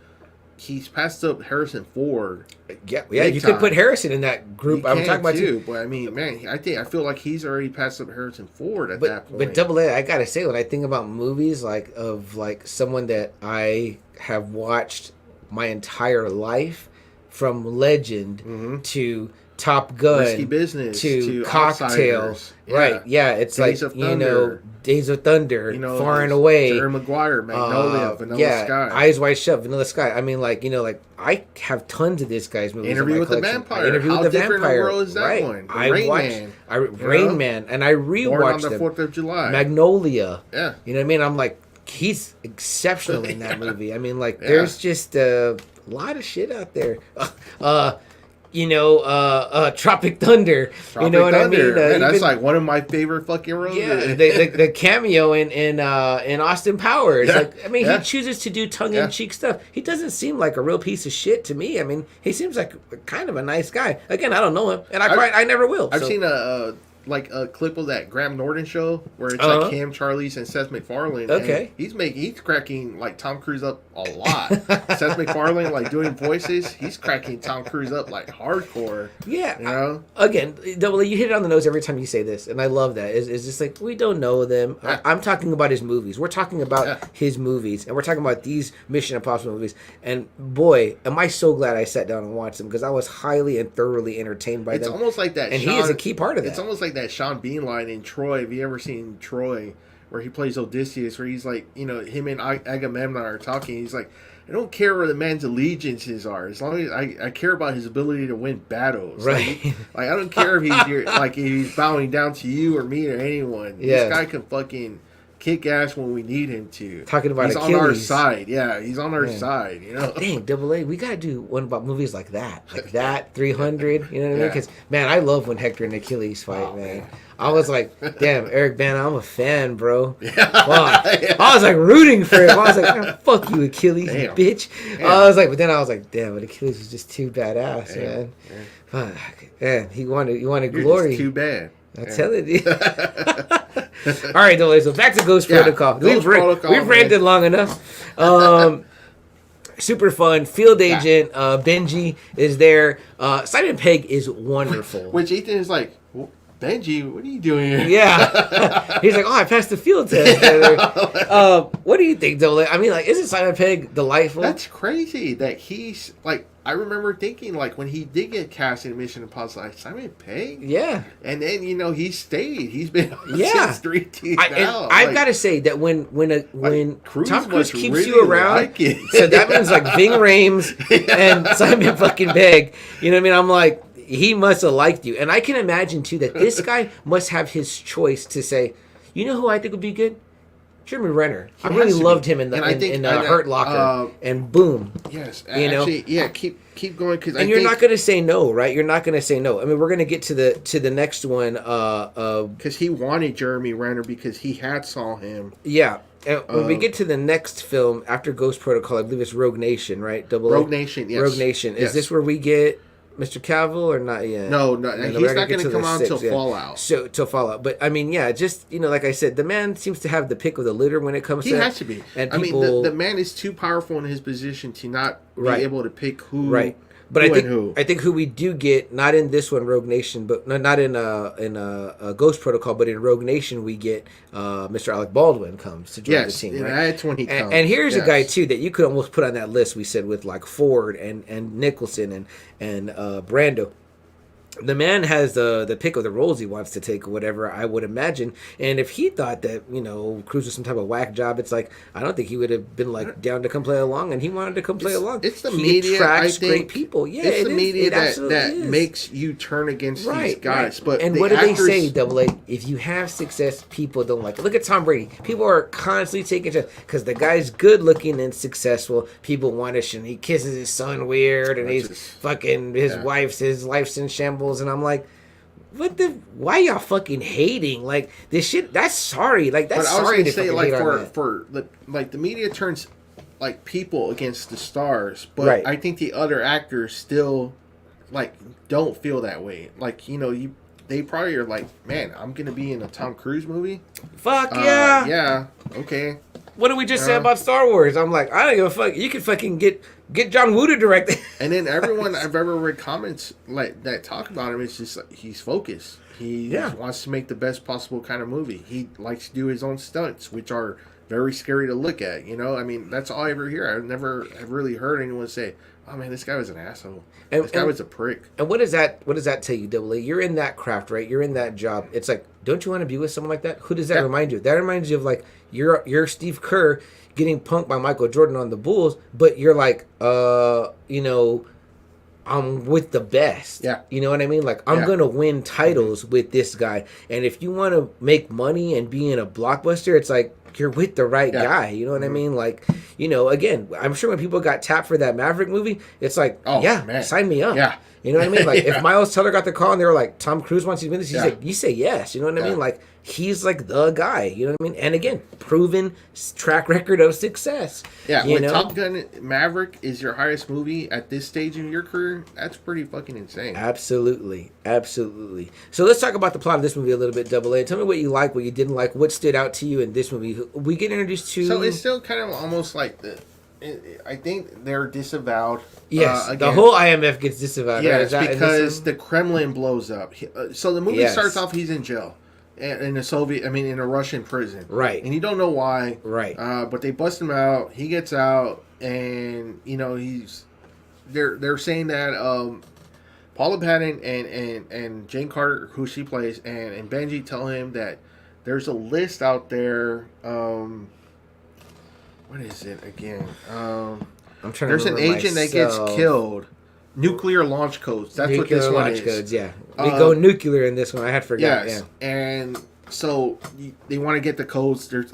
He's passed up Harrison Ford. Yeah, you could put Harrison in that group. I'm talking about too. But I mean, man, I feel like he's already passed up Harrison Ford at that point. But Double A, I gotta say, when I think about movies of someone that I have watched my entire life, from Legend to Top Gun, Risky Business, to Cocktail, right? Yeah, it's Days of Thunder. Days of Thunder, Far and Away, Jerry Maguire, Magnolia, Vanilla Sky, Eyes Wide Shut, Vanilla Sky. I mean, I have tons of this guy's movies. Interview with the Vampire. How different a world is that one? Rain Man, and I rewatched Born on the 4th of July. Magnolia. Yeah, you know what I mean? I'm like, he's exceptional in that movie. I mean, there's just a lot of shit out there. Tropic Thunder. You know what I mean? Man, that's like one of my favorite fucking roles. Yeah, the cameo in Austin Powers. He chooses to do tongue-in-cheek stuff. He doesn't seem like a real piece of shit to me. I mean, he seems like kind of a nice guy. Again, I don't know him, and I never will. I've seen a like a clip of that Graham Norton show where it's like him, Charlize, and Seth MacFarlane. Okay. And he's cracking like Tom Cruise up a lot. Seth MacFarlane like doing voices, he's cracking Tom Cruise up like hardcore. Yeah. You know? Again, Double A, you hit it on the nose every time you say this, and I love that. It's just like, we don't know them. Yeah. I'm talking about his movies. We're talking about his movies, and we're talking about these Mission Impossible movies. And boy, am I so glad I sat down and watched them, because I was highly and thoroughly entertained by them. It's almost like that. And he is a key part of that. It's almost like that Sean Bean line in Troy. Have you ever seen Troy, where he plays Odysseus, where he's like, you know, him and Agamemnon are talking. He's like, I don't care where the man's allegiances are, as long as I care about his ability to win battles. Right. Like I don't care if if he's bowing down to you or me or anyone. Yeah. This guy can fucking kick ass when we need him to. Talking about he's Achilles. on our side. Yeah, he's on our side. You know. Dang, Double A, we gotta do one about movies like that, 300. You know what I mean? Because man, I love when Hector and Achilles fight, man. I was like, damn, Eric Bana, I'm a fan, bro. Fuck. I was like rooting for him. I was like, man, fuck you, Achilles, you bitch. I was like, but then I was like, damn, but Achilles was just too badass, man. Fuck, man, he wanted You're glory. Just too bad. I'm telling you. All right, Double A, so back to Ghost Protocol. We've ranted long enough. Super fun. Field agent Benji is there. Simon Pegg is wonderful. Which Ethan is like, Benji, what are you doing here? Yeah. He's like, oh, I passed the field test. What do you think, though? I mean, like, isn't Simon Pegg delightful? That's crazy that he's, like, I remember thinking, like, when he did get cast in Mission Impossible, like, Simon Pegg? Yeah. And then, you know, he stayed. He's been on since 3 teeth now. I've got to say that when Cruise Tom Cruise keeps really you around, so that means, like, Ving Rhames and Simon fucking Pegg, you know what I mean? I'm like, he must have liked you. And I can imagine, too, that this guy must have his choice to say, you know who I think would be good? Jeremy Renner. I really loved him in the Hurt Locker. And boom. Yes. You know? Actually, yeah, keep going. And you're not going to say no, right? You're not going to say no. I mean, we're going to get to the next one. Because he wanted Jeremy Renner because he had saw him. Yeah. And when we get to the next film, after Ghost Protocol, I believe it's Rogue Nation, right? Rogue Nation, yes. Rogue Nation. Is this where we get Mr. Cavill or not yet? No, he's not going to come out until Fallout. So till Fallout, but I mean, yeah, just like I said, the man seems to have the pick of the litter when it comes to. He has to be. And I mean, the man is too powerful in his position to not be able to pick who. Right. But I think who we do get, not in this one, Rogue Nation, but not in Ghost Protocol, but in Rogue Nation we get Mr. Alec Baldwin comes to join the team. Right? That's when he comes. And here's a guy too that you could almost put on that list. We said with like Ford and Nicholson and Brando. The man has the pick of the roles he wants to take or whatever, I would imagine. And if he thought that, Cruise was some type of whack job, it's like, I don't think he would have been like down to come play along, and he wanted to come play along. It's the he media, attracts I think, great people. Yeah, it's the media that is. makes you turn against these guys. Right. But and what do they say, Double A? If you have success, people don't like it. Look at Tom Brady. People are constantly taking shots because the guy's good looking and successful. People want to, and he kisses his son weird, and his life's in shambles, and I'm like, why y'all fucking hating? Like, this shit, that's sorry. Like, that's sorry to say, fucking like, hate on that. the media turns, like, people against the stars. But I think the other actors still, like, don't feel that way. Like, they probably are like, man, I'm going to be in a Tom Cruise movie? Fuck yeah. Yeah, okay. What did we just say about Star Wars? I'm like, I don't give a fuck. You can fucking get John Woo to direct it. And then everyone I've ever read comments like that talk about him, it's just like he's focused. He just wants to make the best possible kind of movie. He likes to do his own stunts, which are very scary to look at. I mean, that's all I ever hear. I've really heard anyone say, "Oh man, this guy was an asshole. This guy was a prick." And what does that tell you, Double A? You're in that craft, right? You're in that job. It's like, don't you want to be with someone like that? Who does that remind you of? That reminds you of like you're Steve Kerr getting punked by Michael Jordan on the Bulls, but you're like, I'm with the best. Yeah. You know what I mean? Like, I'm going to win titles with this guy. And if you want to make money and be in a blockbuster, it's like, you're with the right guy. You know what I mean? Like, again, I'm sure when people got tapped for that Maverick movie, it's like, man. Sign me up. Yeah. You know what I mean? Like, if Miles Teller got the call and they were like, Tom Cruise wants you to be this, he's Yeah. like, you say yes. You know what I Yeah. mean? Like, he's like the guy. You know what I mean? And again, proven track record of success. Yeah, you when know? Top Gun Maverick is your highest movie at this stage in your career, that's pretty fucking insane. Absolutely. Absolutely. So let's talk about the plot of this movie a little bit, Double A. Tell me what you like, what you didn't like, what stood out to you in this movie. We get introduced to... So it's still kind of almost like I think they're disavowed. Yes, the again. whole IMF gets disavowed. right? Yes, Is that in this because one? the Kremlin blows up. So the movie Yes. starts off, he's in jail. In a Russian prison. Right. And you don't know why. Right. But they bust him out. He gets out, and, they're saying that Paula Patton and Jane Carter, who she plays, and Benji tell him that there's a list out there. What is it again? I'm trying to There's an remember agent that gets myself. killed. Nuclear launch codes. That's what this one launch is. codes, yeah. We go nuclear in this one. I had forgot. Yes, Yeah. and so they want to get the codes. There's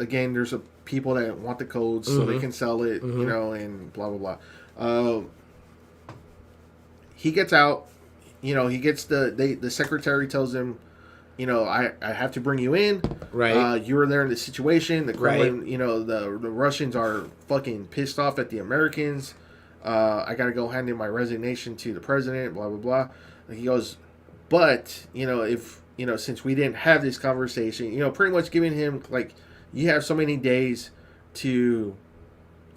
a people that want the codes so they can sell it, and blah blah blah. He gets out. He gets the secretary tells him, I have to bring you in. Right. You were there in the situation. The Kremlin, Right. the Russians are fucking pissed off at the Americans. I got to go hand in my resignation to the president, blah, blah, blah. And he goes, but, if, since we didn't have this conversation, pretty much giving him, like, you have so many days to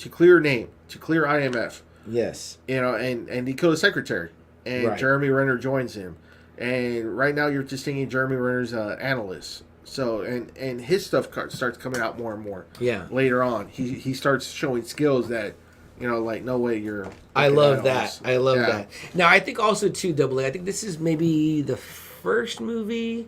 clear your name, to clear IMF, Yes. and he killed the secretary. And Right. Jeremy Renner joins him. And right now you're just thinking Jeremy Renner's analyst. So, and his stuff starts coming out more and more. Yeah. Later on, he starts showing skills that, like, no way you're. I love that. us. I love Yeah. that. Now, I think also, too, Double A, I think this is maybe the first movie,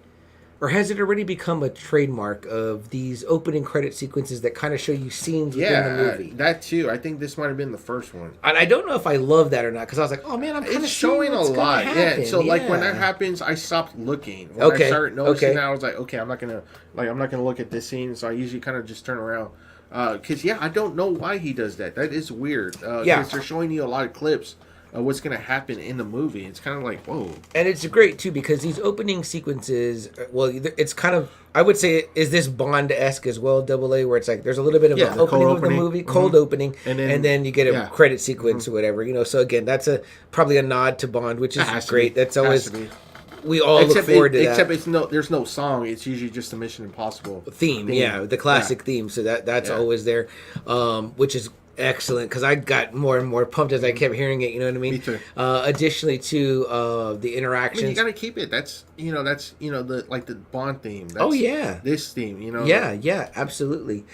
or has it already become a trademark of these opening credit sequences that kind of show you scenes within the movie? that too. I think this might have been the first one. And I don't know if I love that or not, because I was like, oh, man, I'm kind of It's showing a lot. Yeah. So like when that happens, I stopped looking. When I started noticing that, I was like, okay, I'm not gonna look at this scene. So I usually kind of just turn around. Because I don't know why he does that. That is weird. Because they're showing you a lot of clips of what's going to happen in the movie. It's kind of like, whoa. And it's great, too, because these opening sequences, well, it's kind of, I would say, is this Bond-esque as well, Double A, where it's like there's a little bit of an the opening cold of the opening. movie, cold opening, And and then- then you get a credit sequence or whatever, So, again, that's probably a nod to Bond, which is Has to great. be. That's Has always, to be. we all look forward to that. Except there's no song. It's usually just the Mission Impossible theme, yeah, the classic theme. So that's always there, which is excellent because I got more and more pumped as I kept hearing it. You know what I mean? Me too. Additionally to the I mean, interactions. you got to keep it. That's the like the Bond theme. That's Oh, yeah. This theme. Yeah, absolutely.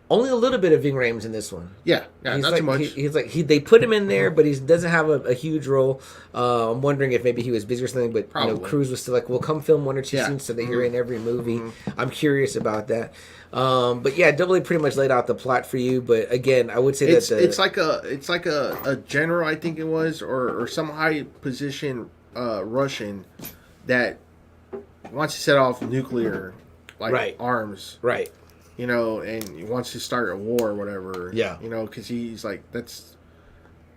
Only a little bit of Ving Rhames in this one. Yeah, He's not like, too much. they put him in there, but he doesn't have a huge role. I'm wondering if maybe he was busy or something, but Probably. Cruise was still like, "Well, come film one or two Yeah. scenes so that you're in every movie." I'm curious about that. But yeah, Double A pretty much laid out the plot for you. But again, I would say It's like a general, I think it was, or some high position Russian that wants to set off nuclear arms. right. And he wants to start a war or whatever. Yeah. Because he's like, that's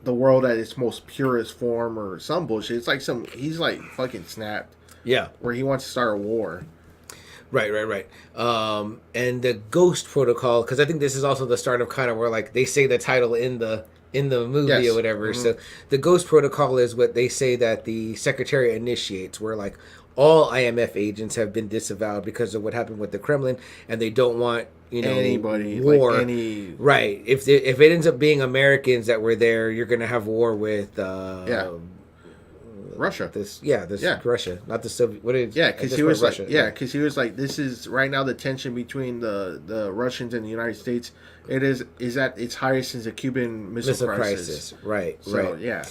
the world at its most purest form or some bullshit. It's like he's like fucking snapped. Yeah. Where he wants to start a war. Right. And the Ghost Protocol, because I think this is also the start of kind of where like they say the title in the movie Yes. or whatever. So the Ghost Protocol is what they say that the Secretary initiates, where like all IMF agents have been disavowed because of what happened with the Kremlin, and they don't want Anybody, war. like any. Right. If it ends up being Americans that were there, you're gonna have war with Russia. Russia, not the Soviet. What is? Yeah, I because guess he we're was Russia. like, because he was like, this is right now the tension between the Russians and the United States. It is at its highest since the Cuban Missile Crisis. Right. So, yeah,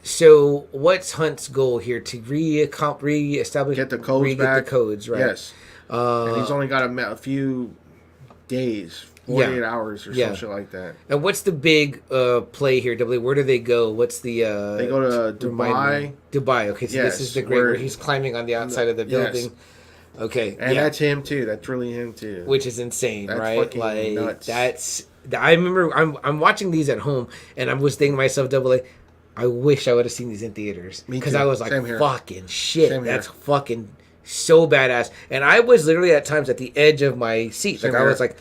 So what's Hunt's goal here to reestablish, get the codes back. the codes, right? Yes, and he's only got a few days, 48 hours or some shit like that. And what's the big play here, W? Where do they go? What's the They go to Dubai. Dubai. Okay, so Yes, this is the great where he's climbing on the outside of the building. Yes. Okay, And that's him too. That's really him too. which is insane, That's right? fucking Like nuts. I remember I'm watching these at home, and I was thinking to myself, Double A, I wish I would have seen these in theaters. Me Because too. I was like, Same here. fucking shit. Same here. That's fucking so badass. And I was literally at times at the edge of my seat. Same Like, I here. was like,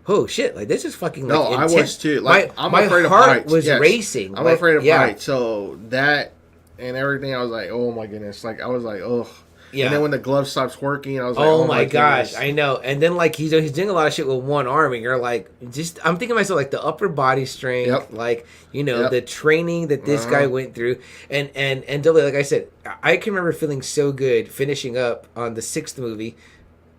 oh shit, like this is fucking No, like I intense. was too. Like, I'm my afraid of heart heights. was Yes. racing. I'm Like, afraid of yeah. heights. So that and everything, I was like, oh my goodness. Like, I was like, oh. Yeah. And then when the glove stops working, I was like, Oh my gosh, goodness. I know. And then like he's doing a lot of shit with one arm, and you're like, just I'm thinking to myself like the upper body strength, Yep. like Yep. Uh-huh. the training that this guy went through, and double like I said, I can remember feeling so good finishing up on the 6th movie,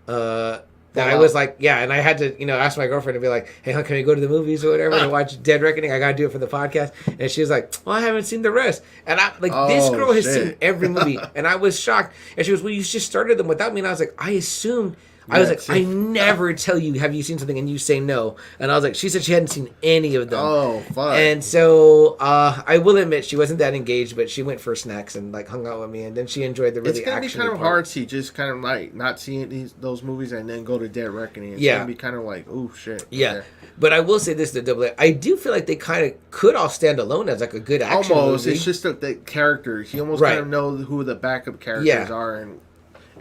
that I was like, yeah, and I had to ask my girlfriend to be like, hey, can we go to the movies or whatever and watch Dead Reckoning? I gotta do it for the podcast, and she was like, well, I haven't seen the rest, and I like this girl has seen every movie, and I was shocked, and she was, well, you just started them without me, and I was like, I assumed. I was like, I never tell you, have you seen something, and you say no. And I was like, she said she hadn't seen any of them. Oh, fuck. And so I will admit she wasn't that engaged, but she went for snacks and like hung out with me, and then she enjoyed the really It's gonna be action. kind of hard to just kind of like not seeing those movies and then go to Dead Reckoning. It's gonna be kind of like, oh shit. Yeah. Okay. But I will say this, the double A, I do feel like they kind of could all stand alone as like a good action Almost. movie. It's just the characters. You almost Right. kind of know who the backup characters are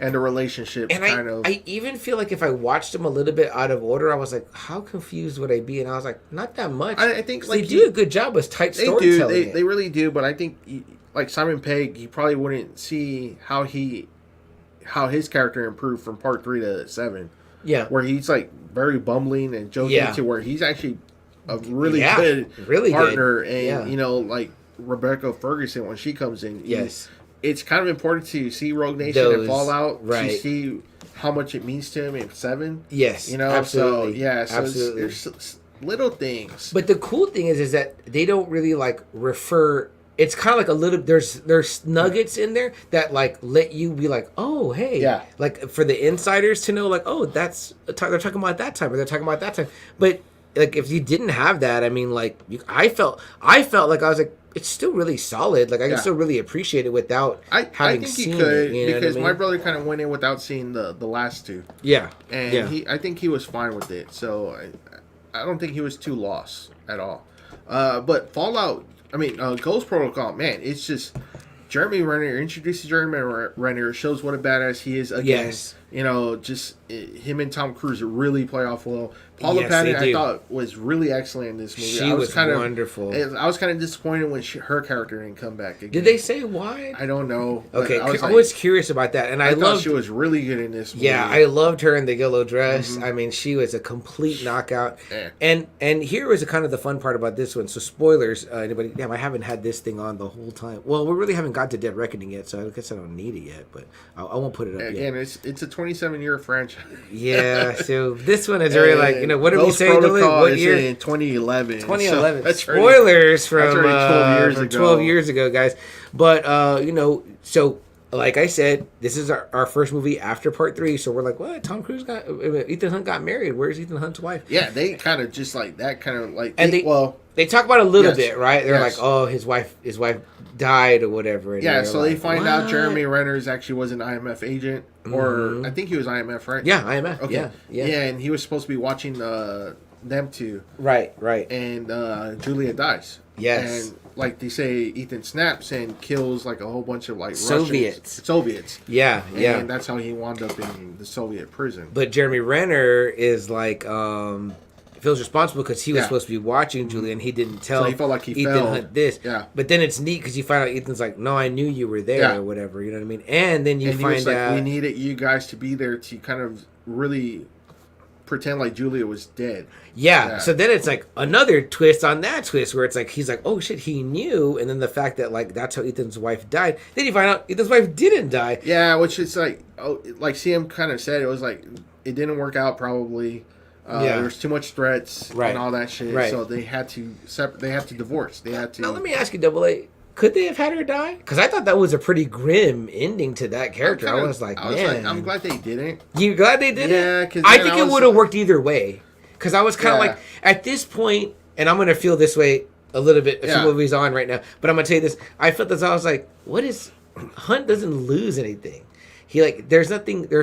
and the relationships And kind of. I even feel like if I watched them a little bit out of order, I was like, how confused would I be? And I was like, not that much. I think like they do a good job with tight they storytelling. do. They really do. But I think like Simon Pegg, he probably wouldn't see how his character improved from part 3 to 7. Yeah. Where he's like very bumbling and joking Yeah. to where he's actually a really Yeah, good really good. partner. And Yeah. like Rebecca Ferguson when she comes in. Yes. It's kind of important to see Rogue Nation Those- and Fallout right. to see how much it means to him in 7. Yes. Absolutely. So yeah, so absolutely. there's little things. But the cool thing is that they don't really like refer. It's kind of like a little. There's nuggets in there that like let you be like, oh hey, Yeah. Like for the insiders to know, like, oh that's they're talking about that time or they're talking about that time. But like if you didn't have that, I mean, like I felt like I was like, it's still really solid. Like I can still really appreciate it without I having think seen he could it. You know because what I my mean? brother kind of went in without seeing the last 2. Yeah, And yeah. I think he was fine with it. So I don't think he was too lost at all. But Fallout, I mean, Ghost Protocol, man, it's just Jeremy Renner, introduces Jeremy Renner, shows what a badass he is again. Yes. Just him and Tom Cruise really play off well. Paula Yes, Patton, they I do. thought, was really excellent in this movie. She I was kind of wonderful. I was kind of disappointed when her character didn't come back again. Did they say why? I don't know. but Okay, I I was was curious about that, and I thought loved. she was really good in this movie. Yeah, I loved her in the yellow dress. I mean, she was a complete knockout. Yeah. And here was kind of the fun part about this one. So spoilers, anybody? Damn, I haven't had this thing on the whole time. Well, we really haven't got to Dead Reckoning yet, so I guess I don't need it yet. But I won't put it up yet. Again, it's a 27-year franchise. Yeah, so this one is really like, what did we Ghost say? Protocol What is year? in 2011. 2011. So that's Spoilers from, already 12 years from ago. 12 years ago, guys. But, so like I said, this is our first movie after part 3. So we're like, what? Ethan Hunt got married. Where's Ethan Hunt's wife? Yeah, they kind of just like that kind of like. And they talk about it a little Yes. bit, right? They're Yes. like, oh, his wife died or whatever. And yeah, they're so like, they find out "What?" Jeremy Renner's actually was an IMF agent, or I think he was IMF, right? Yeah, IMF. Okay. Yeah. and he was supposed to be watching them two, Right. and Julia dies. Yes. And like they say, Ethan snaps and kills like a whole bunch of like Soviets. Soviets. Yeah. And that's how he wound up in the Soviet prison. But Jeremy Renner is like feels responsible because he was Yeah. supposed to be watching Julia and he didn't tell So he felt like he Ethan failed. Hunt this. Yeah. But then it's neat because you find out Ethan's like, no, I knew you were there Yeah. or whatever. You know what I mean? And then you And he was find like, out. we needed you guys to be there to kind of really pretend like Julia was dead. Yeah. So then it's like another twist on that twist where it's like he's like, oh shit, he knew, and then the fact that like that's how Ethan's wife died. Then you find out Ethan's wife didn't die. Yeah, which is like, like CM kind of said, it was like it didn't work out probably. Yeah. There was too much threats Right. and all that shit. Right. So they had to they had to divorce. They had to. Now let me ask you, Double A, could they have had her die? Because I thought that was a pretty grim ending to that character. I was like, man, I'm glad they didn't. You glad they did Yeah, it? 'cause I then think I it was would have like- worked either way. Because I was kind of Yeah. like, at this point, and I'm going to feel this way a little bit, a few Yeah. movies on right now, but I'm going to tell you this. I felt this, I was like, what is, Hunt doesn't lose anything. He like, there's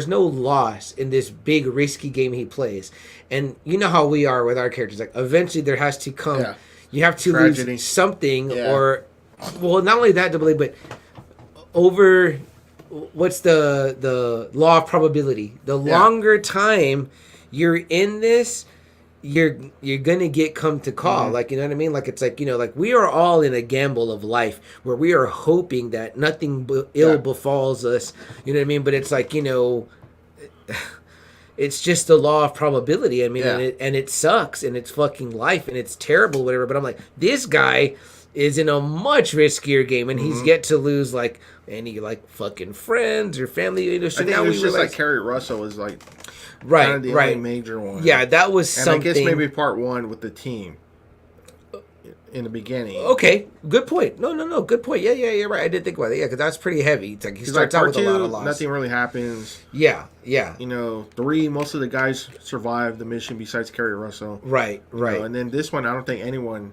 no loss in this big risky game he plays. And you know how we are with our characters. Like, eventually there has to come, Yeah. you have to Tragedy. lose something Yeah. or well, not only that, double A, but over what's the law of probability? The longer time you're in this, you're gonna get come to call. Like, you know what I mean? Like, it's like, you know, like we are all in a gamble of life where we are hoping that nothing ill befalls us. You know what I mean? But it's like, you know, it's just the law of probability. I mean, and it sucks, and it's fucking life, and it's terrible, whatever. But I'm like, this guy is in a much riskier game, and he's yet to lose like any like fucking friends or family. You know, so I think now it was we just realize, like Carrie Russell was like right, kind of the only major one. Yeah, that was and something. I guess maybe part one with the team in the beginning. Okay, good point. No, good point. Yeah, you're right. I did think about it. Yeah, because that's pretty heavy. It's like he starts out with a lot of loss. Nothing really happens. Yeah. You know, 3, most of the guys survived the mission besides Carrie Russell. Right. You know, and then this one, I don't think anyone,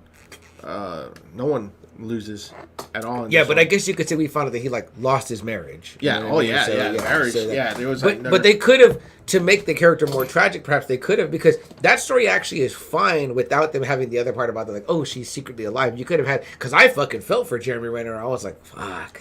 no one loses at all. Yeah, but I guess you could say we found out that he like lost his marriage. Yeah. Marriage. So there was. But they could have, to make the character more tragic. Perhaps they could have, because that story actually is fine without them having the other part about the like, oh, she's secretly alive. You could have had, because I fucking felt for Jeremy Renner. I was like, fuck,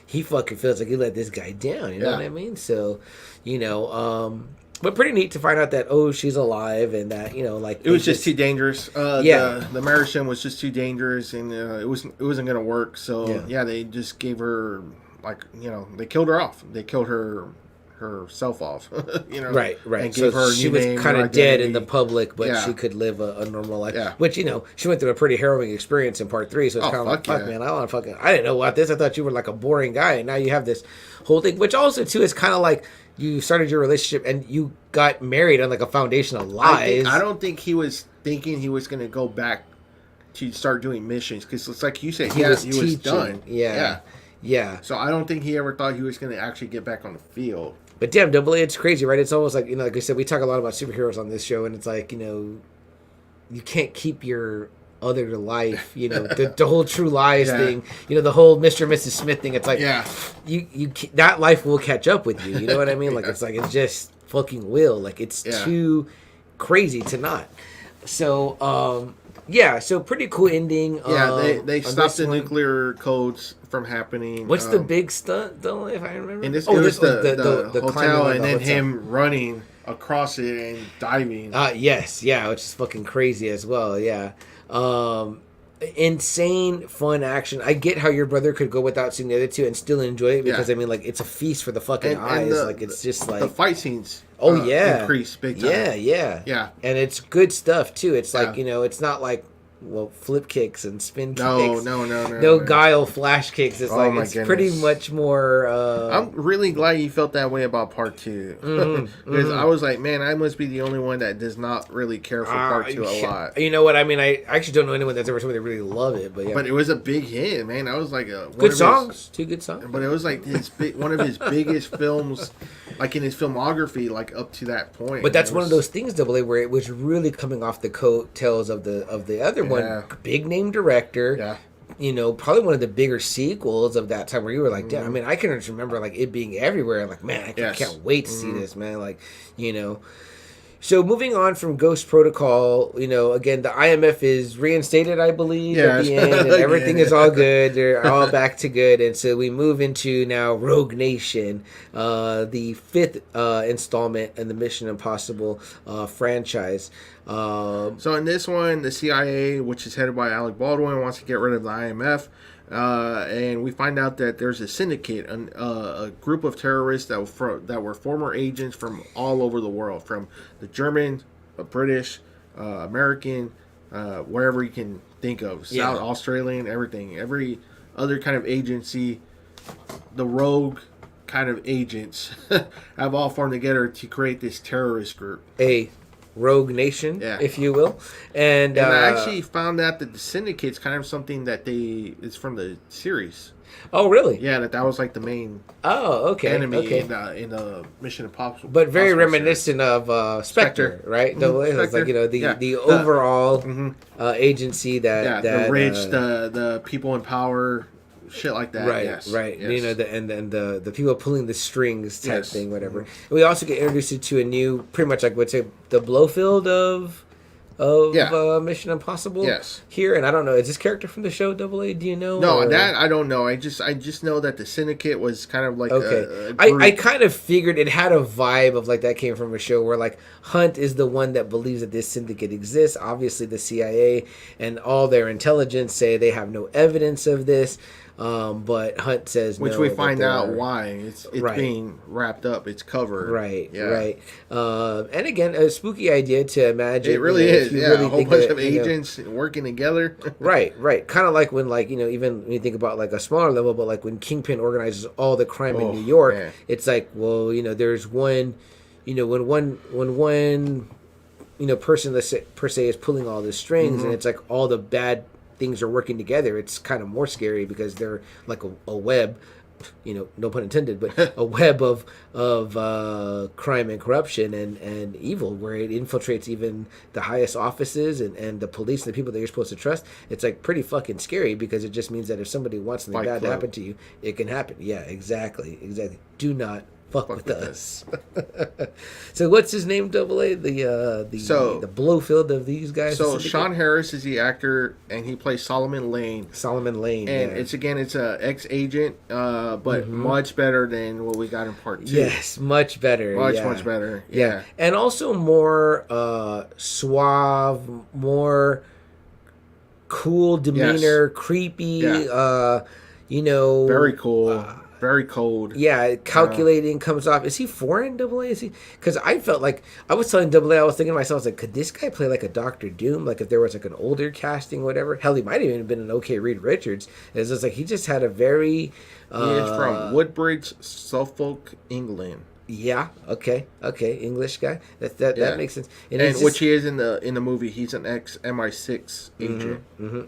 he fucking feels like he let this guy down. You know what I mean? So, you know, but pretty neat to find out that, oh, she's alive, and that, you know, like it was just too dangerous. The marriage was just too dangerous, and it wasn't gonna work. So they just gave her, like, you know, they killed her off. They killed herself off. You know, right. And So gave her a she new was name, kind new of dead identity. in the public, but she could live a normal life. Yeah. Which, you know, she went through a pretty harrowing experience in part 3. So it's kind of like, fuck, man, I didn't know about this. I thought you were like a boring guy, and now you have this whole thing. Which also too is kind of like, you started your relationship and you got married on like a foundation of lies. I don't think he was thinking he was going to go back to start doing missions, because it's like you said, he was done. Yeah. So I don't think he ever thought he was going to actually get back on the field. But damn, Double A, it's crazy, right? It's almost like, you know, like I said, we talk a lot about superheroes on this show, and it's like, you know, you can't keep your other life, you know, the whole True Lies thing, you know, the whole Mr. and Mrs. Smith thing. It's like, you that life will catch up with you. You know what I mean? Like, it's like, it's just fucking will. Like, it's too crazy to not. So, so pretty cool ending. They stopped the nuclear codes from happening. What's the big stunt, though, if I remember? And this was the hotel, and then hotel. him running across it and diving. Yes, which is fucking crazy as well. Yeah. Insane fun action. I get how your brother could go without seeing the other two and still enjoy it, because I mean, like, it's a feast for the fucking eyes. Like, it's just like the fight scenes. Increase big time. Yeah. And it's good stuff too. It's like, you know, it's not like, well, flip kicks and spin kicks. No guile flash kicks. It's like, it's pretty much more. I'm really glad you felt that way about part 2. Because I was like, man, I must be the only one that does not really care for part 2 a lot. You know what I mean? I actually don't know anyone that's ever told me they really love it, but yeah. But it was a big hit, man. I was like, good songs, 2 good songs. But it was like one of his biggest films, like in his filmography, like up to that point. But that's one of those things, Double A, where it was really coming off the coattails of the other one. Big name director. You know, probably one of the bigger sequels of that time, where you were like, damn, I mean, I can just remember like it being everywhere. Like, man, I can't wait to see this, man. Like, you know. So moving on from Ghost Protocol, you know, again, the IMF is reinstated, I believe, at the end, and everything is all good. They're all back to good, and so we move into now Rogue Nation, the 5th installment in the Mission Impossible franchise. So in this one, the CIA, which is headed by Alec Baldwin, wants to get rid of the IMF. And we find out that there's a syndicate, a group of terrorists that were former agents from all over the world, from the German, British, American, wherever you can think of, South Australian, everything, every other kind of agency, the rogue kind of agents have all formed together to create this terrorist group. Rogue Nation, if you will, and I actually found out that the Syndicate's kind of something that it's from the series. Oh, really? Yeah, that was like the main enemy in the Mission Impossible. But very reminiscent of Spectre, right? Spectre. It's like, you know, the overall agency that the rich, the people in power. Shit like that, right? Yes. You know, the people pulling the strings type thing, whatever. And we also get introduced to a new, pretty much like would say, the Blofeld of of Yeah. Mission Impossible. Yes. Here, and I don't know, is this character from the show Double A? Do you know? No, or- that I don't know. I just know that the Syndicate was kind of like Okay, a group. I kind of figured it had a vibe of like that came from a show where like Hunt is the one that believes that this syndicate exists. Obviously, the CIA and all their intelligence say they have no evidence of this, but Hunt says which no, we that find there out are. why it's Right. being wrapped up. It's covered. Right, Yeah. right. And again, a spooky idea to imagine. It really you know, is. if you Yeah, really a whole think bunch that, of you know, agents working together. Right, right. Kind of like when, like, you know, even when you think about like a smaller level, but like when Kingpin organizes all the crime in Oh, New York, man. it's like, well, you know, there's one, you know, when one, you know, person let's say, per se is pulling all the strings, Mm-hmm. and it's like all the bad things are working together. It's kind of more scary because they're like a web. You know, no pun intended, but a web of crime and corruption and evil, where it infiltrates even the highest offices and the police and the people that you're supposed to trust. It's like pretty fucking scary because it just means that if somebody wants something Fight bad to Club. happen to you, it can happen. Yeah, exactly. Do not fuck with us. So what's his name? Double A, the Blowfield of these guys. So the syndicate? Sean Harris is the actor, and he plays Solomon Lane. Solomon Lane, And yeah. it's a ex-agent, but much better than what we got in part 2. Yes, much better. Much, yeah. much better. Yeah. Yeah. And also more suave, more cool demeanor, creepy, Yeah. you know. Very cool. Very cold. Yeah, calculating comes off. Is he foreign, Double A? Is he? Because I felt like I was telling Double A, I was thinking to myself, I was like, could this guy play like a Doctor Doom? Like if there was like an older casting, whatever. Hell, he might have even been an okay Reed Richards. It's just like he just had a very. He is from Woodbridge, Suffolk, England. Yeah. Okay. English guy. That Yeah. makes sense. And it's which just- he is in the movie. He's an ex MI6 agent.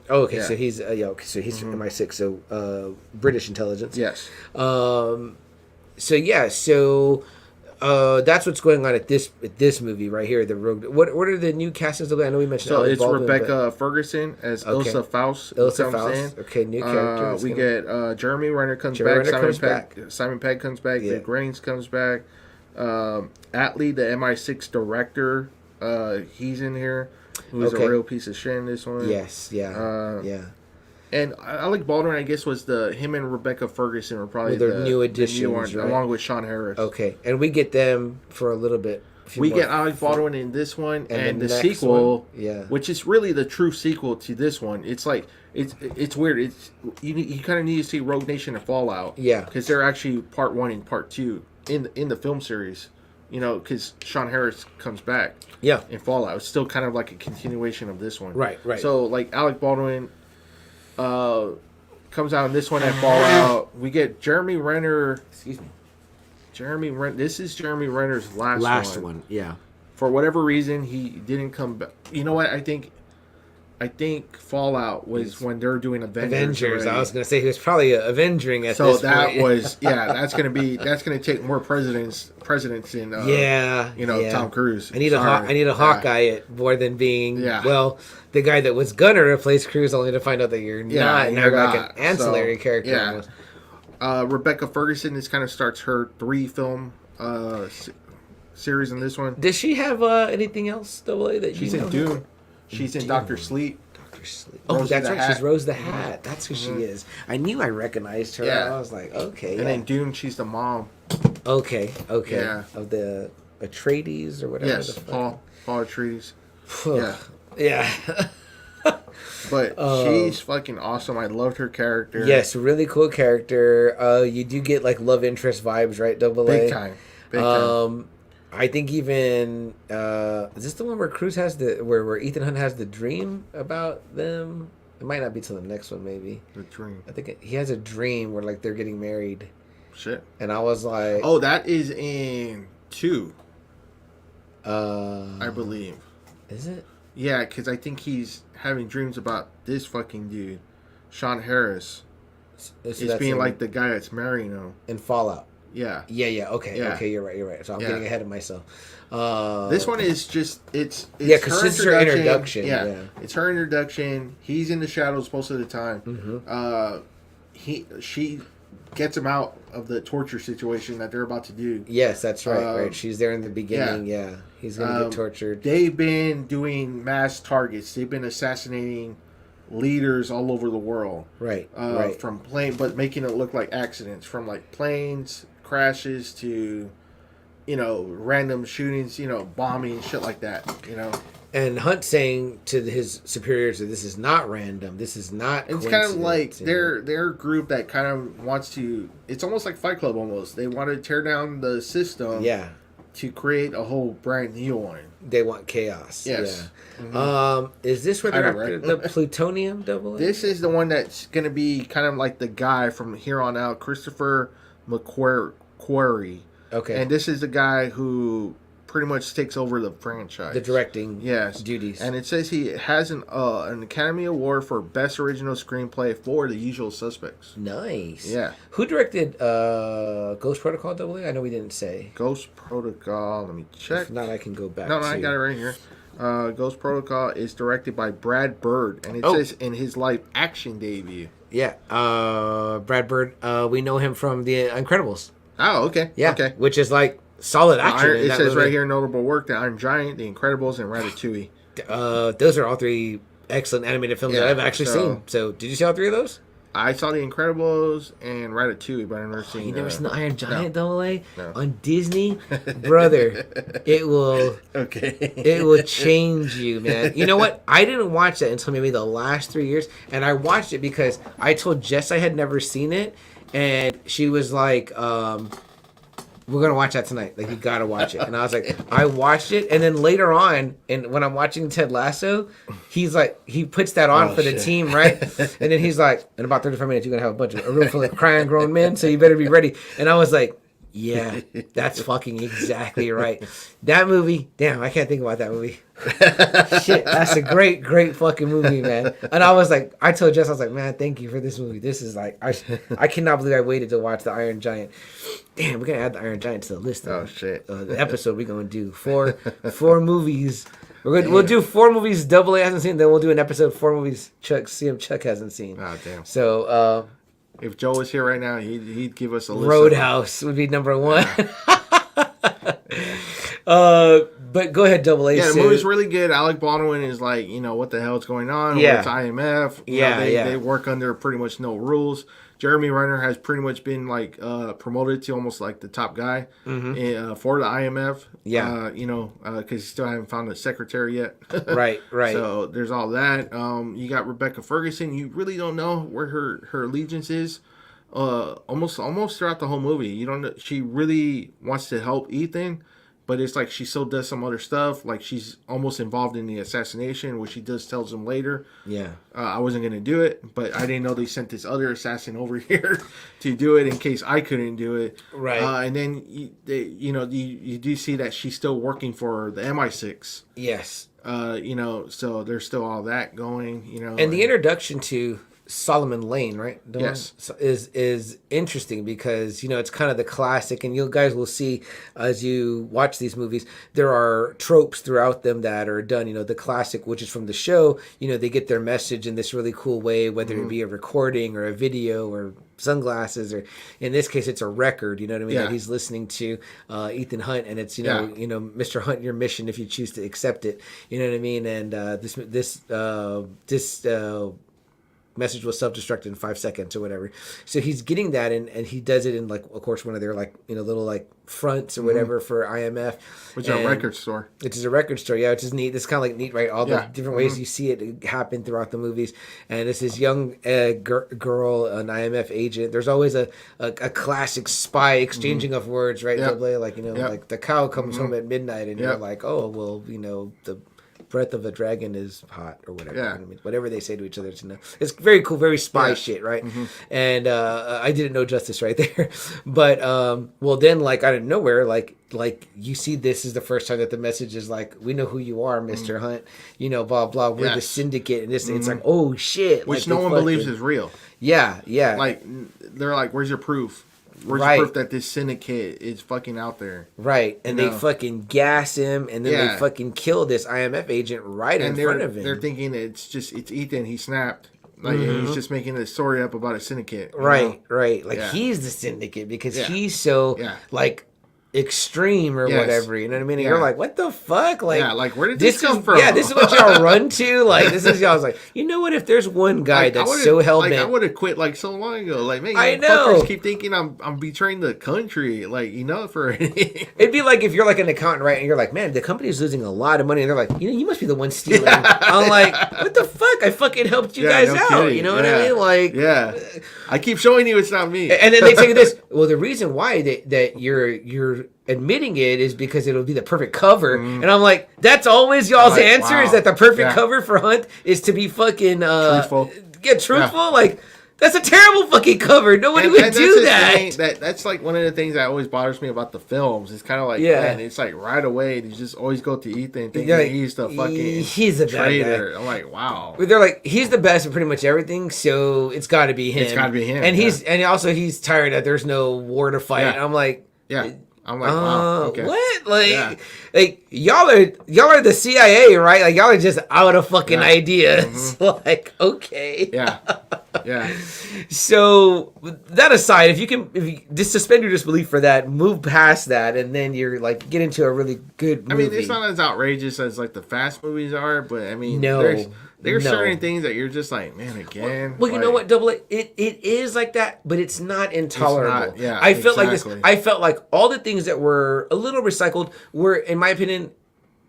Oh, okay. Yeah. So he's so he's from MI6. So British intelligence. Yes. So yeah. So that's what's going on at this movie right here. The Rogue. What are the new castings? I know we mentioned. So Alec it's Baldwin, Rebecca Ferguson as Okay. Ilsa Faust. Ilsa you know what I'm Faust. saying? Okay, new character. That's We gonna- get Jeremy Renner comes Jeremy back. Renner comes back. Simon Pegg comes back. Yeah. Vic Raines comes back. Atlee, the MI6 director, he's in here. Who's Okay. a real piece of shit in this one. Yes. Yeah. Yeah. And Alec Baldwin, I guess, was him and Rebecca Ferguson were probably Well, they're the new new additions, one, right? along with Sean Harris. Okay, and we get them for a little bit. a few We more- get Alec Baldwin in this one, and the the next sequel, one, yeah. which is really the true sequel to this one. It's like it's weird. It's you kind of need to see Rogue Nation and Fallout, Yeah. because they're actually part 1 and part 2 in the film series. You know, because Sean Harris comes back Yeah. in Fallout. It's still kind of like a continuation of this one, Right. So like Alec Baldwin, comes out in this one at Fallout. We get Jeremy Renner. Excuse me. This is Jeremy Renner's last one. Yeah. For whatever reason, he didn't come back. You know what? I think Fallout was when they're doing Avengers. I already. was gonna say he was probably avenging at So this that point. was that's gonna take more presidents in Tom Cruise. I need a Yeah. Hawkeye at more than being the guy that was gonna replace Cruise, only to find out that you're not. And you're you're like not. an ancillary So, character. yeah. Almost. Rebecca Ferguson. This kind of starts her 3-film series in this one. Does she have anything else, Double A, that She's you in know? Dune. She's in Doctor Sleep. Dr. Sleep. Oh, Rose that's the right. Hat. She's Rose the Hat. That's who she is. I knew I recognized her. Yeah. I was like, okay. And in Dune, she's the mom. Okay. Yeah. Of the Atreides or whatever. Yes, the fuck. Paul Atreides. Yeah. Yeah. But she's fucking awesome. I loved her character. Yes, really cool character. You do get like love interest vibes, right? Double A. Big time. Big time. I think even is this the one where Cruz has where Ethan Hunt has the dream about them? It might not be till the next one, maybe. The dream. I think he has a dream where like they're getting married, Shit. and I was like, Oh, that is in 2, I I believe. Is it? Yeah, because I think he's having dreams about this fucking dude, Sean Harris. So It's that's being in, like the guy that's marrying him. in Fallout. Yeah. Yeah. Okay. Yeah. Okay. You're right. So I'm Yeah. getting ahead of myself. This one is just it's Yeah, 'cause this is her introduction, yeah. It's her introduction. He's in the shadows most of the time. Mm-hmm. She gets him out of the torture situation that they're about to do. Yes, that's right. Right. She's there in the beginning. Yeah. He's gonna get tortured. They've been doing mass targets. They've been assassinating leaders all over the world. Right. From but making it look like accidents, from like planes crashes to, random shootings, bombing, shit like that, And Hunt saying to his superiors that this is not random. This is not. It's kind of like their group that kind of wants to. It's almost like Fight Club. Almost, they want to tear down the system. Yeah. To create a whole brand new one. They want chaos. Yes. Yeah. Mm-hmm. Is this where they're after the plutonium double? This is the one that's going to be kind of like the guy from here on out, Christopher McQuarrie. Okay. And this is the guy who pretty much takes over the franchise. The directing duties. And it says he has an Academy Award for Best Original Screenplay for The Usual Suspects. Nice. Yeah. Who directed Ghost Protocol AA? I know we didn't say. Ghost Protocol, let me check. If not, I can go back No, I got it right here. Ghost Protocol is directed by Brad Bird, and it says in his live action debut. Yeah. Brad Bird, we know him from The Incredibles. Oh, okay. Yeah. Okay. Which is like solid action. It says right here, notable work, The Iron Giant, The Incredibles, and Ratatouille. Those are all three excellent animated films that I've actually seen. So, did you see all three of those? I saw The Incredibles and Ratatouille, but I've never seen. You never seen The Iron Giant No. on Disney, brother? It will. Okay. It will change you, man. You know what? I didn't watch that until maybe the last 3 years, and I watched it because I told Jess I had never seen it, and she was like, we're gonna watch that tonight. Like, you gotta watch it. And I was like, I watched it, and then later on, and when I'm watching Ted Lasso, he's like, he puts that on for the team, right? And then he's like, in about 35 minutes, you're gonna have a room full of crying grown men, so you better be ready. And I was like, yeah, that's fucking exactly right. That movie, damn, I can't think about that movie. Shit, that's a great fucking movie, man. And I was like, I told Jess, I was like, man, thank you for this movie. This is like, I cannot believe I waited to watch The Iron Giant. Damn, we're gonna add The Iron Giant to the list. Oh shit! The episode we're gonna do four movies. We'll do 4 movies AA hasn't seen. Then we'll do an episode 4 movies Chuck hasn't seen. Oh damn! So if Joe was here right now, he'd give us a list. Roadhouse would be number 1. But go ahead, AA. Yeah, the movie's really good. Alec Baldwin is like, what the hell's going on? Yeah. It's IMF. They work under pretty much no rules. Jeremy Renner has pretty much been like promoted to almost like the top guy for the IMF. Yeah. Because he still haven't found a secretary yet. Right. So there's all that. You got Rebecca Ferguson. You really don't know where her allegiance is. Almost throughout the whole movie, you don't know. She really wants to help Ethan, but it's like she still does some other stuff. Like she's almost involved in the assassination, which she tells him later. Yeah. I wasn't gonna do it, but I didn't know they sent this other assassin over here to do it in case I couldn't do it. Right. And then you do see that she's still working for the MI6. Yes. So there's still all that going. And the introduction to Solomon Lane, right? Yes. Is interesting because, it's kind of the classic, and you guys will see as you watch these movies, there are tropes throughout them that are done, the classic, which is from the show, they get their message in this really cool way, whether it be a recording or a video or sunglasses, or in this case, it's a record, you know what I mean? Yeah. That he's listening to Ethan Hunt, and it's, Mr. Hunt, your mission if you choose to accept it, you know what I mean? And this message was self-destruct in 5 seconds or whatever. So he's getting that, and he does it in, like, of course, one of their, like, little, like, fronts or whatever for IMF. Which is a record store. Which is a record store, yeah, which is neat. It's kind of, like, neat, right? All the different ways you see it happen throughout the movies. And it's this young girl, an IMF agent. There's always a classic spy exchanging of words, right? Yep. Like, like the cow comes home at midnight, and you're like, oh, well, the breath of a dragon is hot or whatever. Yeah. You know what I mean? Whatever they say to each other. It's very cool, very spy shit, right? And I didn't know justice right there. But well, then, like, out of nowhere, like you see this is the first time that the message is like, we know who you are, Mr. Hunt. Blah blah. We're the syndicate, and this. It's like, oh shit, which like, no one believes is real. Yeah. Like they're like, where's your proof? Where's the proof that this syndicate is fucking out there? Right. And they fucking gas him, and then they fucking kill this IMF agent right in front of him. They're thinking it's Ethan. He snapped. Like he's just making a story up about a syndicate. Right. Like he's the syndicate because he's so like extreme or Yes. whatever, you know what I mean? And Yeah. you're like, what the fuck? Like, Yeah, like, where did this come from? Yeah, this is what y'all run to. Like, this is y'all's like, you know what? If there's one guy Like, that's so hell bent, I would have quit like so long ago. Like, man, I you know. fuckers keep thinking I'm betraying the country. Like, you know, for it'd be like if you're like an accountant, right? And you're like, man, the company's losing a lot of money, and they're like, you know, you must be the one stealing. I'm like, what the fuck? I fucking helped you guys no out. kidding. You know what I mean? Like, yeah, I keep showing you it's not me. And then they take this. Well, the reason why that you're admitting it is because it'll be the perfect cover. And I'm like, that's always y'all's Like, answer wow. is that the perfect Yeah. cover for Hunt is to be fucking Truthful. Get truthful. Like, that's a terrible fucking cover. Nobody would that's do the that. thing, that's like one of the things that always bothers me about the films. It's kind of like, Yeah. man, it's like right away they just always go to Ethan thinking They're like, he's the fucking he's a bad traitor. guy. I'm like, wow. They're like, he's the best at pretty much everything, so it's got to be him. It's gotta be him, And yeah. he's tired that there's no war to fight. Yeah. I'm like, Yeah, I'm like, wow. Okay. What? Like, Yeah. like y'all are the CIA, right? Like y'all are just out of fucking Yeah. ideas. Like, okay. Yeah, yeah. So that aside, if you just suspend your disbelief for that, move past that, and then you're like get into a really good movie. I mean, it's not as outrageous as like the Fast movies are, but I mean, No, there's no. certain things that you're just like, man, again. Well, you know like, what, Double A, it is like that, but it's not intolerable. not, yeah, I felt like this. exactly. I felt like all the things that were a little recycled were, in my opinion,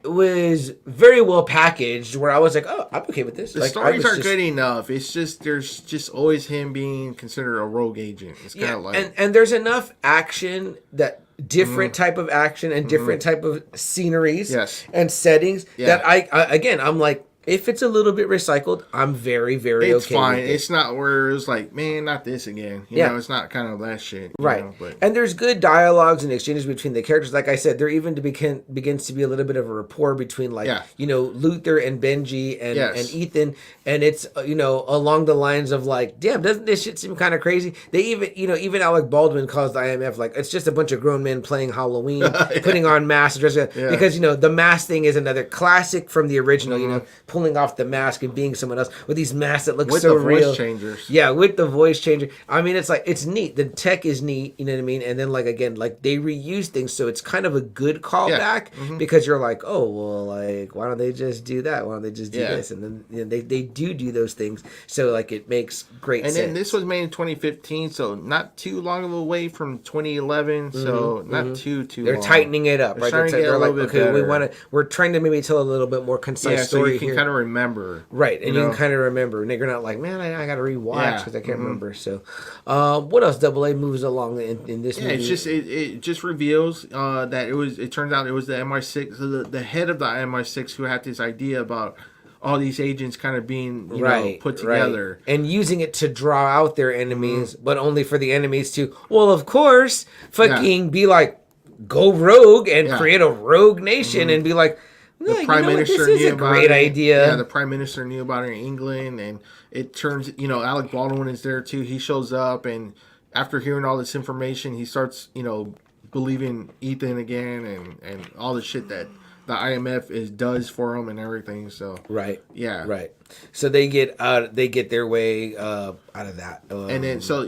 was very well packaged. Where I was like, oh, I'm okay with this. The Like, I stories was are just- good enough. It's just there's just always him being considered a rogue agent. It's kind Yeah, of like and there's enough action that different type of action and different type of sceneries Yes. and settings Yeah. that I again I'm like, if it's a little bit recycled, I'm very, very it's okay fine. with it. It's not where it was like, man, not this again. You Yeah. know, it's not kind of that shit. you Right. know, but And there's good dialogues and exchanges between the characters. Like I said, there even begins to be a little bit of a rapport between, like, Yeah. you know, Luther and Benji and, Yes. and Ethan. And it's, you know, along the lines of like, damn, doesn't this shit seem kind of crazy? They even, you know, even Alec Baldwin calls the IMF like, it's just a bunch of grown men playing Halloween, putting on masks. Dressing up. Yeah. Because, you know, the mask thing is another classic from the original, you know, pulling off the mask and being someone else with these masks that look with so the voice real. changers. Yeah, with the voice changer. I mean, it's like, it's neat. The tech is neat, you know what I mean? And then, like, again, like, they reuse things, so it's kind of a good callback because you're like, oh, well, like, why don't they just do that? Why don't they just do Yeah. this? And then, you know, they do those things, so, like, it makes great And sense. then this was made in 2015, so not too long of a way from 2011. So not too They're long. tightening it up, They're right? starting to get They're a like, little bit okay, better. we're trying to maybe tell a little bit more concise Yeah, so story you can here. kind of remember. Right, and you know? can kind of remember, and you're not like, man, I got to rewatch Yeah, because I can't remember. So, what else? Double A moves along in this Yeah, movie. it's just it just reveals that it turns out it was the MI6, so the head of the MI6 who had this idea about all these agents kind of being you know, put together. and using it to draw out their enemies, but only for the enemies to, well, of course, fucking be like, go rogue and Yeah. create a rogue nation and be like, no, The you prime know what, minister this is knew a about great it. idea. Yeah, the prime minister knew about it in England, and it turns, you know, Alec Baldwin is there too. He shows up, and after hearing all this information, he starts, you know, believing Ethan again, and all the shit that the IMF does for him and everything. So Right. yeah, Right. So they get their way out of that. And then so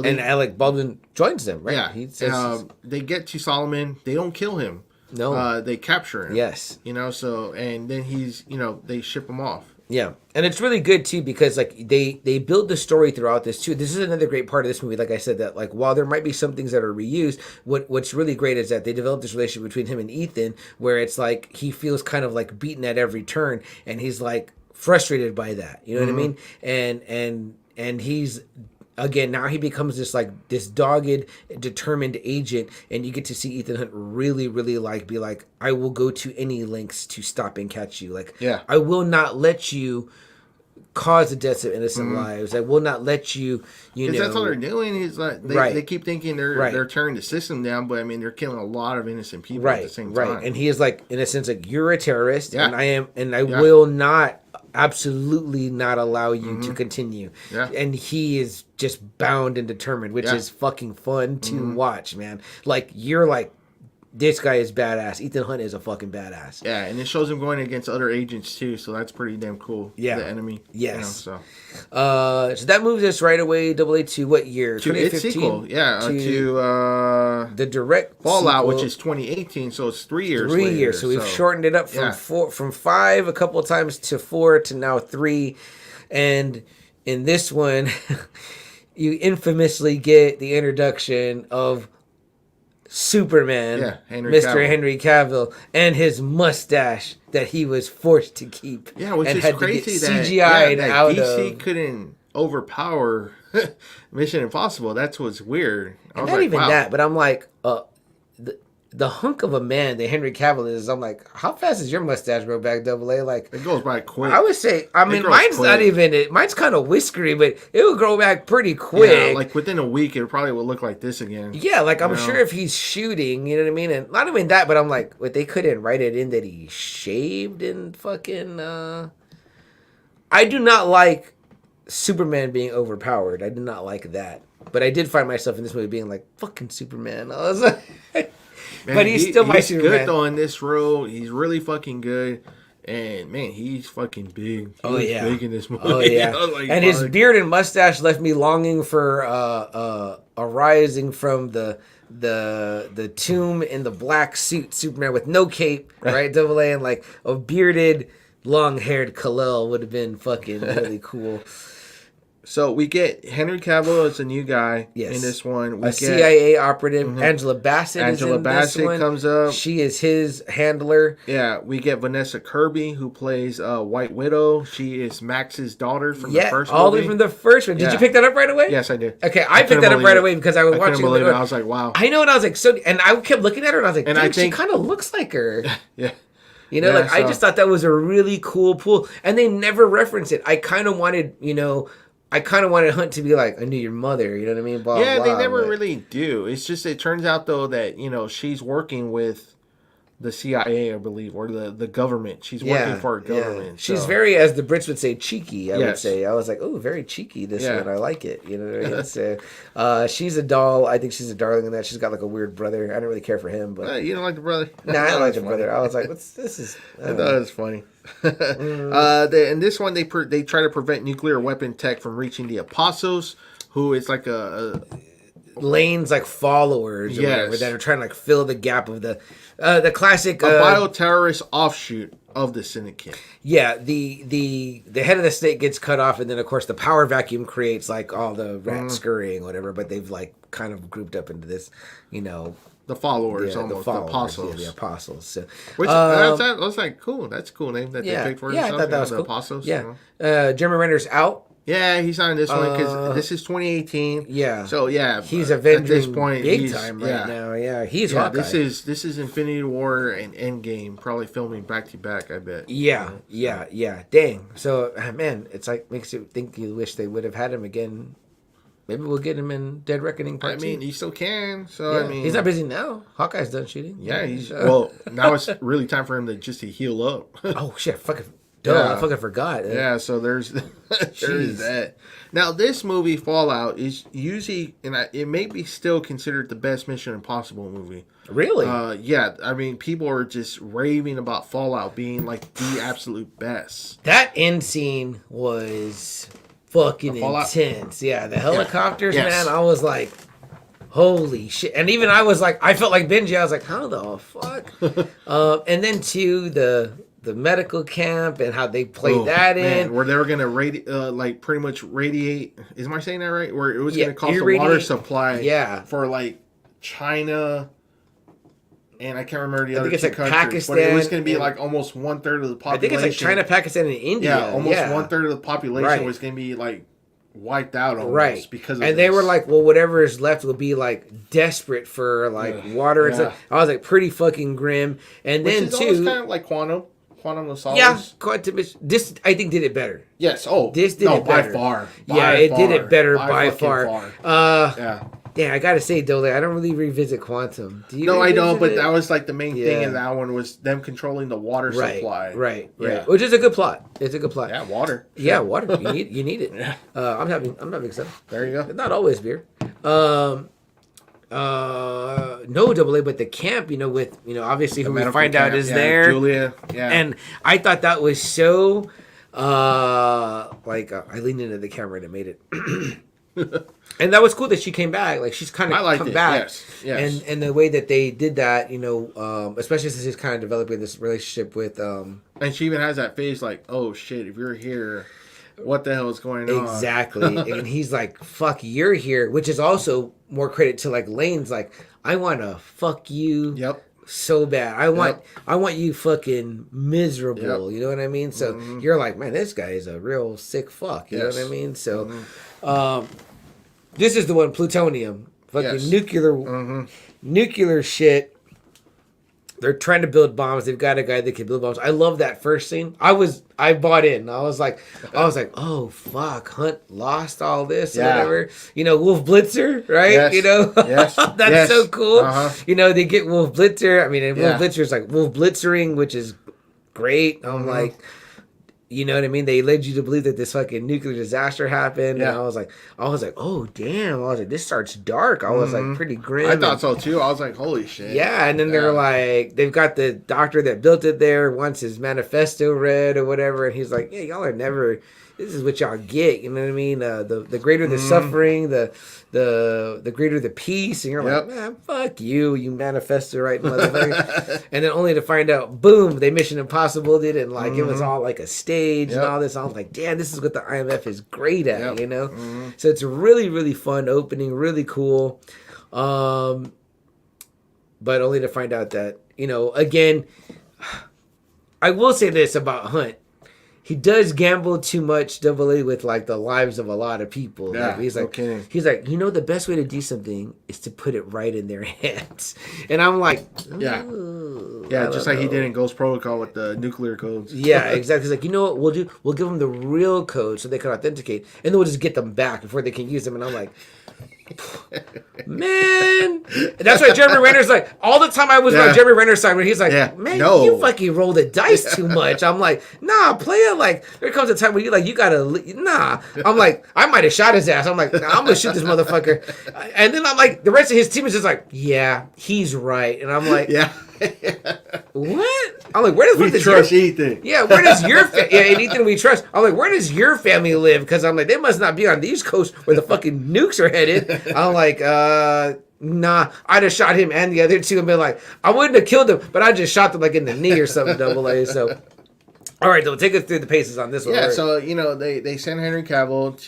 and Alec Baldwin joins them, right? yeah, He says, they get to Solomon. They don't kill him. No. They capture him. yes. You know, so and then he's, you know, they ship him off. Yeah, and it's really good too because like they build the story throughout this too. This is another great part of this movie. Like I said, that like while there might be some things that are reused, what's really great is that they develop this relationship between him and Ethan, where it's like he feels kind of like beaten at every turn, and he's like frustrated by that. You know what I mean? And he's. Again, now he becomes this dogged, determined agent, and you get to see Ethan Hunt really, really be like, I will go to any lengths to stop and catch you. Like, Yeah. I will not let you cause the deaths of innocent lives. I will not let you, you know. Because that's all they're doing. Is like they keep thinking they're tearing the system down, but I mean they're killing a lot of innocent people at the same time. Right. And he is like, in a sense, like, you're a terrorist, Yeah. and I am, and I will not, absolutely not allow you to continue. Yeah. And he is just bound and determined, which is fucking fun to watch, man. Like, you're like, this guy is badass. Ethan Hunt is a fucking badass. Yeah, and it shows him going against other agents too, so that's pretty damn cool. Yeah. The enemy. Yes. You know, so that moves us right away, Double A, to what year? to its sequel, to the direct Fallout, sequel. which is 2018, so it's 3 years. 3 later, years. So we've shortened it up from 5 a couple of times to 4 to now 3, and in this one, you infamously get the introduction of Superman, Mr. Henry Cavill, and his mustache that he was forced to keep. Yeah, which and is had crazy to get that, CGI'd out DC of. couldn't overpower Mission Impossible. That's what's weird. I was Not like, even wow. that, but I'm like, the hunk of a man that Henry Cavill is. I'm like, how fast is your mustache grow back, Double A? Like, It goes by quick. I would say, I mean, grows mine's quick. not even it. Mine's kind of whiskery, but it would grow back pretty quick. Yeah, like within a week, it probably will look like this again. Yeah, like I'm You know? sure if he's shooting, you know what I mean? And not even that, but I'm like, what, they couldn't write it in that he shaved and fucking I do not like Superman being overpowered. I do not like that. But I did find myself in this movie being like, fucking Superman. I was like Man, but he's still my he's Superman. good though in this role. He's really fucking good. And man, he's fucking big. He was big in this movie. Oh yeah. I was like, and his fuck. beard and mustache left me longing for arising from the tomb in the black suit Superman with no cape, right? Double A, and like a bearded, long-haired Kal-El would have been fucking really cool. So we get Henry Cavill as a new guy Yes. in this one. We A get CIA operative, Angela Bassett. Angela is in Bassett this one. comes up. She is his handler. Yeah, we get Vanessa Kirby, who plays White Widow. She is Max's daughter from the first all the movie. way from the first one. Did Yeah. you pick that up right away? Yes, I did. Okay, I picked couldn't that up believe right it. away because I was I watching couldn't believe it. I was like, wow. I know, and I was like, so, and I kept looking at her, and I was like, And dude, I think- she kind of looks like her. Yeah. You know, Yeah, like I so- just thought that was a really cool pull, and they never reference it. I kind of wanted, Hunt to be like, I knew your mother. You know what I mean? Blah, Yeah, blah, they never but- really do. It's just, it turns out though that, she's working with the CIA, I believe, or the government. She's working for a government. She's so. very, as the Brits would say, cheeky. I would Yes. say. I was like, oh, very cheeky. This Yeah. one, I like it. You know what I mean? So, she's a doll. I think she's a darling in that. She's got like a weird brother. I don't really care for him, but You don't like the brother? nah, I like the That's brother. I was like, what's this? Is I I don't thought know. it was funny. In this one, they try to prevent nuclear weapon tech from reaching the Apostles, who is like a Lane's like followers, or Yes. whatever, that are trying to like fill the gap of the classic bioterrorist offshoot of the Syndicate. Yeah, the head of the snake gets cut off, and then of course the power vacuum creates like all the rats scurrying, whatever. But they've like kind of grouped up into this, The followers, the almost followers, the apostles. the apostles. So, Which I was like, cool. That's a cool name that yeah, they picked for yeah, I themselves. thought that was the cool. apostles. Yeah, you know. Jeremy Renner's out. Yeah, he's not in this one because this is 2018. Yeah, So yeah, he's at avenging this point, big time right now. Yeah, he's Hawkeye. This is Infinity War and Endgame, probably filming back to back. I bet. Yeah. Dang. So, man, it's like makes you think you wish they would have had him again. Maybe we'll get him in Dead Reckoning Part 2. you still can. So Yeah. I mean, he's not busy now. Hawkeye's done shooting. Yeah, now it's really time for him to heal up. Oh shit! I fucking forgot. Yeah, so there's Jeez. that. Now this movie Fallout is usually, it may be still considered the best Mission Impossible movie. Really? Yeah, I mean people are just raving about Fallout being like the absolute best. That end scene was fucking intense. Yeah, the helicopters, Yes. man. I was like, holy shit! And even I was like, I felt like Benji. I was like, how the fuck? And then too the medical camp and how they played that in. where they were gonna pretty much radiate. Is am I saying that right? Where it was gonna cost the irradiate- water supply. Yeah. For like China. And I can't remember the other think it's two like countries, but it was Pakistan going to be and- like almost 1/3 of the population. I think it's like China, Pakistan, and India. Yeah, almost 1/3 of the population Right. was going to be like wiped out almost Right, because of and they this. were like, well, whatever is left will be like desperate for like water and stuff. I was like, pretty fucking grim. And Which then is almost too, kind of like Quantum of Solace. yeah, Quantum. This I think did it better. Yes. Oh, This did it by better. far. Yeah, it did it better by fucking far. Yeah. Yeah, I gotta say though, I don't really revisit Quantum. Do you? No, I don't. revisit But it? that was like the main thing Yeah. in that one was them controlling the water supply. Right. Yeah. Which is a good plot. It's a good plot. Yeah, water. Yeah, water. You need it. I'm having some. There you go. Not always beer. No, Double A, but the camp, with obviously who we find out is there, Julia, and I thought that was so I leaned into the camera and it made it. And that was cool that she came back. Like, she's kind of come back. Yes. And the way that they did that, especially since he's kind of developing this relationship with and she even has that face like, oh shit, if you're here, what the hell is going on? Exactly. And he's like, fuck, you're here, which is also more credit to like Lane's like, I want to fuck you. Yep. So bad. I want you fucking miserable. Yep. You know what I mean? So you're like, man, this guy is a real sick fuck. You know what I mean? So this is the one, plutonium. Fucking nuclear shit. They're trying to build bombs. They've got a guy that can build bombs. I love that first scene. I bought in. I was like, oh fuck, Hunt lost all this or whatever. Wolf Blitzer, right? Yes. That's so cool. Uh-huh. They get Wolf Blitzer. I mean, and Wolf Blitzer is like Wolf Blitzering, which is great. I'm like, you know what I mean? They led you to believe that this fucking nuclear disaster happened. Yeah. And I was like, oh damn. I was like, this starts dark. I was like pretty grim. I thought so too. I was like, holy shit. Yeah, and then they're like, they've got the doctor that built it there, wants his manifesto read or whatever, and he's like, yeah, y'all are never. This is what y'all get. You know what I mean? The greater the suffering, the greater the peace, and you're like, man, fuck you manifesto right motherfucker. And then only to find out, boom, they Mission Impossible did it, and like it was all like a stage and all this. I was like, damn, this is what the IMF is great at, So it's a really, really fun opening, really cool. But only to find out that, again, I will say this about Hunt. He does gamble too much, Double A, with like the lives of a lot of people. Yeah, like, he's like, the best way to do something is to put it right in their hands. And I'm like, just like he did in Ghost Protocol with the nuclear codes. Yeah, exactly. He's like, you know what we'll do? We'll give them the real code so they can authenticate, and then we'll just get them back before they can use them. And I'm like, man, and that's why Jeremy Renner's like, all the time I was on Jeremy Renner's side where he's like, man, you fucking roll the dice too much. I'm like, nah, play it like there comes a time where you gotta I'm like, I might have shot his ass. I'm like, nah, I'm gonna shoot this motherfucker. And then I'm like, the rest of his team is just like, yeah, he's right. And I'm like, what? I'm like, where does trust Ethan? Yeah, where does your and Ethan we trust? I'm like, where does your family live? Because I'm like, they must not be on the East Coast where the fucking nukes are headed. I'm like, nah, I'd have shot him and the other two and been like, I wouldn't have killed him, but I just shot them like in the knee or something. Double A. So, all right, so take us through the paces on this one. Yeah, so they send Henry Cavill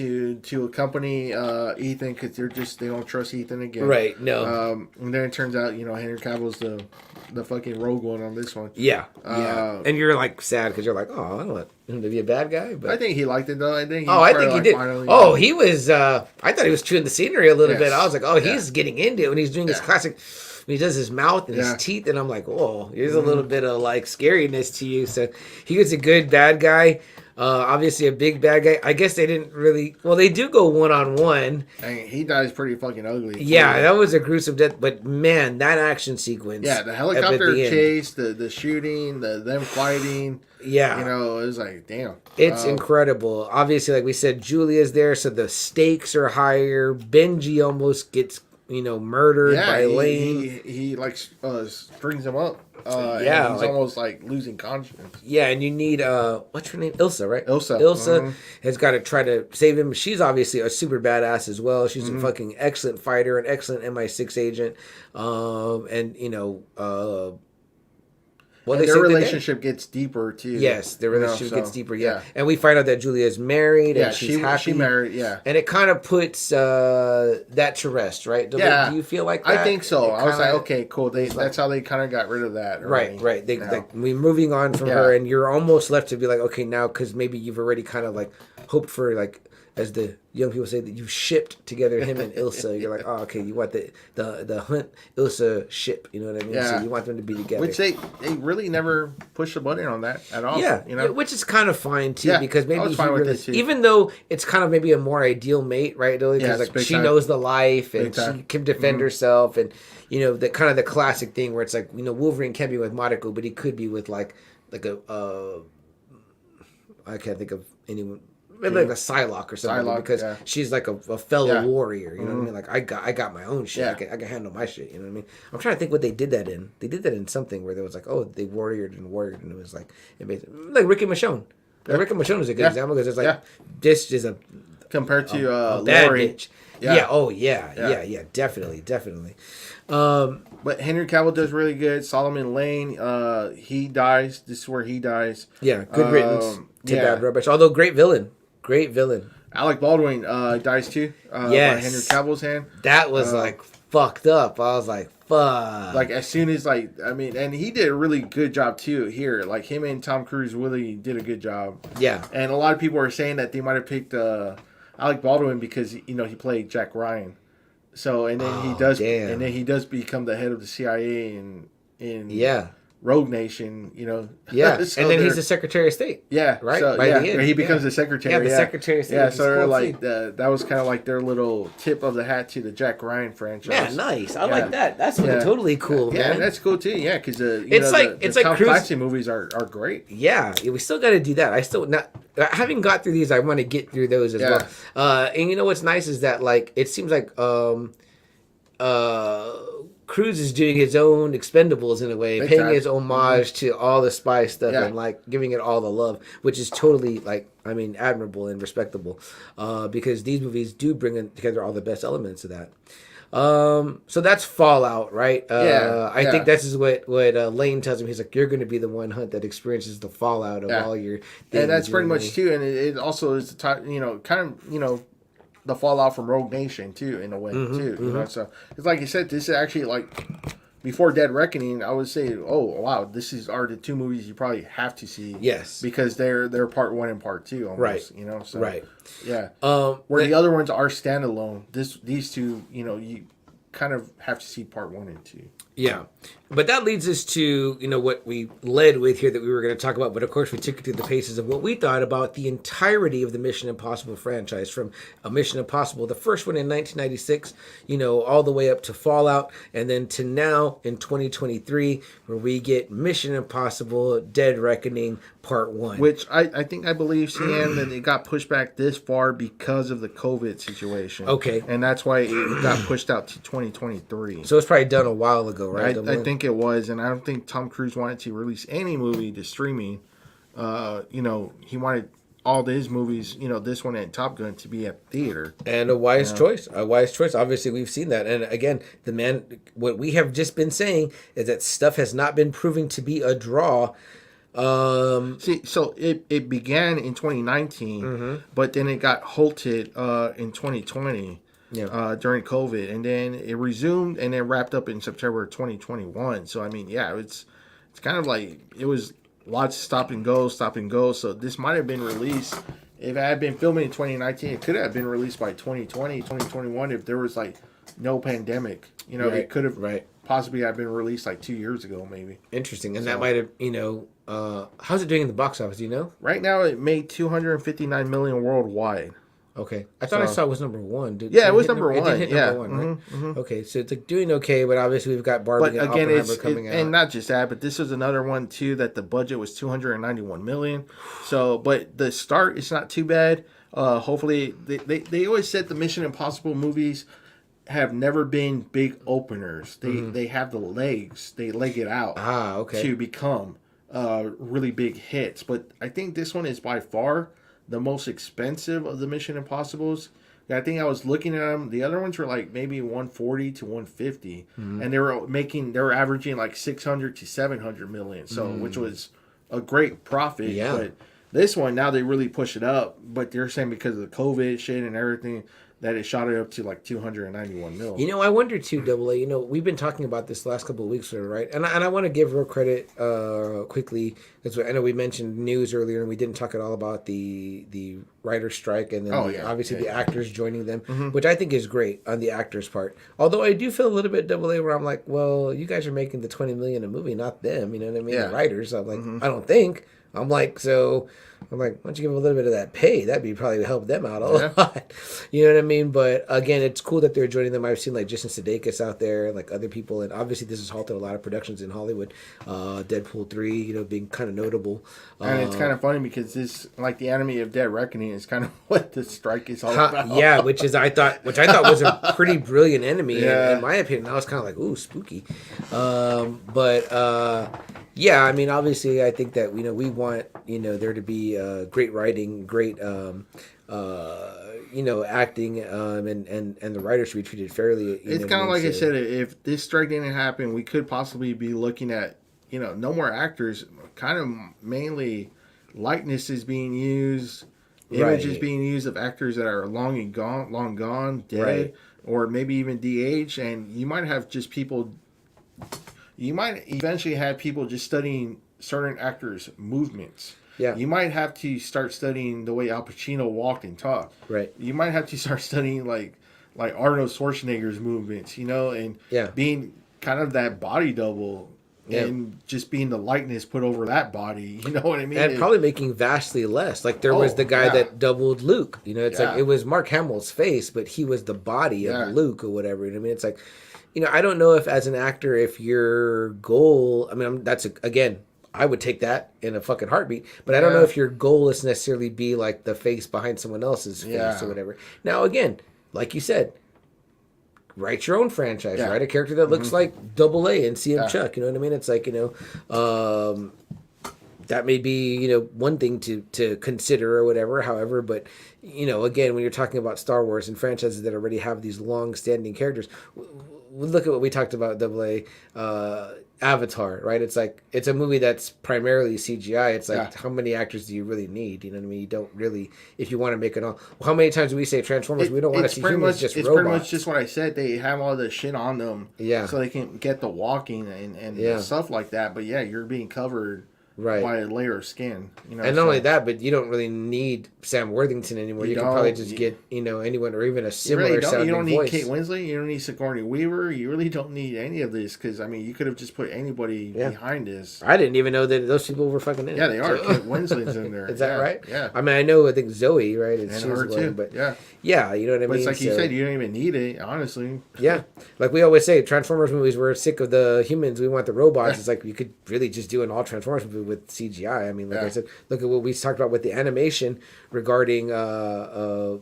to accompany Ethan because they don't trust Ethan again. Right. No. And then it turns out Henry Cavill's the fucking rogue one on this one. Yeah. And you're like sad because you're like, oh, I don't want him to be a bad guy. But I think he liked it though. I think he did. Finally, he was. I thought he was chewing the scenery a little bit. I was like, oh, he's getting into it when he's doing his classic. When he does his mouth and his teeth, and I'm like, whoa, there's a little bit of like scariness to you. So he was a good bad guy. Obviously a big bad guy. I guess they didn't really. Well, they do go 1-on-1. And he dies pretty fucking ugly. Yeah, that was a gruesome death. But man, that action sequence. Yeah, the helicopter chase, the shooting, them fighting. Yeah, it was like, damn. It's incredible. Obviously, like we said, Julia's there, so the stakes are higher. Benji almost gets murdered by Lane. He like strings him up. And he's almost like losing conscience. Yeah, and you need what's her name? Ilsa, right? Ilsa has got to try to save him. She's obviously a super badass as well. She's a fucking excellent fighter, an excellent MI6 agent. Well, their relationship gets deeper too. Yes, their relationship gets deeper. Yeah, and we find out that Julia is married and she's happy. She married. Yeah, and it kind of puts that to rest, right? Do you feel like that? I think so. I was like, okay, cool. That's how they kind of got rid of that. Right. We're moving on from her, and you're almost left to be like, okay, now because maybe you've already kind of like hoped for like. As the young people say, that you shipped together him and Ilsa. You're like, oh, okay, you want the Hunt Ilsa ship. You know what I mean? Yeah. So you want them to be together. Which they really never pushed the button on that at all. Yeah, which is kind of fine too, because maybe even though it's kind of maybe a more ideal mate, right? Because like she knows the life and she can defend herself, and the kind of the classic thing where it's like Wolverine can't be with Mariko, but he could be with like a I can't think of anyone. maybe like a Psylocke or something, Psylocke, because yeah. she's like a fellow Yeah. warrior. You know what I mean? Like I got my own shit. Yeah. I can handle my shit. You know what I mean? I'm trying to think what they did that in. They did that in something where there was like, oh, they warriored, and it was like it made like Ricky Michonne. Like, Ricky Michonne is a good example because it's like this is a compared to bad Lori. bitch. Yeah. Oh yeah. Definitely. But Henry Cavill does really good. Solomon Lane, he dies. This is where he dies. Yeah. Good riddance to yeah. bad rubbish. Although great villain. Alec Baldwin dies too. Yes. By Henry Cavill's hand. That was like fucked up. I was like, fuck. Like as soon as and he did a really good job too here. Like him and Tom Cruise really did a good job. Yeah. And a lot of people are saying that they might have picked Alec Baldwin because he played Jack Ryan. So and then he does become the head of the CIA in Rogue Nation, Yeah, So and then he's the Secretary of State. Yeah, right. So, By the end. he becomes the Secretary. Yeah, the Secretary of State. Yeah, so they're like that was kind of like their little tip of the hat to the Jack Ryan franchise. Yeah, nice. I like that. That's totally cool, man. Yeah, that's cool too. Yeah, because it's like Tom Cruise... Clancy movies are great. Yeah, we still got to do that. I still not having got through these. I want to get through those as well. And you know what's nice is that like it seems like Cruise is doing his own Expendables in a way, paying his homage to all the spy stuff and like giving it all the love, which is totally admirable and respectable, because these movies do bring together all the best elements of that. So that's Fallout, right? I think this is what Lane tells him. He's like, you're going to be the one, Hunt, that experiences the fallout of all your things. And that's pretty much too. And it also is the type, the fallout from Rogue Nation too, in a way too. So it's like you said, this is actually like before Dead Reckoning. I would say, oh wow, this are the two movies you probably have to see. Yes, because they're part 1 and part 2 almost. Right. So right. Yeah. Where the other ones are standalone. These two, you kind of have to see part 1 and 2. Yeah. But that leads us to, what we led with here that we were going to talk about. But of course, we took it through the paces of what we thought about the entirety of the Mission Impossible franchise, from a Mission Impossible, the first one in 1996, all the way up to Fallout, and then to now in 2023, where we get Mission Impossible Dead Reckoning Part 1. Which I believe, CM, that it got pushed back this far because of the COVID situation. Okay. And that's why it got pushed out to 2023. So it's probably done a while ago, right? I think it was, and I don't think Tom Cruise wanted to release any movie to streaming. He wanted all his movies, this one and Top Gun, to be at theater. And a wise choice. Obviously, we've seen that. And again, what we have just been saying is that stuff has not been proving to be a draw. So it began in 2019, but then it got halted in 2020. During COVID, and then it resumed and then wrapped up in September 2021. So it's kind of like it was lots of stop and go. So this might have been released, if it had been filming in 2019, it could have been released by 2020, 2021 if there was like no pandemic. It could have possibly have been released like 2 years ago, maybe. Interesting, and that might have how's it doing in the box office? Do you know? Right now, it made $259 million worldwide. Okay, I thought I saw it was number 1. It was number 1. It did hit number 1, right? Okay, so it's like doing okay, but obviously we've got Barbie and Oppenheimer coming out, and not just that, but this was another one too that the budget was $291 million. So, but the start is not too bad. Hopefully, they always said the Mission Impossible movies have never been big openers. They have the legs. They leg it out. To become really big hits. But I think this one is by far the most expensive of the Mission Impossibles. I think I was looking at them. The other ones were like maybe 140 to 150, and they were averaging like 600 to 700 million. So which was a great profit. Yeah. But this one, now they really push it up. But they're saying because of the COVID shit and everything, that it shot it up to like 291 mil. I wonder too, Double A. We've been talking about this the last couple of weeks, right? And I want to give real credit quickly, because I know we mentioned news earlier, and we didn't talk at all about the writer's strike, and then obviously the actors joining them, which I think is great on the actors' part. Although I do feel a little bit Double A, where I'm like, well, you guys are making the $20 million a movie, not them. You know what I mean? The writers. I'm like, I don't think. I'm like, so I'm like, why don't you give them a little bit of that pay? That'd be probably help them out a lot. You know what I mean? But again, it's cool that they're joining them. I've seen like Jason Sudeikis out there, like other people, and obviously this has halted a lot of productions in Hollywood. Deadpool 3, you know, being kind of notable. And it's kind of funny because this, like the anime of Dead Reckoning, is kind of what the strike is all about. Yeah, which I thought was a pretty brilliant enemy in my opinion. I was kind of like, ooh, spooky. Yeah, I mean, obviously, I think that we want there to be great writing, great acting, and the writers should be treated fairly. It's kind of like I said, if this strike didn't happen, we could possibly be looking at no more actors. Kind of mainly likenesses being used, images being used of actors that are long gone, dead, or maybe even de-aged, and you might have just people. You might eventually have people just studying certain actors' movements. Yeah. You might have to start studying the way Al Pacino walked and talked. Right. You might have to start studying like Arnold Schwarzenegger's movements, and being kind of that body double and just being the likeness put over that body. You know what I mean? And probably making vastly less. Like there was the guy that doubled Luke. It's like it was Mark Hamill's face, but he was the body of Luke or whatever. You know what I mean? It's like, I don't know if as an actor, if your goal, again, I would take that in a fucking heartbeat, but I don't know if your goal is necessarily be like the face behind someone else's face or whatever. Now, again, like you said, write your own franchise, write a character that looks like Double A and CM Chuck, you know what I mean? It's like, that may be, one thing to consider or whatever, however, but, again, when you're talking about Star Wars and franchises that already have these long-standing characters, look at what we talked about, Double A, Avatar, right? It's like, it's a movie that's primarily CGI. It's like, how many actors do you really need? You know what I mean? You don't really, if you want to make it all. Well, how many times do we say Transformers? We don't want to see humans, just robots. It's pretty much just what I said. They have all the shit on them so they can get the walking and stuff like that. But you're being covered by a layer of skin. And not only that, but you don't really need Sam Worthington anymore. You can probably just get anyone or even a similar sounding voice. You don't need Kate Winslet. You don't need Sigourney Weaver. You really don't need any of this because you could have just put anybody behind this. I didn't even know that those people were fucking in it. Yeah, they are. Kate Winslet's in there. Is that right? Yeah. I mean, I think Zoe, right? And her too. But yeah, you know what I mean. But it's like you said, you don't even need it, honestly. Yeah, like we always say, Transformers movies. We're sick of the humans. We want the robots. It's like you could really just do an all Transformers movie with CGI. I mean, like I said, look at what we talked about with the animation regarding, Across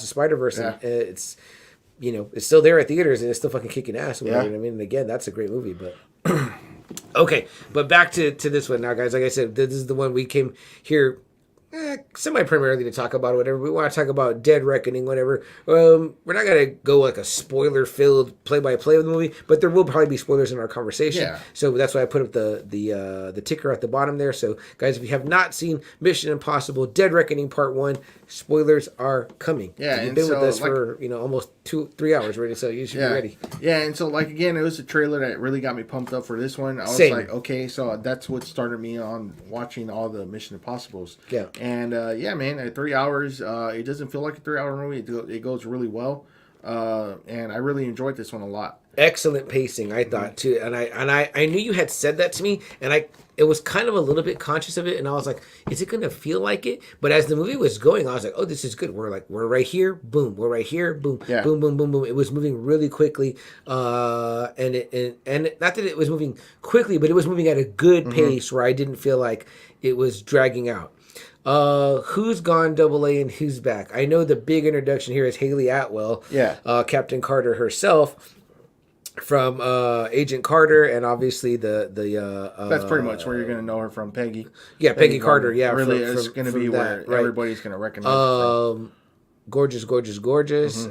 the Spider-Verse. And it's, it's still there at theaters and it's still fucking kicking ass. Whatever, you know what I mean? And again, that's a great movie, but okay. But back to this one now, guys. Like I said, this is the one we came here semi-primarily to talk about, whatever. We want to talk about Dead Reckoning, whatever. We're not going to go like a spoiler-filled play-by-play of the movie, but there will probably be spoilers in our conversation. Yeah. So that's why I put up the ticker at the bottom there. So, guys, if you have not seen Mission Impossible Dead Reckoning Part 1, spoilers are coming. Yeah, you've been with us for almost 2-3 hours already, so you should be ready. Yeah, and so again, it was a trailer that really got me pumped up for this one. I was like, okay, so that's what started me on watching all the Mission Impossibles. Yeah. And man, at 3 hours, it doesn't feel like a 3-hour movie. It goes really well, and I really enjoyed this one a lot. Excellent pacing, I thought too, and I knew you had said that to me, and it was kind of a little bit conscious of it, and I was like, is it going to feel like it? But as the movie was going, I was like, oh, this is good. We're right here, boom. We're right here, boom, boom, boom, boom, boom. It was moving really quickly, and not that it was moving quickly, but it was moving at a good pace where I didn't feel like it was dragging out. Who's gone Double A and who's back? I know the big introduction here is Haley Atwell, Captain Carter herself, from Agent Carter, and obviously the that's pretty much where you're going to know her from, Peggy. Yeah, Peggy Carter. Yeah, really is going to be where everybody's going to recognize her from. Gorgeous.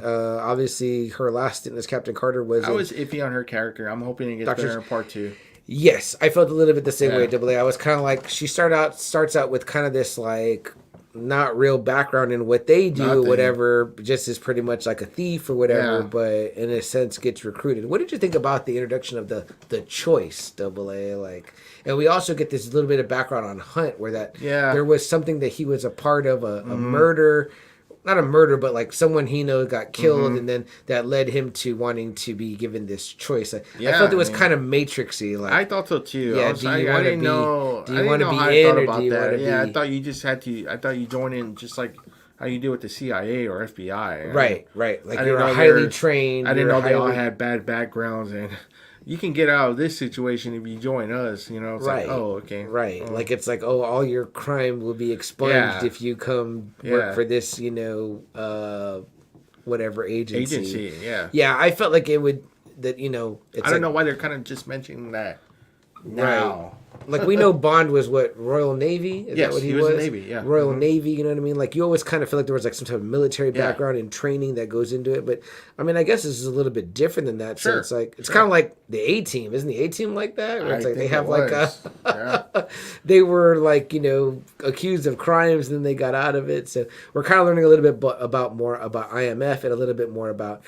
Obviously, her last stint as Captain Carter was. I was iffy on her character. I'm hoping it gets better in part 2. Yes, I felt a little bit the same way. Double A. I was kind of like, she starts out with kind of this like not real background in what they do or whatever, just is pretty much like a thief or whatever, but in a sense gets recruited. What did you think about the introduction of the choice, Double A? Like, and we also get this little bit of background on Hunt, where there was something that he was a part of, a murder not a murder, but like someone he knows got killed, and then that led him to wanting to be given this choice. I felt it was kind of Matrixy. Like I thought so too. Yeah, I didn't know. Do you want to be how in, I thought or about do you that. want to Yeah, be? I thought you just had to. I thought you join in just like how you do with the CIA or FBI. Right. Like I you're didn't know highly trained. I didn't know they all highly- had bad backgrounds, and you can get out of this situation if you join us. You know, it's Right. like, oh, okay, Right. Oh. Like it's like, oh, all your crime will be expunged Yeah. if you come work Yeah. for this, whatever agency. Yeah. Yeah, I felt like it would that it's I don't know why they're kind of just mentioning that now. Like we know Bond was what, Royal Navy? Is Yes, that what he was in Navy, yeah. Royal Mhm. Navy, you know what I mean? Like you always kind of feel like there was like some type of military Yeah. background and training that goes into it. But I mean, I guess this is a little bit different than that. So Sure, it's like it's sure. kind of like the A-Team. Isn't the A-Team like that? Where it's I like they think have it like was. Yeah. they were like, accused of crimes and then they got out of it. So we're kind of learning a little bit more about IMF and a little bit more about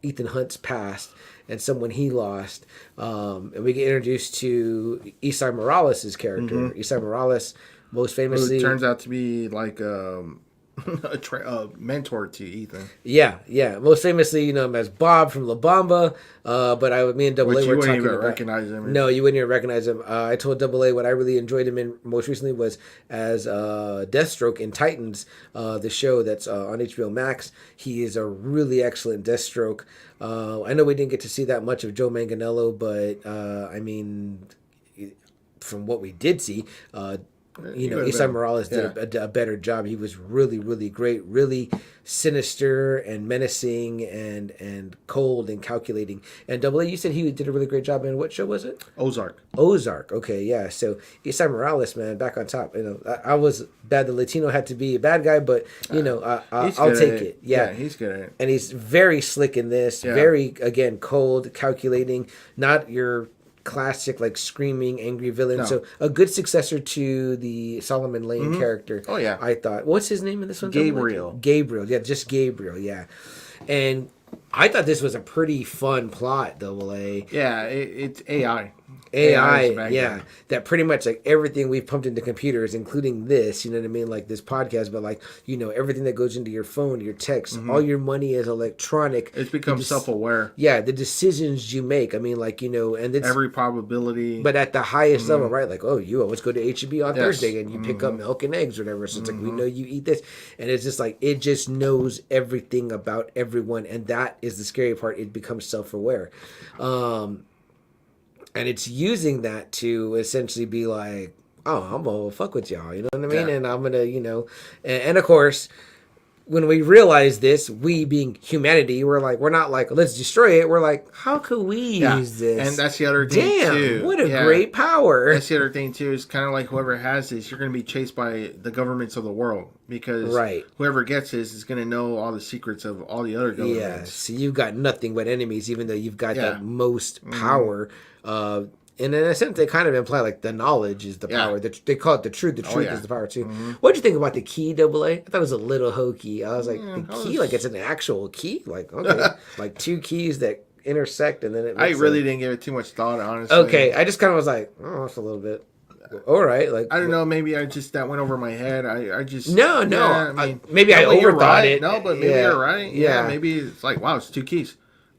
Ethan Hunt's past and someone he lost. And we get introduced to Esai Morales' character. Esai Morales, most famously... Who turns out to be like a mentor to Ethan. Yeah. Most famously, you know him as Bob from La Bamba. But me and Double Which A you were wouldn't talking even about... recognize him. No, you wouldn't even recognize him. I told Double A what I really enjoyed him in most recently was as Deathstroke in Titans, the show that's on HBO Max. He is a really excellent Deathstroke. I know we didn't get to see that much of Joe Manganiello, but I mean, from what we did see, Esai Morales did a better job. He was really, really great, really sinister and menacing and cold and calculating. And Double A, you said he did a really great job in what show was it? Ozark. Okay, yeah. So Esai Morales, man, back on top. I was bad. The Latino had to be a bad guy, but I'll take it. Yeah, he's good at it. And he's very slick in this. Yeah. Very, again, cold, calculating. Not your classic like screaming angry villain. No. So a good successor to the Solomon Lane character. Oh, yeah. I thought. What's his name in this one? Gabriel. Gabriel. Yeah, just Gabriel. Yeah, and I thought this was a pretty fun plot. Double A. Yeah, it's AI. AI, is back yeah, there. that pretty much like everything we've pumped into computers, including this, you know what I mean, like this podcast, but like everything that goes into your phone, your text, all your money is electronic. It's become self-aware. Yeah, the decisions you make. I mean, like and it's Every probability. but at the highest level, right? Like, let's go to HEB on Yes. Thursday, and you pick up milk and eggs, or whatever. So it's like we know you eat this, and it's just like it just knows everything about everyone, and that is the scary part. It becomes self-aware. And it's using that to essentially be like, oh, I'm gonna fuck with y'all, you know what I mean? Yeah. And I'm gonna, and of course, when we realize this, we being humanity, we're not like, let's destroy it. We're like, how could we use this? And that's the other thing, Damn, too. what a Yeah. great power. That's the other thing, too, is kind of like whoever has this, you're going to be chased by the governments of the world. Because Right. whoever gets this is going to know all the secrets of all the other governments. Yeah, so you've got nothing but enemies, even though you've got Yeah. that most power. And in a sense, they kind of imply like the knowledge is the Yeah. power. They call it the truth. The truth yeah. is the power too. What do you think about the key, Double A? I thought it was a little hokey. I was like, the key, like it's an actual key, like okay, like two keys that intersect, and then it. I makes really a- didn't give it too much thought, honestly. Okay, I just kind of was like, oh, that's a little bit. All right, like I don't know. Maybe that went over my head. I just No, Yeah, I mean, maybe I you're overthought right. it. No, but maybe Yeah. you're right. Yeah. Yeah, maybe it's like wow, it's two keys.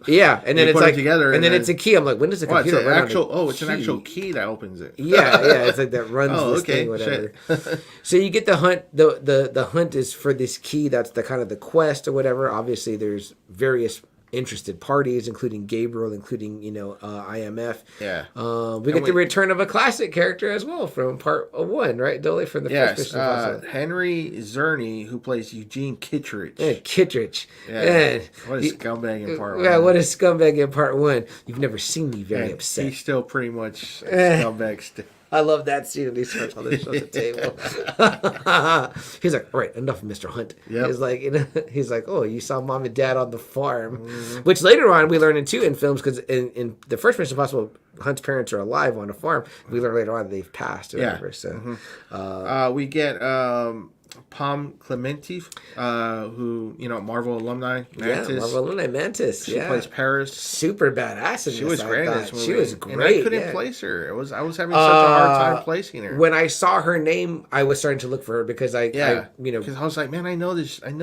Yeah, and then You it's put it like together, and then and it's a key. I'm like, when does the Well, it's computer an run actual. on a Oh, it's an key? actual key that opens it. Yeah, it's like that runs Oh, this okay, thing, whatever. shit. So you get the hunt. The hunt is for this key. That's the kind of the quest or whatever. Obviously, there's various interested parties, including Gabriel, including IMF. Yeah. We get the return of a classic character as well from part 1, right? Dolly from the first Yes, Mission Impossible. Henry Czerny, who plays Eugene Kittredge. Yeah, Kittredge. Yeah. Man, What a scumbag in part 1. Yeah, what a scumbag in part 1. You've never seen me very And upset. He's still pretty much a scumbag still. I love that scene when he starts all this shit at the table. He's like, all right, enough, Mr. Hunt. Yep. He's like, oh, you saw mom and dad on the farm, which later on we learn in films because in the first Mission Impossible, Hunt's parents are alive on a farm. We learn later on they've passed or Yeah. whatever. So We get Pom Clemente, who Marvel alumni, Mantis. Yeah, Marvel alumni Mantis. She plays Paris. Super badass in She this. was great in this movie. She was great. And I couldn't place her. I was having such a hard time placing her. When I saw her name, I was starting to look for her because because I was like, man, I know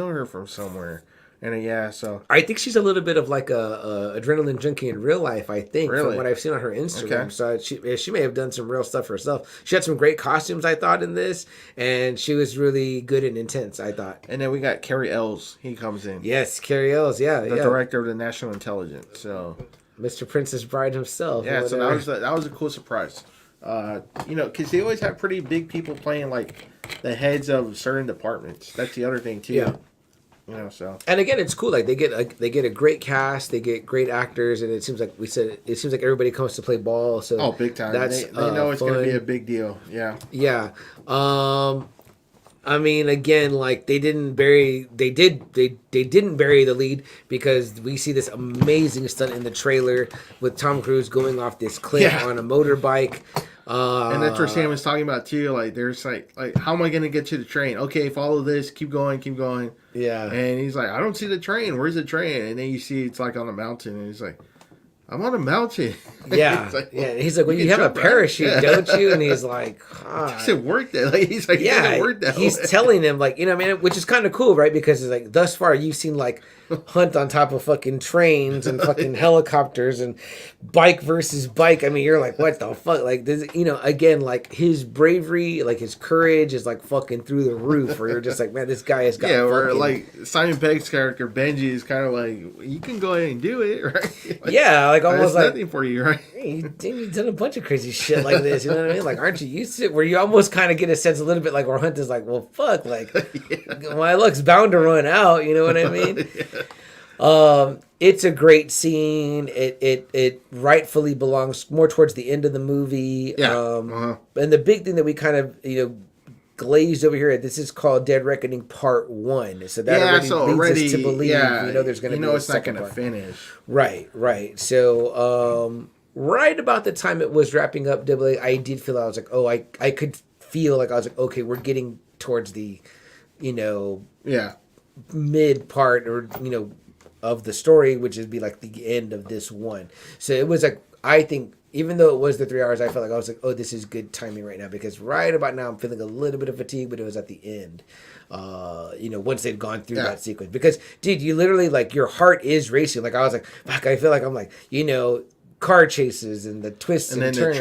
her from somewhere. And so I think she's a little bit of like a adrenaline junkie in real life. I think from what I've seen on her Instagram. Okay. So she may have done some real stuff herself. She had some great costumes, I thought, in this, and she was really good and intense, I thought. And then we got Cary Ells. He comes in. Yes, Cary Ells. Yeah, the director of the National Intelligence. So Mr. Princess Bride himself. Yeah, so that was a cool surprise. Because they always have pretty big people playing like the heads of certain departments. That's the other thing too. Yeah. So and again, it's cool. Like they get a great cast, they get great actors, and it seems like everybody comes to play ball. So big time. That's they know it's going to be a big deal. Yeah. Yeah. I mean, again, like they didn't bury the lead because we see this amazing stunt in the trailer with Tom Cruise going off this cliff on a motorbike. And that's where Sam was talking about too. Like, there's like how am I going to get to the train? Okay, follow this. Keep going. Yeah. And he's like, I don't see the train. Where's the train? And then you see it's like on a mountain, and he's like, I'm on a mountain. Yeah. He's like, well, you have a parachute, don't you? And he's like, it doesn't work that. Like, he's like, it doesn't work that he's way. telling him, like, which is kind of cool, right? Because it's like, thus far, you've seen like Hunt on top of fucking trains and fucking helicopters and bike versus bike. I mean, you're like, what the fuck? Like, this, again, like his bravery, like his courage is like fucking through the roof. Where you're just like, man, this guy has got. Yeah, or like Simon Pegg's character Benji is kind of like, you can go ahead and do it, right? Like, yeah, like almost like nothing for you, right? Hey, you've done a bunch of crazy shit like this. You know what I mean? Like, aren't you used to it? Where you almost kind of get a sense a little bit like where Hunt is like, well, fuck, like my luck's bound to run out. You know what I mean? It's a great scene. It rightfully belongs more towards the end of the movie. Yeah. And the big thing that we kind of glazed over here. This is called Dead Reckoning Pt.1. So that leads us to believe there's going to be it's not going to finish. Right. So right about the time it was wrapping up, I did feel, I was like, oh, I could feel like I was like, okay, we're getting towards the mid part or of the story, which would be like the end of this one. So it was like, I think, even though it was the 3 hours, I felt like I was like, oh, this is good timing right now, because right about now I'm feeling a little bit of fatigue, but it was at the end. Once they'd gone through that sequence, because dude, you literally like your heart is racing. Like I was like, fuck, I feel like I'm like, car chases and the twists and turns.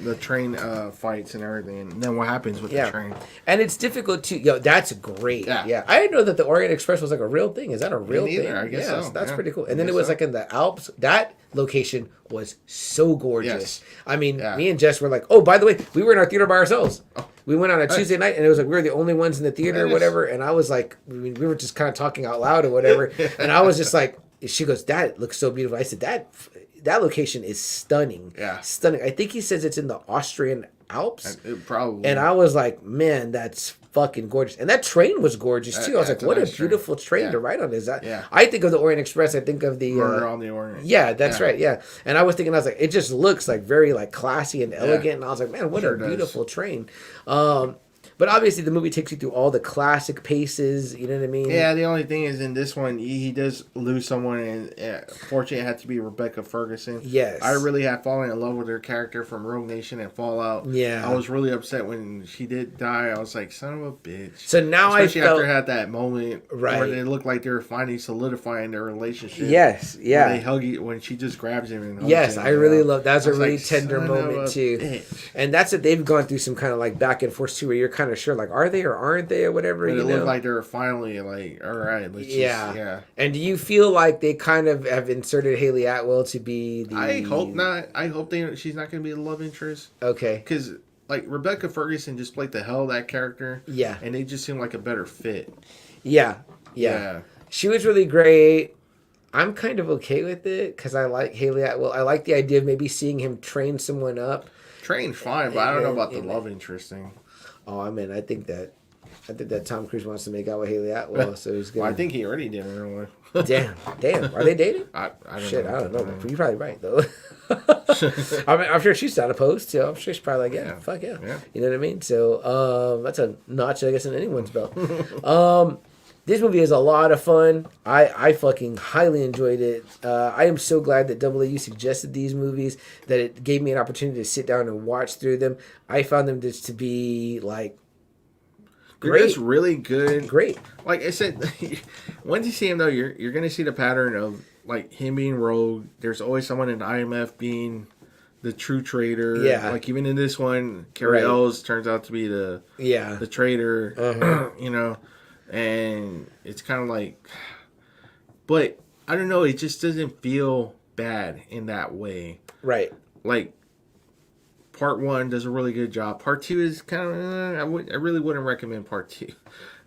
The train fights and everything, and then what happens with the train. And it's difficult to, that's great. Yeah. I didn't know that the Orient Express was like a real thing. Is that a real thing? I guess so. That's pretty cool. And then it was like in the Alps. That location was so gorgeous. Yes. I mean, me and Jess were like, oh, by the way, we were in our theater by ourselves. We went on a Tuesday night, and it was like we were the only ones in the theater or whatever. And I was like, we were just kind of talking out loud or whatever. And I was just like, she goes, that looks so beautiful. I said, that location is stunning. Yeah. Stunning. I think he says it's in the Austrian Alps. Probably. And I was like, man, that's fucking gorgeous. And that train was gorgeous too. I was like, what a beautiful train to ride on. Is that? Yeah. I think of the Orient Express. I think of the Murder on the Orient. Yeah, that's right. Yeah. And I was thinking, I was like, it just looks like very like classy and elegant. And I was like, man, what a beautiful train. But obviously, the movie takes you through all the classic paces. You know what I mean? Yeah. The only thing is, in this one, he does lose someone, and fortunately, it had to be Rebecca Ferguson. Yes. I really had fallen in love with her character from Rogue Nation and Fallout. Yeah. I was really upset when she did die. I was like, son of a bitch. So now especially after I had that moment where they looked like they were finally solidifying their relationship. Yes. Yeah. When they hug when she just grabs him and hugs him. I really love that. Was a really tender moment too. Bitch. And that's it. They've gone through some kind of like back and forth too, where you're kind of sure like, are they or aren't they or whatever? But it looked like they were finally like, all right, let's just. And do you feel like they kind of have inserted Haley Atwell to be the? I hope not. I hope she's not going to be the love interest. Okay. Because like Rebecca Ferguson just played the hell of that character. Yeah. And they just seemed like a better fit. Yeah. She was really great. I'm kind of okay with it because I like Haley Atwell. I like the idea of maybe seeing him train someone up. Train fine, but I don't know about the love interest thing. Oh, I mean, I think that I think that Tom Cruise wants to make out with Haley Atwell, so he's gonna. Well, I think he already did in real life. Damn. Are they dating? I don't Shit, know. I don't know. You're probably right though. I mean, I'm sure she's not opposed to. I'm sure she's probably like, yeah, fuck yeah. You know what I mean? So that's a notch, I guess, in anyone's belt. This movie is a lot of fun. I fucking highly enjoyed it. I am so glad that Double A you suggested these movies, that it gave me an opportunity to sit down and watch through them. I found them just to be like They're just really good. Great. Like I said, once you see him though, you're gonna see the pattern of like him being rogue. There's always someone in the IMF being the true traitor. Yeah. Like even in this one, Carrie Ells turns out to be the traitor. You know, and it's kind of like, but I don't know. It just doesn't feel bad in that way. Right. Like part 1 does a really good job. Part 2 is kind of I really wouldn't recommend part 2.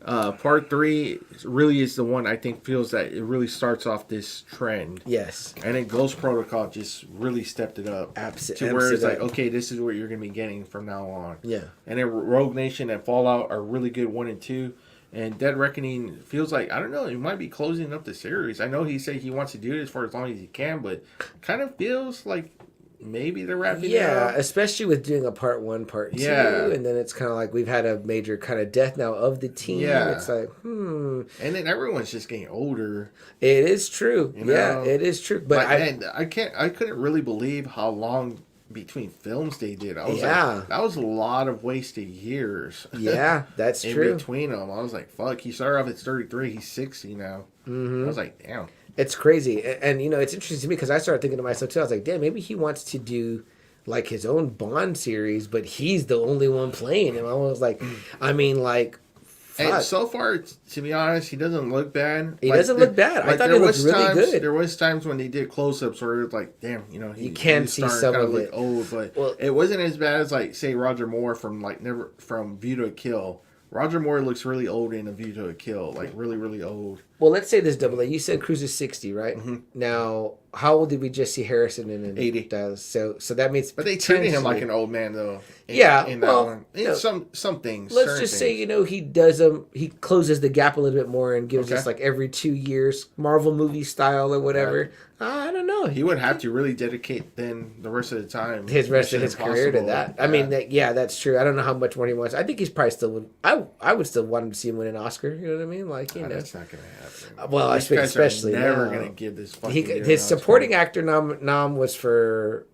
Part 3 really is the one I think feels that it really starts off this trend. Yes. And then Ghost Protocol just really stepped it up. To where it's like, okay, this is what you're going to be getting from now on. Yeah. And then Rogue Nation and Fallout are really good 1 and 2. And Dead Reckoning feels like, I don't know, he might be closing up the series. I know he said he wants to do this for as long as he can, but kind of feels like maybe they're wrapping it up. Yeah, especially with doing a part 1, part 2, and then it's kind of like we've had a major kind of death now of the team. Yeah. It's like, And then everyone's just getting older. It is true. You know? Yeah, it is true. But I couldn't really believe how long between films they did. I was like, that was a lot of wasted years. Yeah, that's in true. between them. I was like, fuck, he started off at 33, he's 60 now. I was like, damn. It's crazy. And you know, it's interesting to me because I started thinking to myself too, I was like, damn, maybe he wants to do like his own Bond series, but he's the only one playing him. I was like, I mean, like, fuck. And so far, to be honest, he doesn't look bad. He doesn't look bad. I thought he looked really good. There was times when they did close-ups where it was like, damn, you know, you can see some of it. Old, but it wasn't as bad as like say Roger Moore from View to a Kill. Roger Moore looks really old in A View to a Kill, like really, really old. Well, let's say this, Double A. You said Cruise is 60, right? Mm-hmm. Now, how old did we just see Harrison in 80. Dallas? So that means... But they treated him like an old man, though. In that one. No, some things. Let's just say, you know, he does he closes the gap a little bit more and gives us like every 2 years, Marvel movie style or whatever. Right. I don't know. He would have to really dedicate then the rest of the time. His rest of his career to that. I mean, that's true. I don't know how much more he wants. I think he's probably still... I would still want him to see him win an Oscar. You know what I mean? Like, you know. That's not going to happen. Well, These guys especially are never now. going to give this fucking His supporting actor nom was for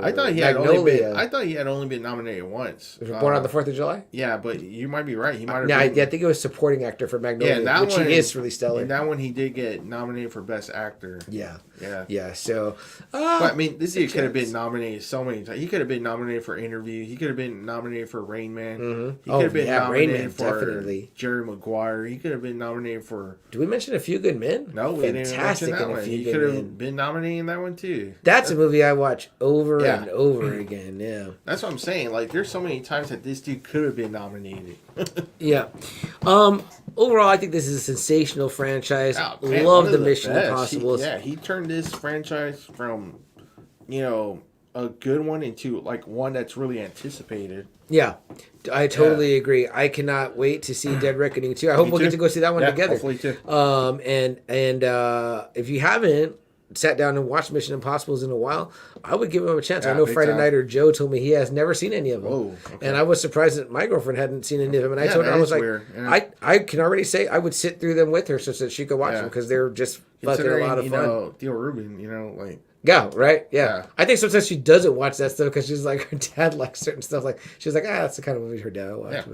I thought he had only been nominated once. Born on the 4th of July? Yeah, but you might be right. He might have I think it was supporting actor for Magnolia, which he is really stellar. And that one he did get nominated for Best Actor. Yeah. So, but I mean, this dude could have been nominated so many times. He could have been nominated for Interview. He could have been nominated for Rain Man. Mm-hmm. He could have been nominated Rain Man, for definitely. Jerry Maguire. He could have been nominated for... Did we mention A Few Good Men? No, we didn't mention that one. He could have been nominated in that one too. That's a movie I watch over and over again. Yeah, that's what I'm saying. Like, there's so many times that this dude could have been nominated. Yeah. Overall, I think this is a sensational franchise. Love the Mission Impossible. He turned this franchise from, you know, a good one into like one that's really anticipated. Yeah, I totally agree. I cannot wait to see Dead Reckoning 2. I hope we'll get to go see that one together. Hopefully too. And if you haven't sat down and watched Mission Impossibles in a while, I would give him a chance. I know Friday Night or Joe told me he has never seen any of them. Whoa, okay. And I was surprised that my girlfriend hadn't seen any of them. And I told her, I was like, I can already say I would sit through them with her so that she could watch them because they're just fucking a lot of fun. You know, Theo Rubin, you know, like... Yeah, right? Yeah. I think sometimes she doesn't watch that stuff because she's like, her dad likes certain stuff. Like, she's like, that's the kind of movie her dad will watch.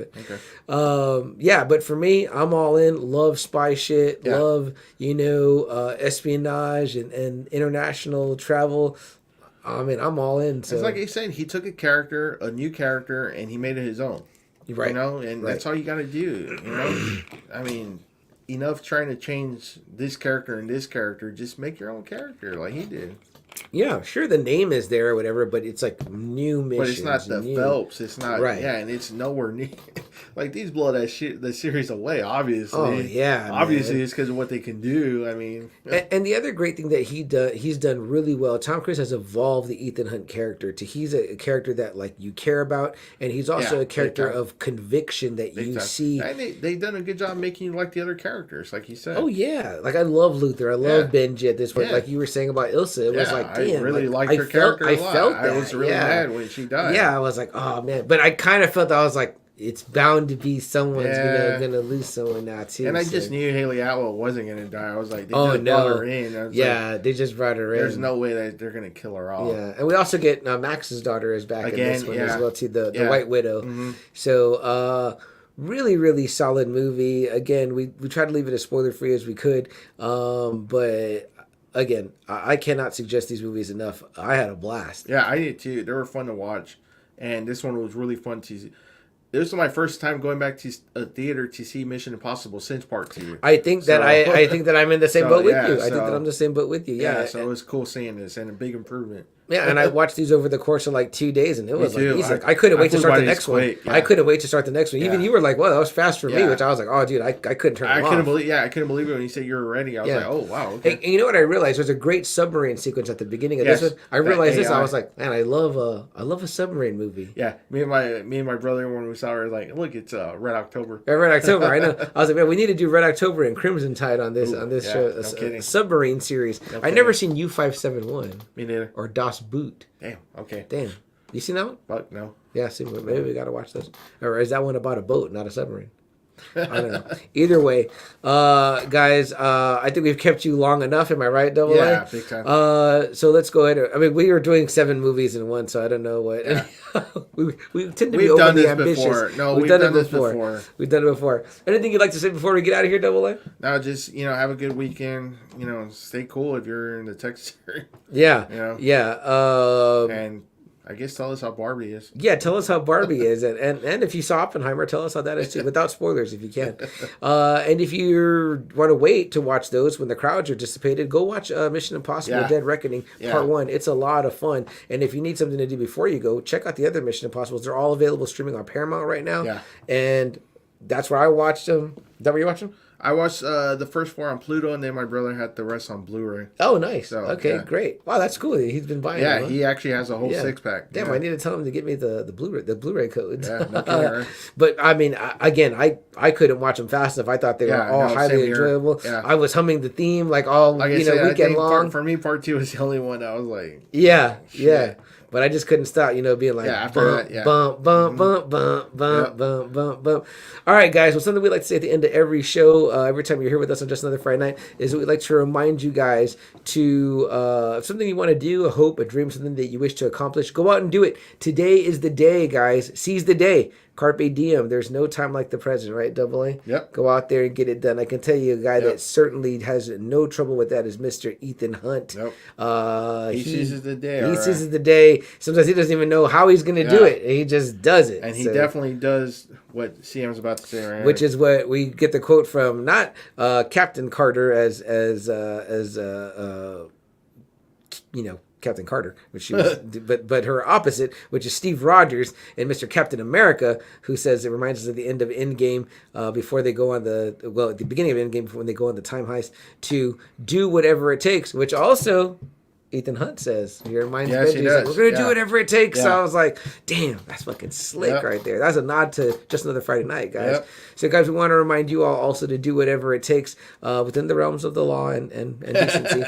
But for me, I'm all in. Love spy shit. Yeah. Love, espionage and international travel. I mean, I'm all in. So. It's like he said, he took a new character, and he made it his own. Right. You know, and that's all you got to do, you know? I mean... Enough trying to change this character and this character, just make your own character like he did. Yeah, sure, the name is there or whatever, but it's like new missions. But it's not the Phelps. It's not, and it's nowhere near. like these blow the series away. Obviously, Oh yeah, obviously man. it's because of what they can do. I mean, And the other great thing that he's done really well. Tom Cruise has evolved the Ethan Hunt character to he's a character that like you care about, and he's also Yeah, a character big time. of conviction that big you time. see. And they've done a good job making you like the other characters, like you said. Oh yeah, like I love Luther, I love Yeah. Benji at this point. Yeah. Like you were saying about Ilsa, it was Yeah, like damn, I really like, liked her character a I lot. felt I that. was really yeah. mad when she died. Yeah, I was like, oh man, but I kind of felt that I was like, it's bound to be someone's Yeah. gonna lose someone now too. And I so. just knew Haley Atwell wasn't gonna die. I was like, they Oh just no, brought her in. I was yeah, they just brought her like, in. there's no way that they're gonna kill her off. Yeah, and we also get Max's daughter is back in this one as well too, the White Widow. Mm-hmm. So really, really solid movie. Again, we tried to leave it as spoiler free as we could, but again, I cannot suggest these movies enough. I had a blast. Yeah, I did too. They were fun to watch, and this one was really fun to see. This was my first time going back to a theater to see Mission Impossible since Part 2. I think that I think that I'm in the same boat with you. I think that I'm the same boat with you. Yeah, so it was cool seeing this and a big improvement. Yeah, and I watched these over the course of like 2 days, and it was like too. easy. I couldn't wait to flew start by the these next one. quick, yeah. I couldn't wait to start the next one. Even Yeah. you were like, "Well, that was fast for me," Yeah. which I was like, "Oh, dude, I couldn't turn it I off." couldn't believe. Yeah, I couldn't believe it when you said you were ready. I was like, oh wow. Okay. And you know what I realized? There's a great submarine sequence at the beginning of Yes, this one. I that realized this. I AI. was like, man, I love a submarine movie. Yeah, me and my brother when we saw her like, look, it's Red October. Red October, I know. I was like, man, we need to do Red October and Crimson Tide on this yeah, show, no kidding. submarine series. No I never kidding. seen U-571 Me neither. or Das Boot. Damn. Okay. Damn, you seen that one? Fuck no. Yeah, see, maybe we gotta watch this. Or is that one about a boat, not a submarine? I don't know. Either way, guys, I think we've kept you long enough. Am I right, Double Yeah, A? big time. So let's go ahead. I mean, we were doing 7 movies in one, so I don't know what. Yeah. we tend to We've be done overly this ambitious. before. No, we've we've done done it this before. before. We've done it before. Anything you'd like to say before we get out of here, Double A? Now, just have a good weekend. Stay cool if you're in the Texas area. Yeah. Yeah. And I guess tell us how Barbie is. Yeah, tell us how Barbie is, and if you saw Oppenheimer, tell us how that is too, without spoilers if you can. And if you want to wait to watch those when the crowds are dissipated, go watch Mission Impossible: Yeah. Dead Reckoning Yeah. Part 1. It's a lot of fun, and if you need something to do before you go, check out the other Mission Impossibles. They're all available streaming on Paramount right now. Yeah. And that's where I watched them. Is that where you watched them? I watched the first 4 on Pluto, and then my brother had the rest on Blu-ray. Oh, nice. So, okay, yeah. great. Wow, that's cool. He's been buying Yeah, them. Huh? he actually has a whole 6-pack. Damn, yeah. I need to tell him to get me the Blu-ray codes. Yeah, no kidding, right? But I mean, I couldn't watch them fast enough. I thought they were Yeah, all no, highly same here. enjoyable. Yeah. I was humming the theme like all Like I said, I weekend think long. for me, Part 2 was the only one that was like, Yeah. Shit. But I just couldn't stop, being like, Yeah, after bump, that, yeah. bump, bump, bump, bump, bump, Yep. bump, bump, bump. All right, guys. Well, something we like to say at the end of every show, every time you're here with us on Just Another Friday Night, is that we'd like to remind you guys to, if something you want to do, a hope, a dream, something that you wish to accomplish, go out and do it. Today is the day, guys. Seize the day. Carpe diem. There's no time like the present, right, Double A? Yep. Go out there and get it done. I can tell you a guy that certainly has no trouble with that is Mr. Ethan Hunt. Yep. He seizes the day. He all right. seizes the day. Sometimes he doesn't even know how he's going to do it. He just does it. And he So- definitely does what CM's about to say right here. which is what we get the quote from, not Captain Carter as Captain Carter, which she was, but her opposite, which is Steve Rogers and Mr. Captain America, who says it reminds us of the end of Endgame before they go on at the beginning of Endgame when they go on the time heist to do whatever it takes, which also Ethan Hunt says. He reminds Yes, Benji, he he's like, does. we're going to do Yeah. whatever it takes. So Yeah. I was like, damn, that's fucking slick Yep. right there. That's a nod to Just Another Friday Night, guys. Yep. So, guys, we want to remind you all also to do whatever it takes within the realms of the law and decency